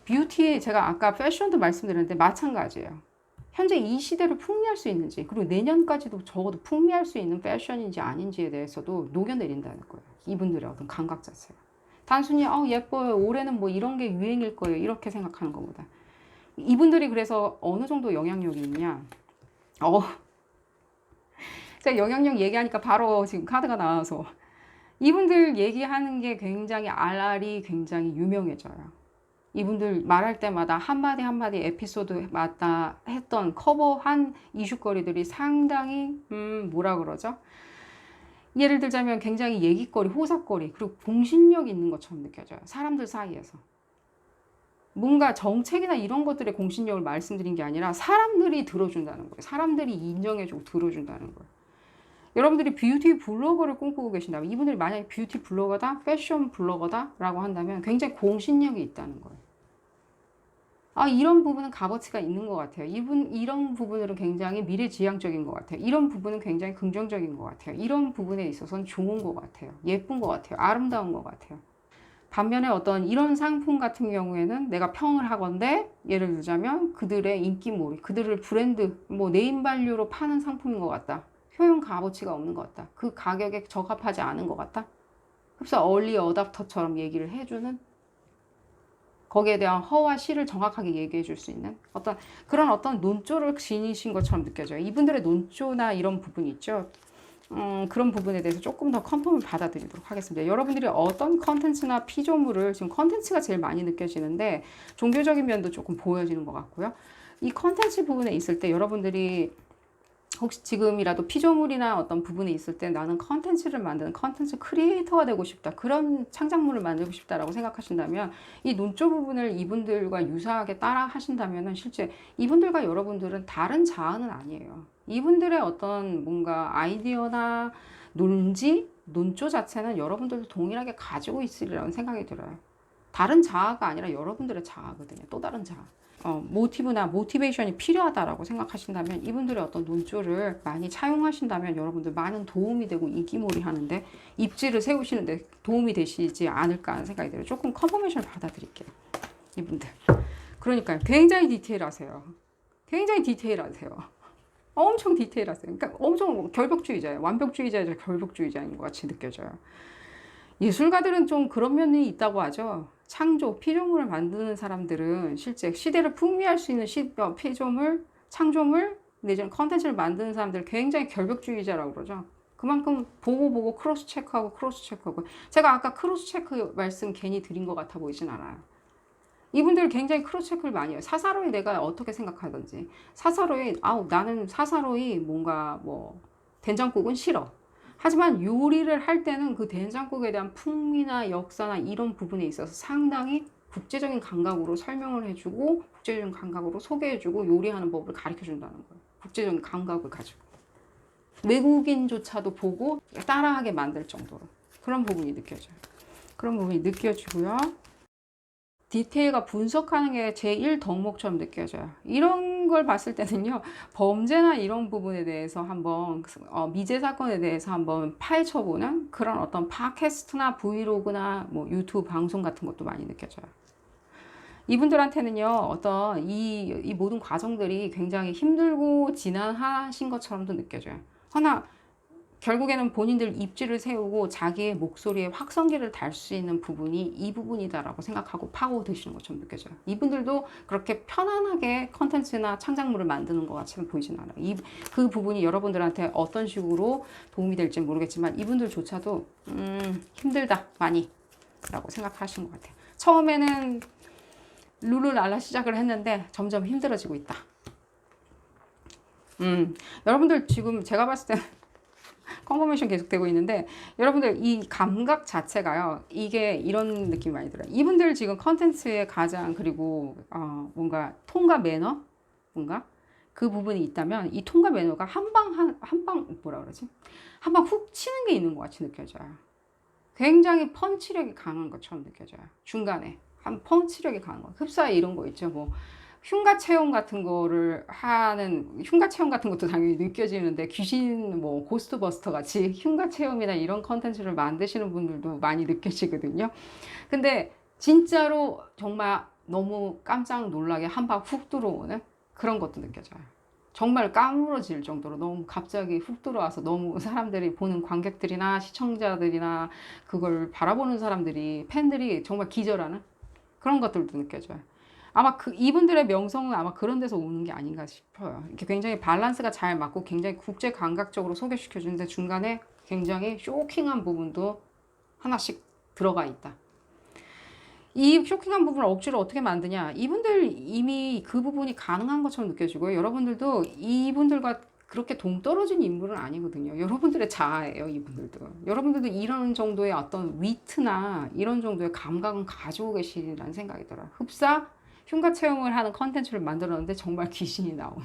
뷰티, 제가 아까 패션도 말씀드렸는데 마찬가지예요. 현재 이 시대를 풍미할 수 있는지, 그리고 내년까지도 적어도 풍미할 수 있는 패션인지 아닌지에 대해서도 녹여내린다는 거예요. 이분들의 어떤 감각 자체가. 단순히 예뻐요, 올해는 뭐 이런 게 유행일 거예요, 이렇게 생각하는 것보다. 이분들이 그래서 어느 정도 영향력이 있냐. 제가 영향력 얘기하니까 바로 지금 카드가 나와서 이분들 얘기하는 게 굉장히 알알이 굉장히 유명해져요. 이분들 말할 때마다 한마디 한마디 에피소드마다 했던 커버한 이슈거리들이 상당히 뭐라 그러죠? 예를 들자면 굉장히 얘기거리, 호사거리, 그리고 공신력 있는 것처럼 느껴져요. 사람들 사이에서. 뭔가 정책이나 이런 것들의 공신력을 말씀드린 게 아니라 사람들이 들어준다는 거예요. 사람들이 인정해주고 들어준다는 거예요. 여러분들이 뷰티 블로거를 꿈꾸고 계신다면, 이분들이 만약에 뷰티 블로거다, 패션 블로거다 라고 한다면 굉장히 공신력이 있다는 거예요. 이런 부분은 값어치가 있는 것 같아요. 이런 부분으로 굉장히 미래지향적인 것 같아요. 이런 부분은 굉장히 긍정적인 것 같아요. 이런 부분에 있어서는 좋은 것 같아요. 예쁜 것 같아요. 아름다운 것 같아요. 반면에 어떤 이런 상품 같은 경우에는 내가 평을 하건대, 예를 들자면 그들의 인기몰이, 그들을 브랜드, 뭐 네임밸류로 파는 상품인 것 같다. 효용 값어치가 없는 것 같다. 그 가격에 적합하지 않은 것 같다. 그래서 얼리 어답터처럼 얘기를 해주는, 거기에 대한 허와 실을 정확하게 얘기해 줄 수 있는 그런 어떤 논조를 지니신 것처럼 느껴져요. 이분들의 논조나 이런 부분이 있죠. 그런 부분에 대해서 조금 더 컨펌을 받아들이도록 하겠습니다. 여러분들이 어떤 컨텐츠나 피조물을, 지금 컨텐츠가 제일 많이 느껴지는데 종교적인 면도 조금 보여지는 것 같고요. 이 컨텐츠 부분에 있을 때 여러분들이 혹시 지금이라도 피조물이나 어떤 부분에 있을 때 나는 컨텐츠를 만드는 컨텐츠 크리에이터가 되고 싶다, 그런 창작물을 만들고 싶다라고 생각하신다면 이 논조 부분을 이분들과 유사하게 따라 하신다면 실제 이분들과 여러분들은 다른 자아는 아니에요. 이분들의 어떤 뭔가 아이디어나 논지, 논조 자체는 여러분들도 동일하게 가지고 있으리라는 생각이 들어요. 다른 자아가 아니라 여러분들의 자아거든요. 또 다른 자아. 모티브나 모티베이션이 필요하다라고 생각하신다면 이분들의 어떤 논조를 많이 차용하신다면 여러분들 많은 도움이 되고 인기몰이 하는데 입지를 세우시는데 도움이 되시지 않을까 하는 생각이 들어요. 조금 컨퍼메이션을 받아드릴게요. 이분들. 그러니까요. 굉장히 디테일하세요. 굉장히 디테일하세요. 엄청 디테일하세요. 그러니까 엄청 결벽주의자예요. 완벽주의자죠. 결벽주의자인 것 같이 느껴져요. 예술가들은 좀 그런 면이 있다고 하죠. 창조, 피조물을 만드는 사람들은 실제 시대를 풍미할 수 있는 피조물, 창조물, 내지는 컨텐츠를 만드는 사람들 굉장히 결벽주의자라고 그러죠. 그만큼 보고 크로스 체크하고 제가 아까 크로스 체크 말씀 괜히 드린 것 같아 보이진 않아요. 이분들 굉장히 크로스 체크를 많이 해요. 사사로이 내가 어떻게 생각하든지 사사로이 나는 사사로이 뭔가 뭐 된장국은 싫어. 하지만 요리를 할 때는 그 된장국에 대한 풍미나 역사나 이런 부분에 있어서 상당히 국제적인 감각으로 설명을 해주고 국제적인 감각으로 소개해주고 요리하는 법을 가르쳐준다는 거예요. 국제적인 감각을 가지고. 외국인조차도 보고 따라하게 만들 정도로 그런 부분이 느껴져요. 그런 부분이 느껴지고요. 디테일과 분석하는 게 제1 덕목처럼 느껴져요. 이런 걸 봤을 때는요, 범죄나 이런 부분에 대해서 한번, 미제 사건에 대해서 한번 파헤쳐보는 그런 어떤 팟캐스트나 브이로그나 뭐 유튜브 방송 같은 것도 많이 느껴져요. 이분들한테는요, 어떤 이 모든 과정들이 굉장히 힘들고 지난하신 것처럼도 느껴져요. 하나, 결국에는 본인들 입지를 세우고 자기의 목소리에 확성기를 달 수 있는 부분이 이 부분이다라고 생각하고 파고드시는 것처럼 느껴져요. 이분들도 그렇게 편안하게 컨텐츠나 창작물을 만드는 것 같이 보이진 않아요. 그 부분이 여러분들한테 어떤 식으로 도움이 될지 모르겠지만 이분들조차도 힘들다 많이 라고 생각하시는 것 같아요. 처음에는 룰루랄라 시작을 했는데 점점 힘들어지고 있다. 여러분들 지금 제가 봤을 때 컨퍼메이션 계속되고 있는데 여러분들 이 감각 자체가요, 이게 이런 느낌이 많이 들어요. 이분들 지금 컨텐츠에 가장 그리고 뭔가 통과 매너 뭔가 그 부분이 있다면 이 통과 매너가 한방 뭐라 그러지, 한 방 훅 치는 게 있는 것 같이 느껴져요. 굉장히 펀치력이 강한 것처럼 느껴져요. 중간에 한 펀치력이 강한 거, 흡사에 이런 거 있죠. 뭐 흉가 체험 같은 거를 하는, 흉가 체험 같은 것도 당연히 느껴지는데 귀신 뭐 고스트버스터 같이 흉가 체험이나 이런 컨텐츠를 만드시는 분들도 많이 느껴지거든요. 근데 진짜로 정말 너무 깜짝 놀라게 한 방 훅 들어오는 그런 것도 느껴져요. 정말 까무러질 정도로 너무 갑자기 훅 들어와서 너무 사람들이 보는 관객들이나 시청자들이나 그걸 바라보는 사람들이 팬들이 정말 기절하는 그런 것들도 느껴져요. 아마 이분들의 명성은 아마 그런 데서 오는 게 아닌가 싶어요. 이렇게 굉장히 밸런스가 잘 맞고 굉장히 국제 감각적으로 소개시켜 주는데 중간에 굉장히 쇼킹한 부분도 하나씩 들어가 있다. 이 쇼킹한 부분을 억지로 어떻게 만드냐? 이분들 이미 그 부분이 가능한 것처럼 느껴지고요. 여러분들도 이분들과 그렇게 동떨어진 인물은 아니거든요. 여러분들의 자아예요, 이분들도. 여러분들도 이런 정도의 어떤 위트나 이런 정도의 감각은 가지고 계시라는 생각이 들어요. 흡사 흉가 체험을 하는 컨텐츠를 만들었는데 정말 귀신이 나온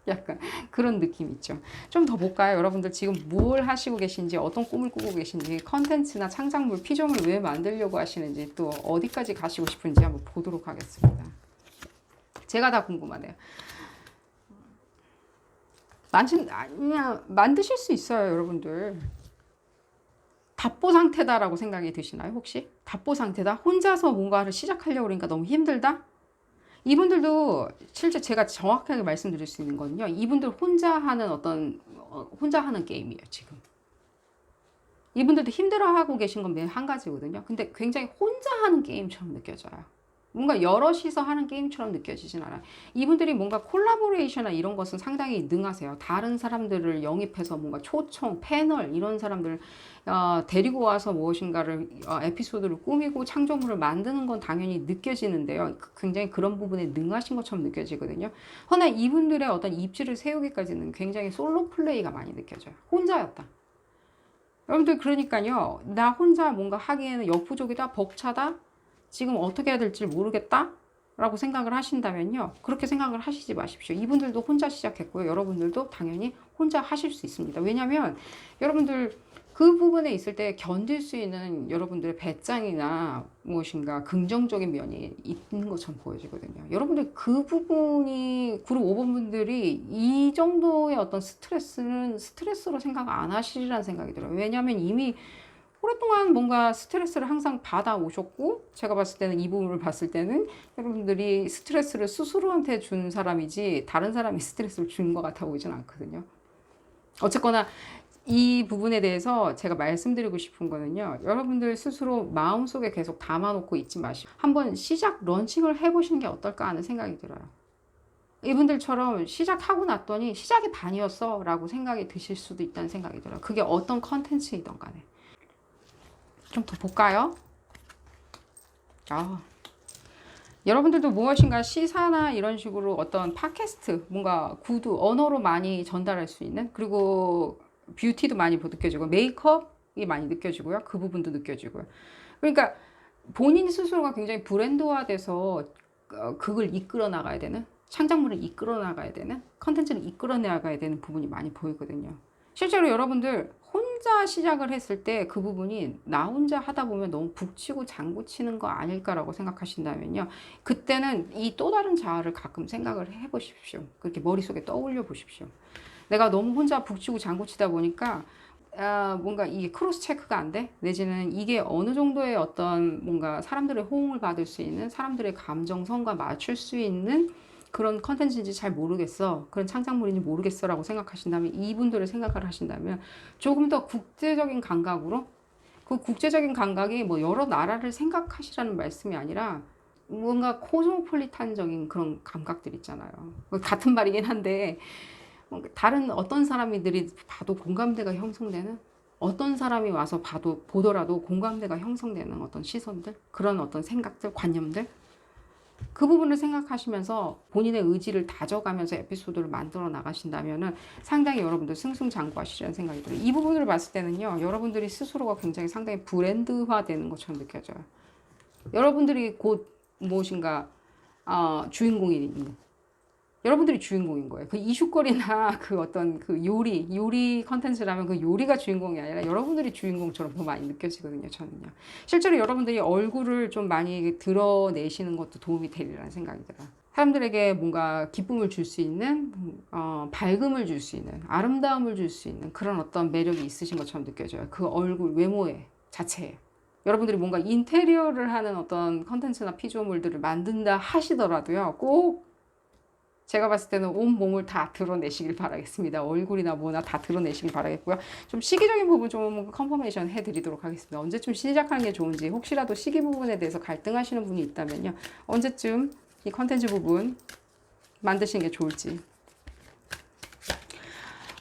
약간 그런 느낌 있죠. 좀 더 볼까요? 여러분들 지금 뭘 하시고 계신지, 어떤 꿈을 꾸고 계신지, 컨텐츠나 창작물, 피조물 왜 만들려고 하시는지, 또 어디까지 가시고 싶은지 한번 보도록 하겠습니다. 제가 다 궁금하네요. 만드실 수 있어요, 여러분들. 답보 상태다라고 생각이 드시나요, 혹시? 답보 상태다? 혼자서 뭔가를 시작하려고 그러니까 너무 힘들다? 이분들도 실제 제가 정확하게 말씀드릴 수 있는 거는요, 이분들 혼자 하는 혼자 하는 게임이에요, 지금. 이분들도 힘들어하고 계신 건 매일 한 가지거든요. 근데 굉장히 혼자 하는 게임처럼 느껴져요. 뭔가 여럿이서 하는 게임처럼 느껴지진 않아요. 이분들이 뭔가 콜라보레이션이나 이런 것은 상당히 능하세요. 다른 사람들을 영입해서 뭔가 초청, 패널 이런 사람들을 데리고 와서 무엇인가를 에피소드를 꾸미고 창조물을 만드는 건 당연히 느껴지는데요. 굉장히 그런 부분에 능하신 것처럼 느껴지거든요. 허나 이분들의 어떤 입지를 세우기까지는 굉장히 솔로 플레이가 많이 느껴져요. 혼자였다. 여러분들 그러니까요, 나 혼자 뭔가 하기에는 역부족이다, 벅차다, 지금 어떻게 해야 될지 모르겠다 라고 생각을 하신다면요, 그렇게 생각을 하시지 마십시오. 이분들도 혼자 시작했고요, 여러분들도 당연히 혼자 하실 수 있습니다. 왜냐하면 여러분들 그 부분에 있을 때 견딜 수 있는 여러분들의 배짱이나 무엇인가 긍정적인 면이 있는 것처럼 보여지거든요. 여러분들 그 부분이 그룹 5번 분들이 이 정도의 어떤 스트레스는 스트레스로 생각 안 하시리라는 생각이 들어요. 왜냐하면 이미 오랫동안 뭔가 스트레스를 항상 받아오셨고, 제가 봤을 때는 이 부분을 봤을 때는 여러분들이 스트레스를 스스로한테 준 사람이지 다른 사람이 스트레스를 준 것 같아 보이진 않거든요. 어쨌거나 이 부분에 대해서 제가 말씀드리고 싶은 거는요, 여러분들 스스로 마음속에 계속 담아놓고 있지 마시고 한번 시작 런칭을 해보시는 게 어떨까 하는 생각이 들어요. 이분들처럼 시작하고 났더니 시작이 반이었어 라고 생각이 드실 수도 있다는 생각이 들어요. 그게 어떤 컨텐츠이든 간에. 좀 더 볼까요? 여러분들도 무엇인가 시사나 이런 식으로 어떤 팟캐스트, 뭔가 구두, 언어로 많이 전달할 수 있는, 그리고 뷰티도 많이 느껴지고 메이크업이 많이 느껴지고요. 그 부분도 느껴지고요. 그러니까 본인 스스로가 굉장히 브랜드화돼서 그걸 이끌어 나가야 되는, 창작물을 이끌어 나가야 되는, 컨텐츠를 이끌어 나가야 되는 부분이 많이 보이거든요. 실제로 여러분들 혼자 시작을 했을 때 그 부분이 나 혼자 하다 보면 너무 북치고 장구치는 거 아닐까라고 생각하신다면요, 그때는 이 또 다른 자아를 가끔 생각을 해보십시오. 그렇게 머릿속에 떠올려 보십시오. 내가 너무 혼자 북치고 장구치다 보니까 뭔가 이게 크로스 체크가 안 돼? 내지는 이게 어느 정도의 어떤 뭔가 사람들의 호응을 받을 수 있는, 사람들의 감정선과 맞출 수 있는 그런 컨텐츠인지 잘 모르겠어, 그런 창작물인지 모르겠어 라고 생각하신다면, 이분들을 생각을 하신다면 조금 더 국제적인 감각으로, 그 국제적인 감각이 뭐 여러 나라를 생각하시라는 말씀이 아니라 뭔가 코스모폴리탄적인 그런 감각들 있잖아요. 같은 말이긴 한데 다른 어떤 사람들이 봐도 공감대가 형성되는, 어떤 사람이 와서 보더라도 공감대가 형성되는 어떤 시선들, 그런 어떤 생각들, 관념들, 그 부분을 생각하시면서 본인의 의지를 다져가면서 에피소드를 만들어 나가신다면은 상당히 여러분들 승승장구하시리라는 생각이 들어요. 이 부분을 봤을 때는요, 여러분들이 스스로가 굉장히 상당히 브랜드화 되는 것처럼 느껴져요. 여러분들이 곧 무엇인가 주인공이 있는, 여러분들이 주인공인 거예요. 그 이슈거리나 그 어떤 그 요리 컨텐츠라면 그 요리가 주인공이 아니라 여러분들이 주인공처럼 더 많이 느껴지거든요, 저는요. 실제로 여러분들이 얼굴을 좀 많이 드러내시는 것도 도움이 되리라는 생각이 들어요. 사람들에게 뭔가 기쁨을 줄 수 있는, 밝음을 줄 수 있는, 아름다움을 줄 수 있는 그런 어떤 매력이 있으신 것처럼 느껴져요. 그 얼굴, 외모에, 자체에. 여러분들이 뭔가 인테리어를 하는 어떤 컨텐츠나 피조물들을 만든다 하시더라도요, 꼭 제가 봤을 때는 온몸을 다 드러내시길 바라겠습니다. 얼굴이나 뭐나 다 드러내시길 바라겠고요. 좀 시기적인 부분 좀 컨퍼메이션 해드리도록 하겠습니다. 언제쯤 시작하는 게 좋은지, 혹시라도 시기 부분에 대해서 갈등하시는 분이 있다면요, 언제쯤 이 컨텐츠 부분 만드시는 게 좋을지.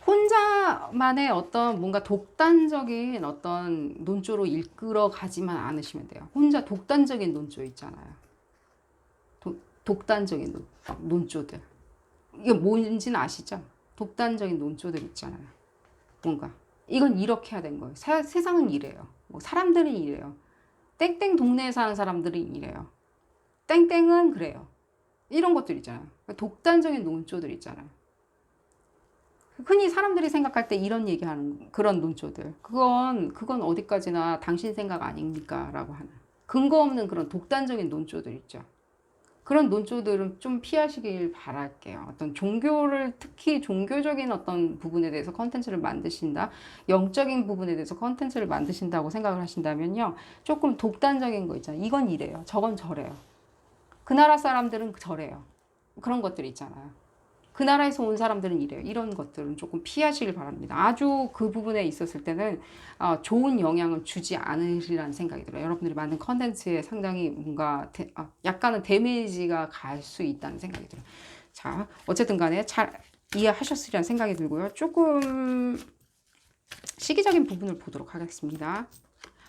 혼자만의 어떤 뭔가 독단적인 어떤 논조로 이끌어 가지만 않으시면 돼요. 혼자 독단적인 논조 있잖아요. 독단적인 논조들. 이게 뭔지는 아시죠? 독단적인 논조들 있잖아요. 뭔가 이건 이렇게 해야 되는 거예요. 세상은 이래요. 뭐 사람들은 이래요. 땡땡 동네에 사는 사람들은 이래요. 땡땡은 그래요. 이런 것들 있잖아요. 독단적인 논조들 있잖아요. 흔히 사람들이 생각할 때 이런 얘기하는 그런 논조들, 그건 어디까지나 당신 생각 아닙니까? 라고 하는 근거 없는 그런 독단적인 논조들 있죠. 그런 논조들은 좀 피하시길 바랄게요. 어떤 종교를, 특히 종교적인 어떤 부분에 대해서 컨텐츠를 만드신다, 영적인 부분에 대해서 컨텐츠를 만드신다고 생각을 하신다면요, 조금 독단적인 거 있잖아요. 이건 이래요, 저건 저래요, 그 나라 사람들은 저래요, 그런 것들 있잖아요. 그 나라에서 온 사람들은 이래요. 이런 것들은 조금 피하시길 바랍니다. 아주 그 부분에 있었을 때는 좋은 영향을 주지 않으리라는 생각이 들어요. 여러분들이 만든 컨텐츠에 상당히 뭔가 약간은 데미지가 갈 수 있다는 생각이 들어요. 자, 어쨌든 간에 잘 이해하셨으리라는 생각이 들고요. 조금 시기적인 부분을 보도록 하겠습니다.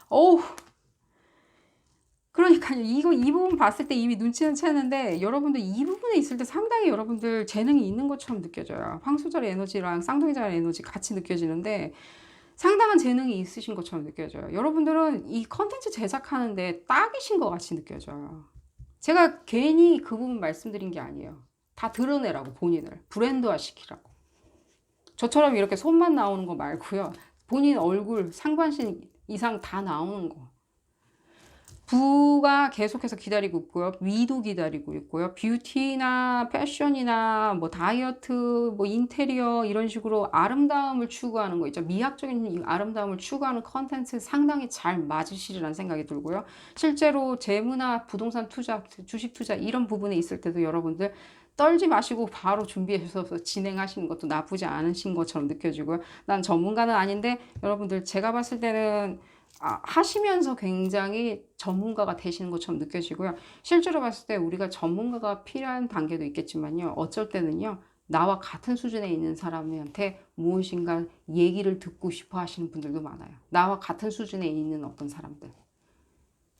어우, 그러니까요. 이 부분 봤을 때 이미 눈치는 채는데, 여러분들 이 부분에 있을 때 상당히 여러분들 재능이 있는 것처럼 느껴져요. 황소절의 에너지랑 쌍둥이절의 에너지 같이 느껴지는데 상당한 재능이 있으신 것처럼 느껴져요. 여러분들은 이 컨텐츠 제작하는데 딱이신 것 같이 느껴져요. 제가 괜히 그 부분 말씀드린 게 아니에요. 다 드러내라고, 본인을 브랜드화 시키라고. 저처럼 이렇게 손만 나오는 거 말고요, 본인 얼굴 상반신 이상 다 나오는 거. 부가 계속해서 기다리고 있고요. 위도 기다리고 있고요. 뷰티나 패션이나 뭐 다이어트, 뭐 인테리어 이런 식으로 아름다움을 추구하는 거 있죠. 미학적인 아름다움을 추구하는 컨텐츠 상당히 잘 맞으시리라는 생각이 들고요. 실제로 재무나 부동산 투자, 주식 투자 이런 부분에 있을 때도 여러분들 떨지 마시고 바로 준비해서 진행하시는 것도 나쁘지 않으신 것처럼 느껴지고요. 난 전문가는 아닌데 여러분들 제가 봤을 때는 하시면서 굉장히 전문가가 되시는 것처럼 느껴지고요. 실제로 봤을 때 우리가 전문가가 필요한 단계도 있겠지만요. 어쩔 때는요. 나와 같은 수준에 있는 사람한테 무엇인가 얘기를 듣고 싶어 하시는 분들도 많아요. 나와 같은 수준에 있는 어떤 사람들.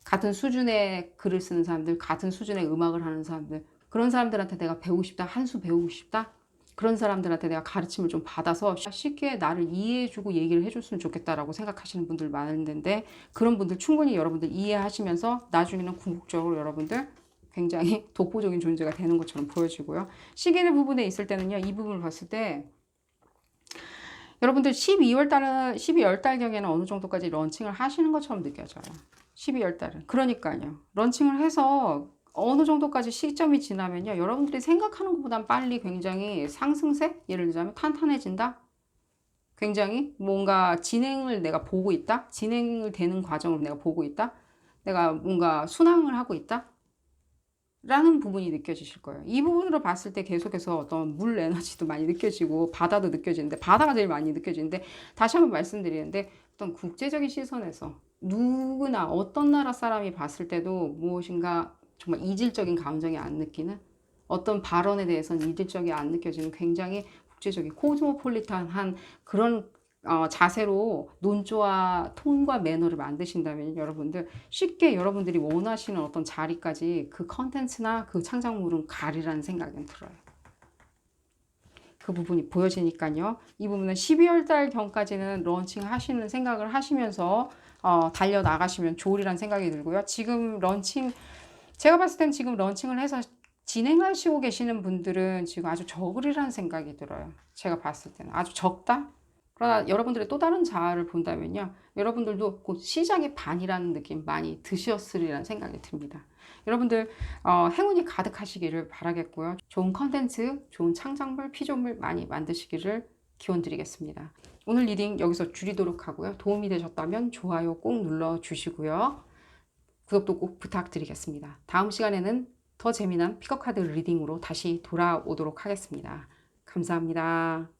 같은 수준의 글을 쓰는 사람들, 같은 수준의 음악을 하는 사람들. 그런 사람들한테 내가 배우고 싶다, 한 수 배우고 싶다. 그런 사람들한테 내가 가르침을 좀 받아서 쉽게 나를 이해해주고 얘기를 해줬으면 좋겠다라고 생각하시는 분들 많은데 그런 분들 충분히 여러분들 이해하시면서 나중에는 궁극적으로 여러분들 굉장히 독보적인 존재가 되는 것처럼 보여지고요. 시기의 부분에 있을 때는요. 이 부분을 봤을 때 여러분들 12월 달경에는 어느 정도까지 런칭을 하시는 것처럼 느껴져요. 12월 달은. 그러니까요. 런칭을 해서 어느 정도까지 시점이 지나면요. 여러분들이 생각하는 것보다 빨리 굉장히 상승세? 예를 들자면 탄탄해진다? 굉장히 뭔가 진행을 내가 보고 있다? 진행을 되는 과정을 내가 보고 있다? 내가 뭔가 순항을 하고 있다? 라는 부분이 느껴지실 거예요. 이 부분으로 봤을 때 계속해서 어떤 물 에너지도 많이 느껴지고 바다도 느껴지는데 바다가 제일 많이 느껴지는데 다시 한번 말씀드리는데 어떤 국제적인 시선에서 누구나 어떤 나라 사람이 봤을 때도 무엇인가 정말 이질적인 감정이 안 느끼는 어떤 발언에 대해서는 이질적이 안 느껴지는 굉장히 국제적인 코스모폴리탄한 그런 자세로 논조와 톤과 매너를 만드신다면 여러분들 쉽게 여러분들이 원하시는 어떤 자리까지 그 컨텐츠나 그 창작물은 가리라는 생각은 들어요. 그 부분이 보여지니까요. 이 부분은 12월 달 경까지는 런칭 하시는 생각을 하시면서 달려나가시면 좋으리라는 생각이 들고요. 지금 제가 봤을 땐 지금 런칭을 해서 진행하시고 계시는 분들은 지금 아주 적으리라는 생각이 들어요. 제가 봤을 때는 아주 적다? 그러나 여러분들의 또 다른 자아를 본다면요. 여러분들도 곧 시작의 반이라는 느낌 많이 드셨으리라는 생각이 듭니다. 여러분들 행운이 가득하시기를 바라겠고요. 좋은 컨텐츠, 좋은 창작물, 피조물 많이 만드시기를 기원드리겠습니다. 오늘 리딩 여기서 줄이도록 하고요. 도움이 되셨다면 좋아요 꼭 눌러주시고요. 구독도 꼭 부탁드리겠습니다. 다음 시간에는 더 재미난 픽업카드 리딩으로 다시 돌아오도록 하겠습니다. 감사합니다.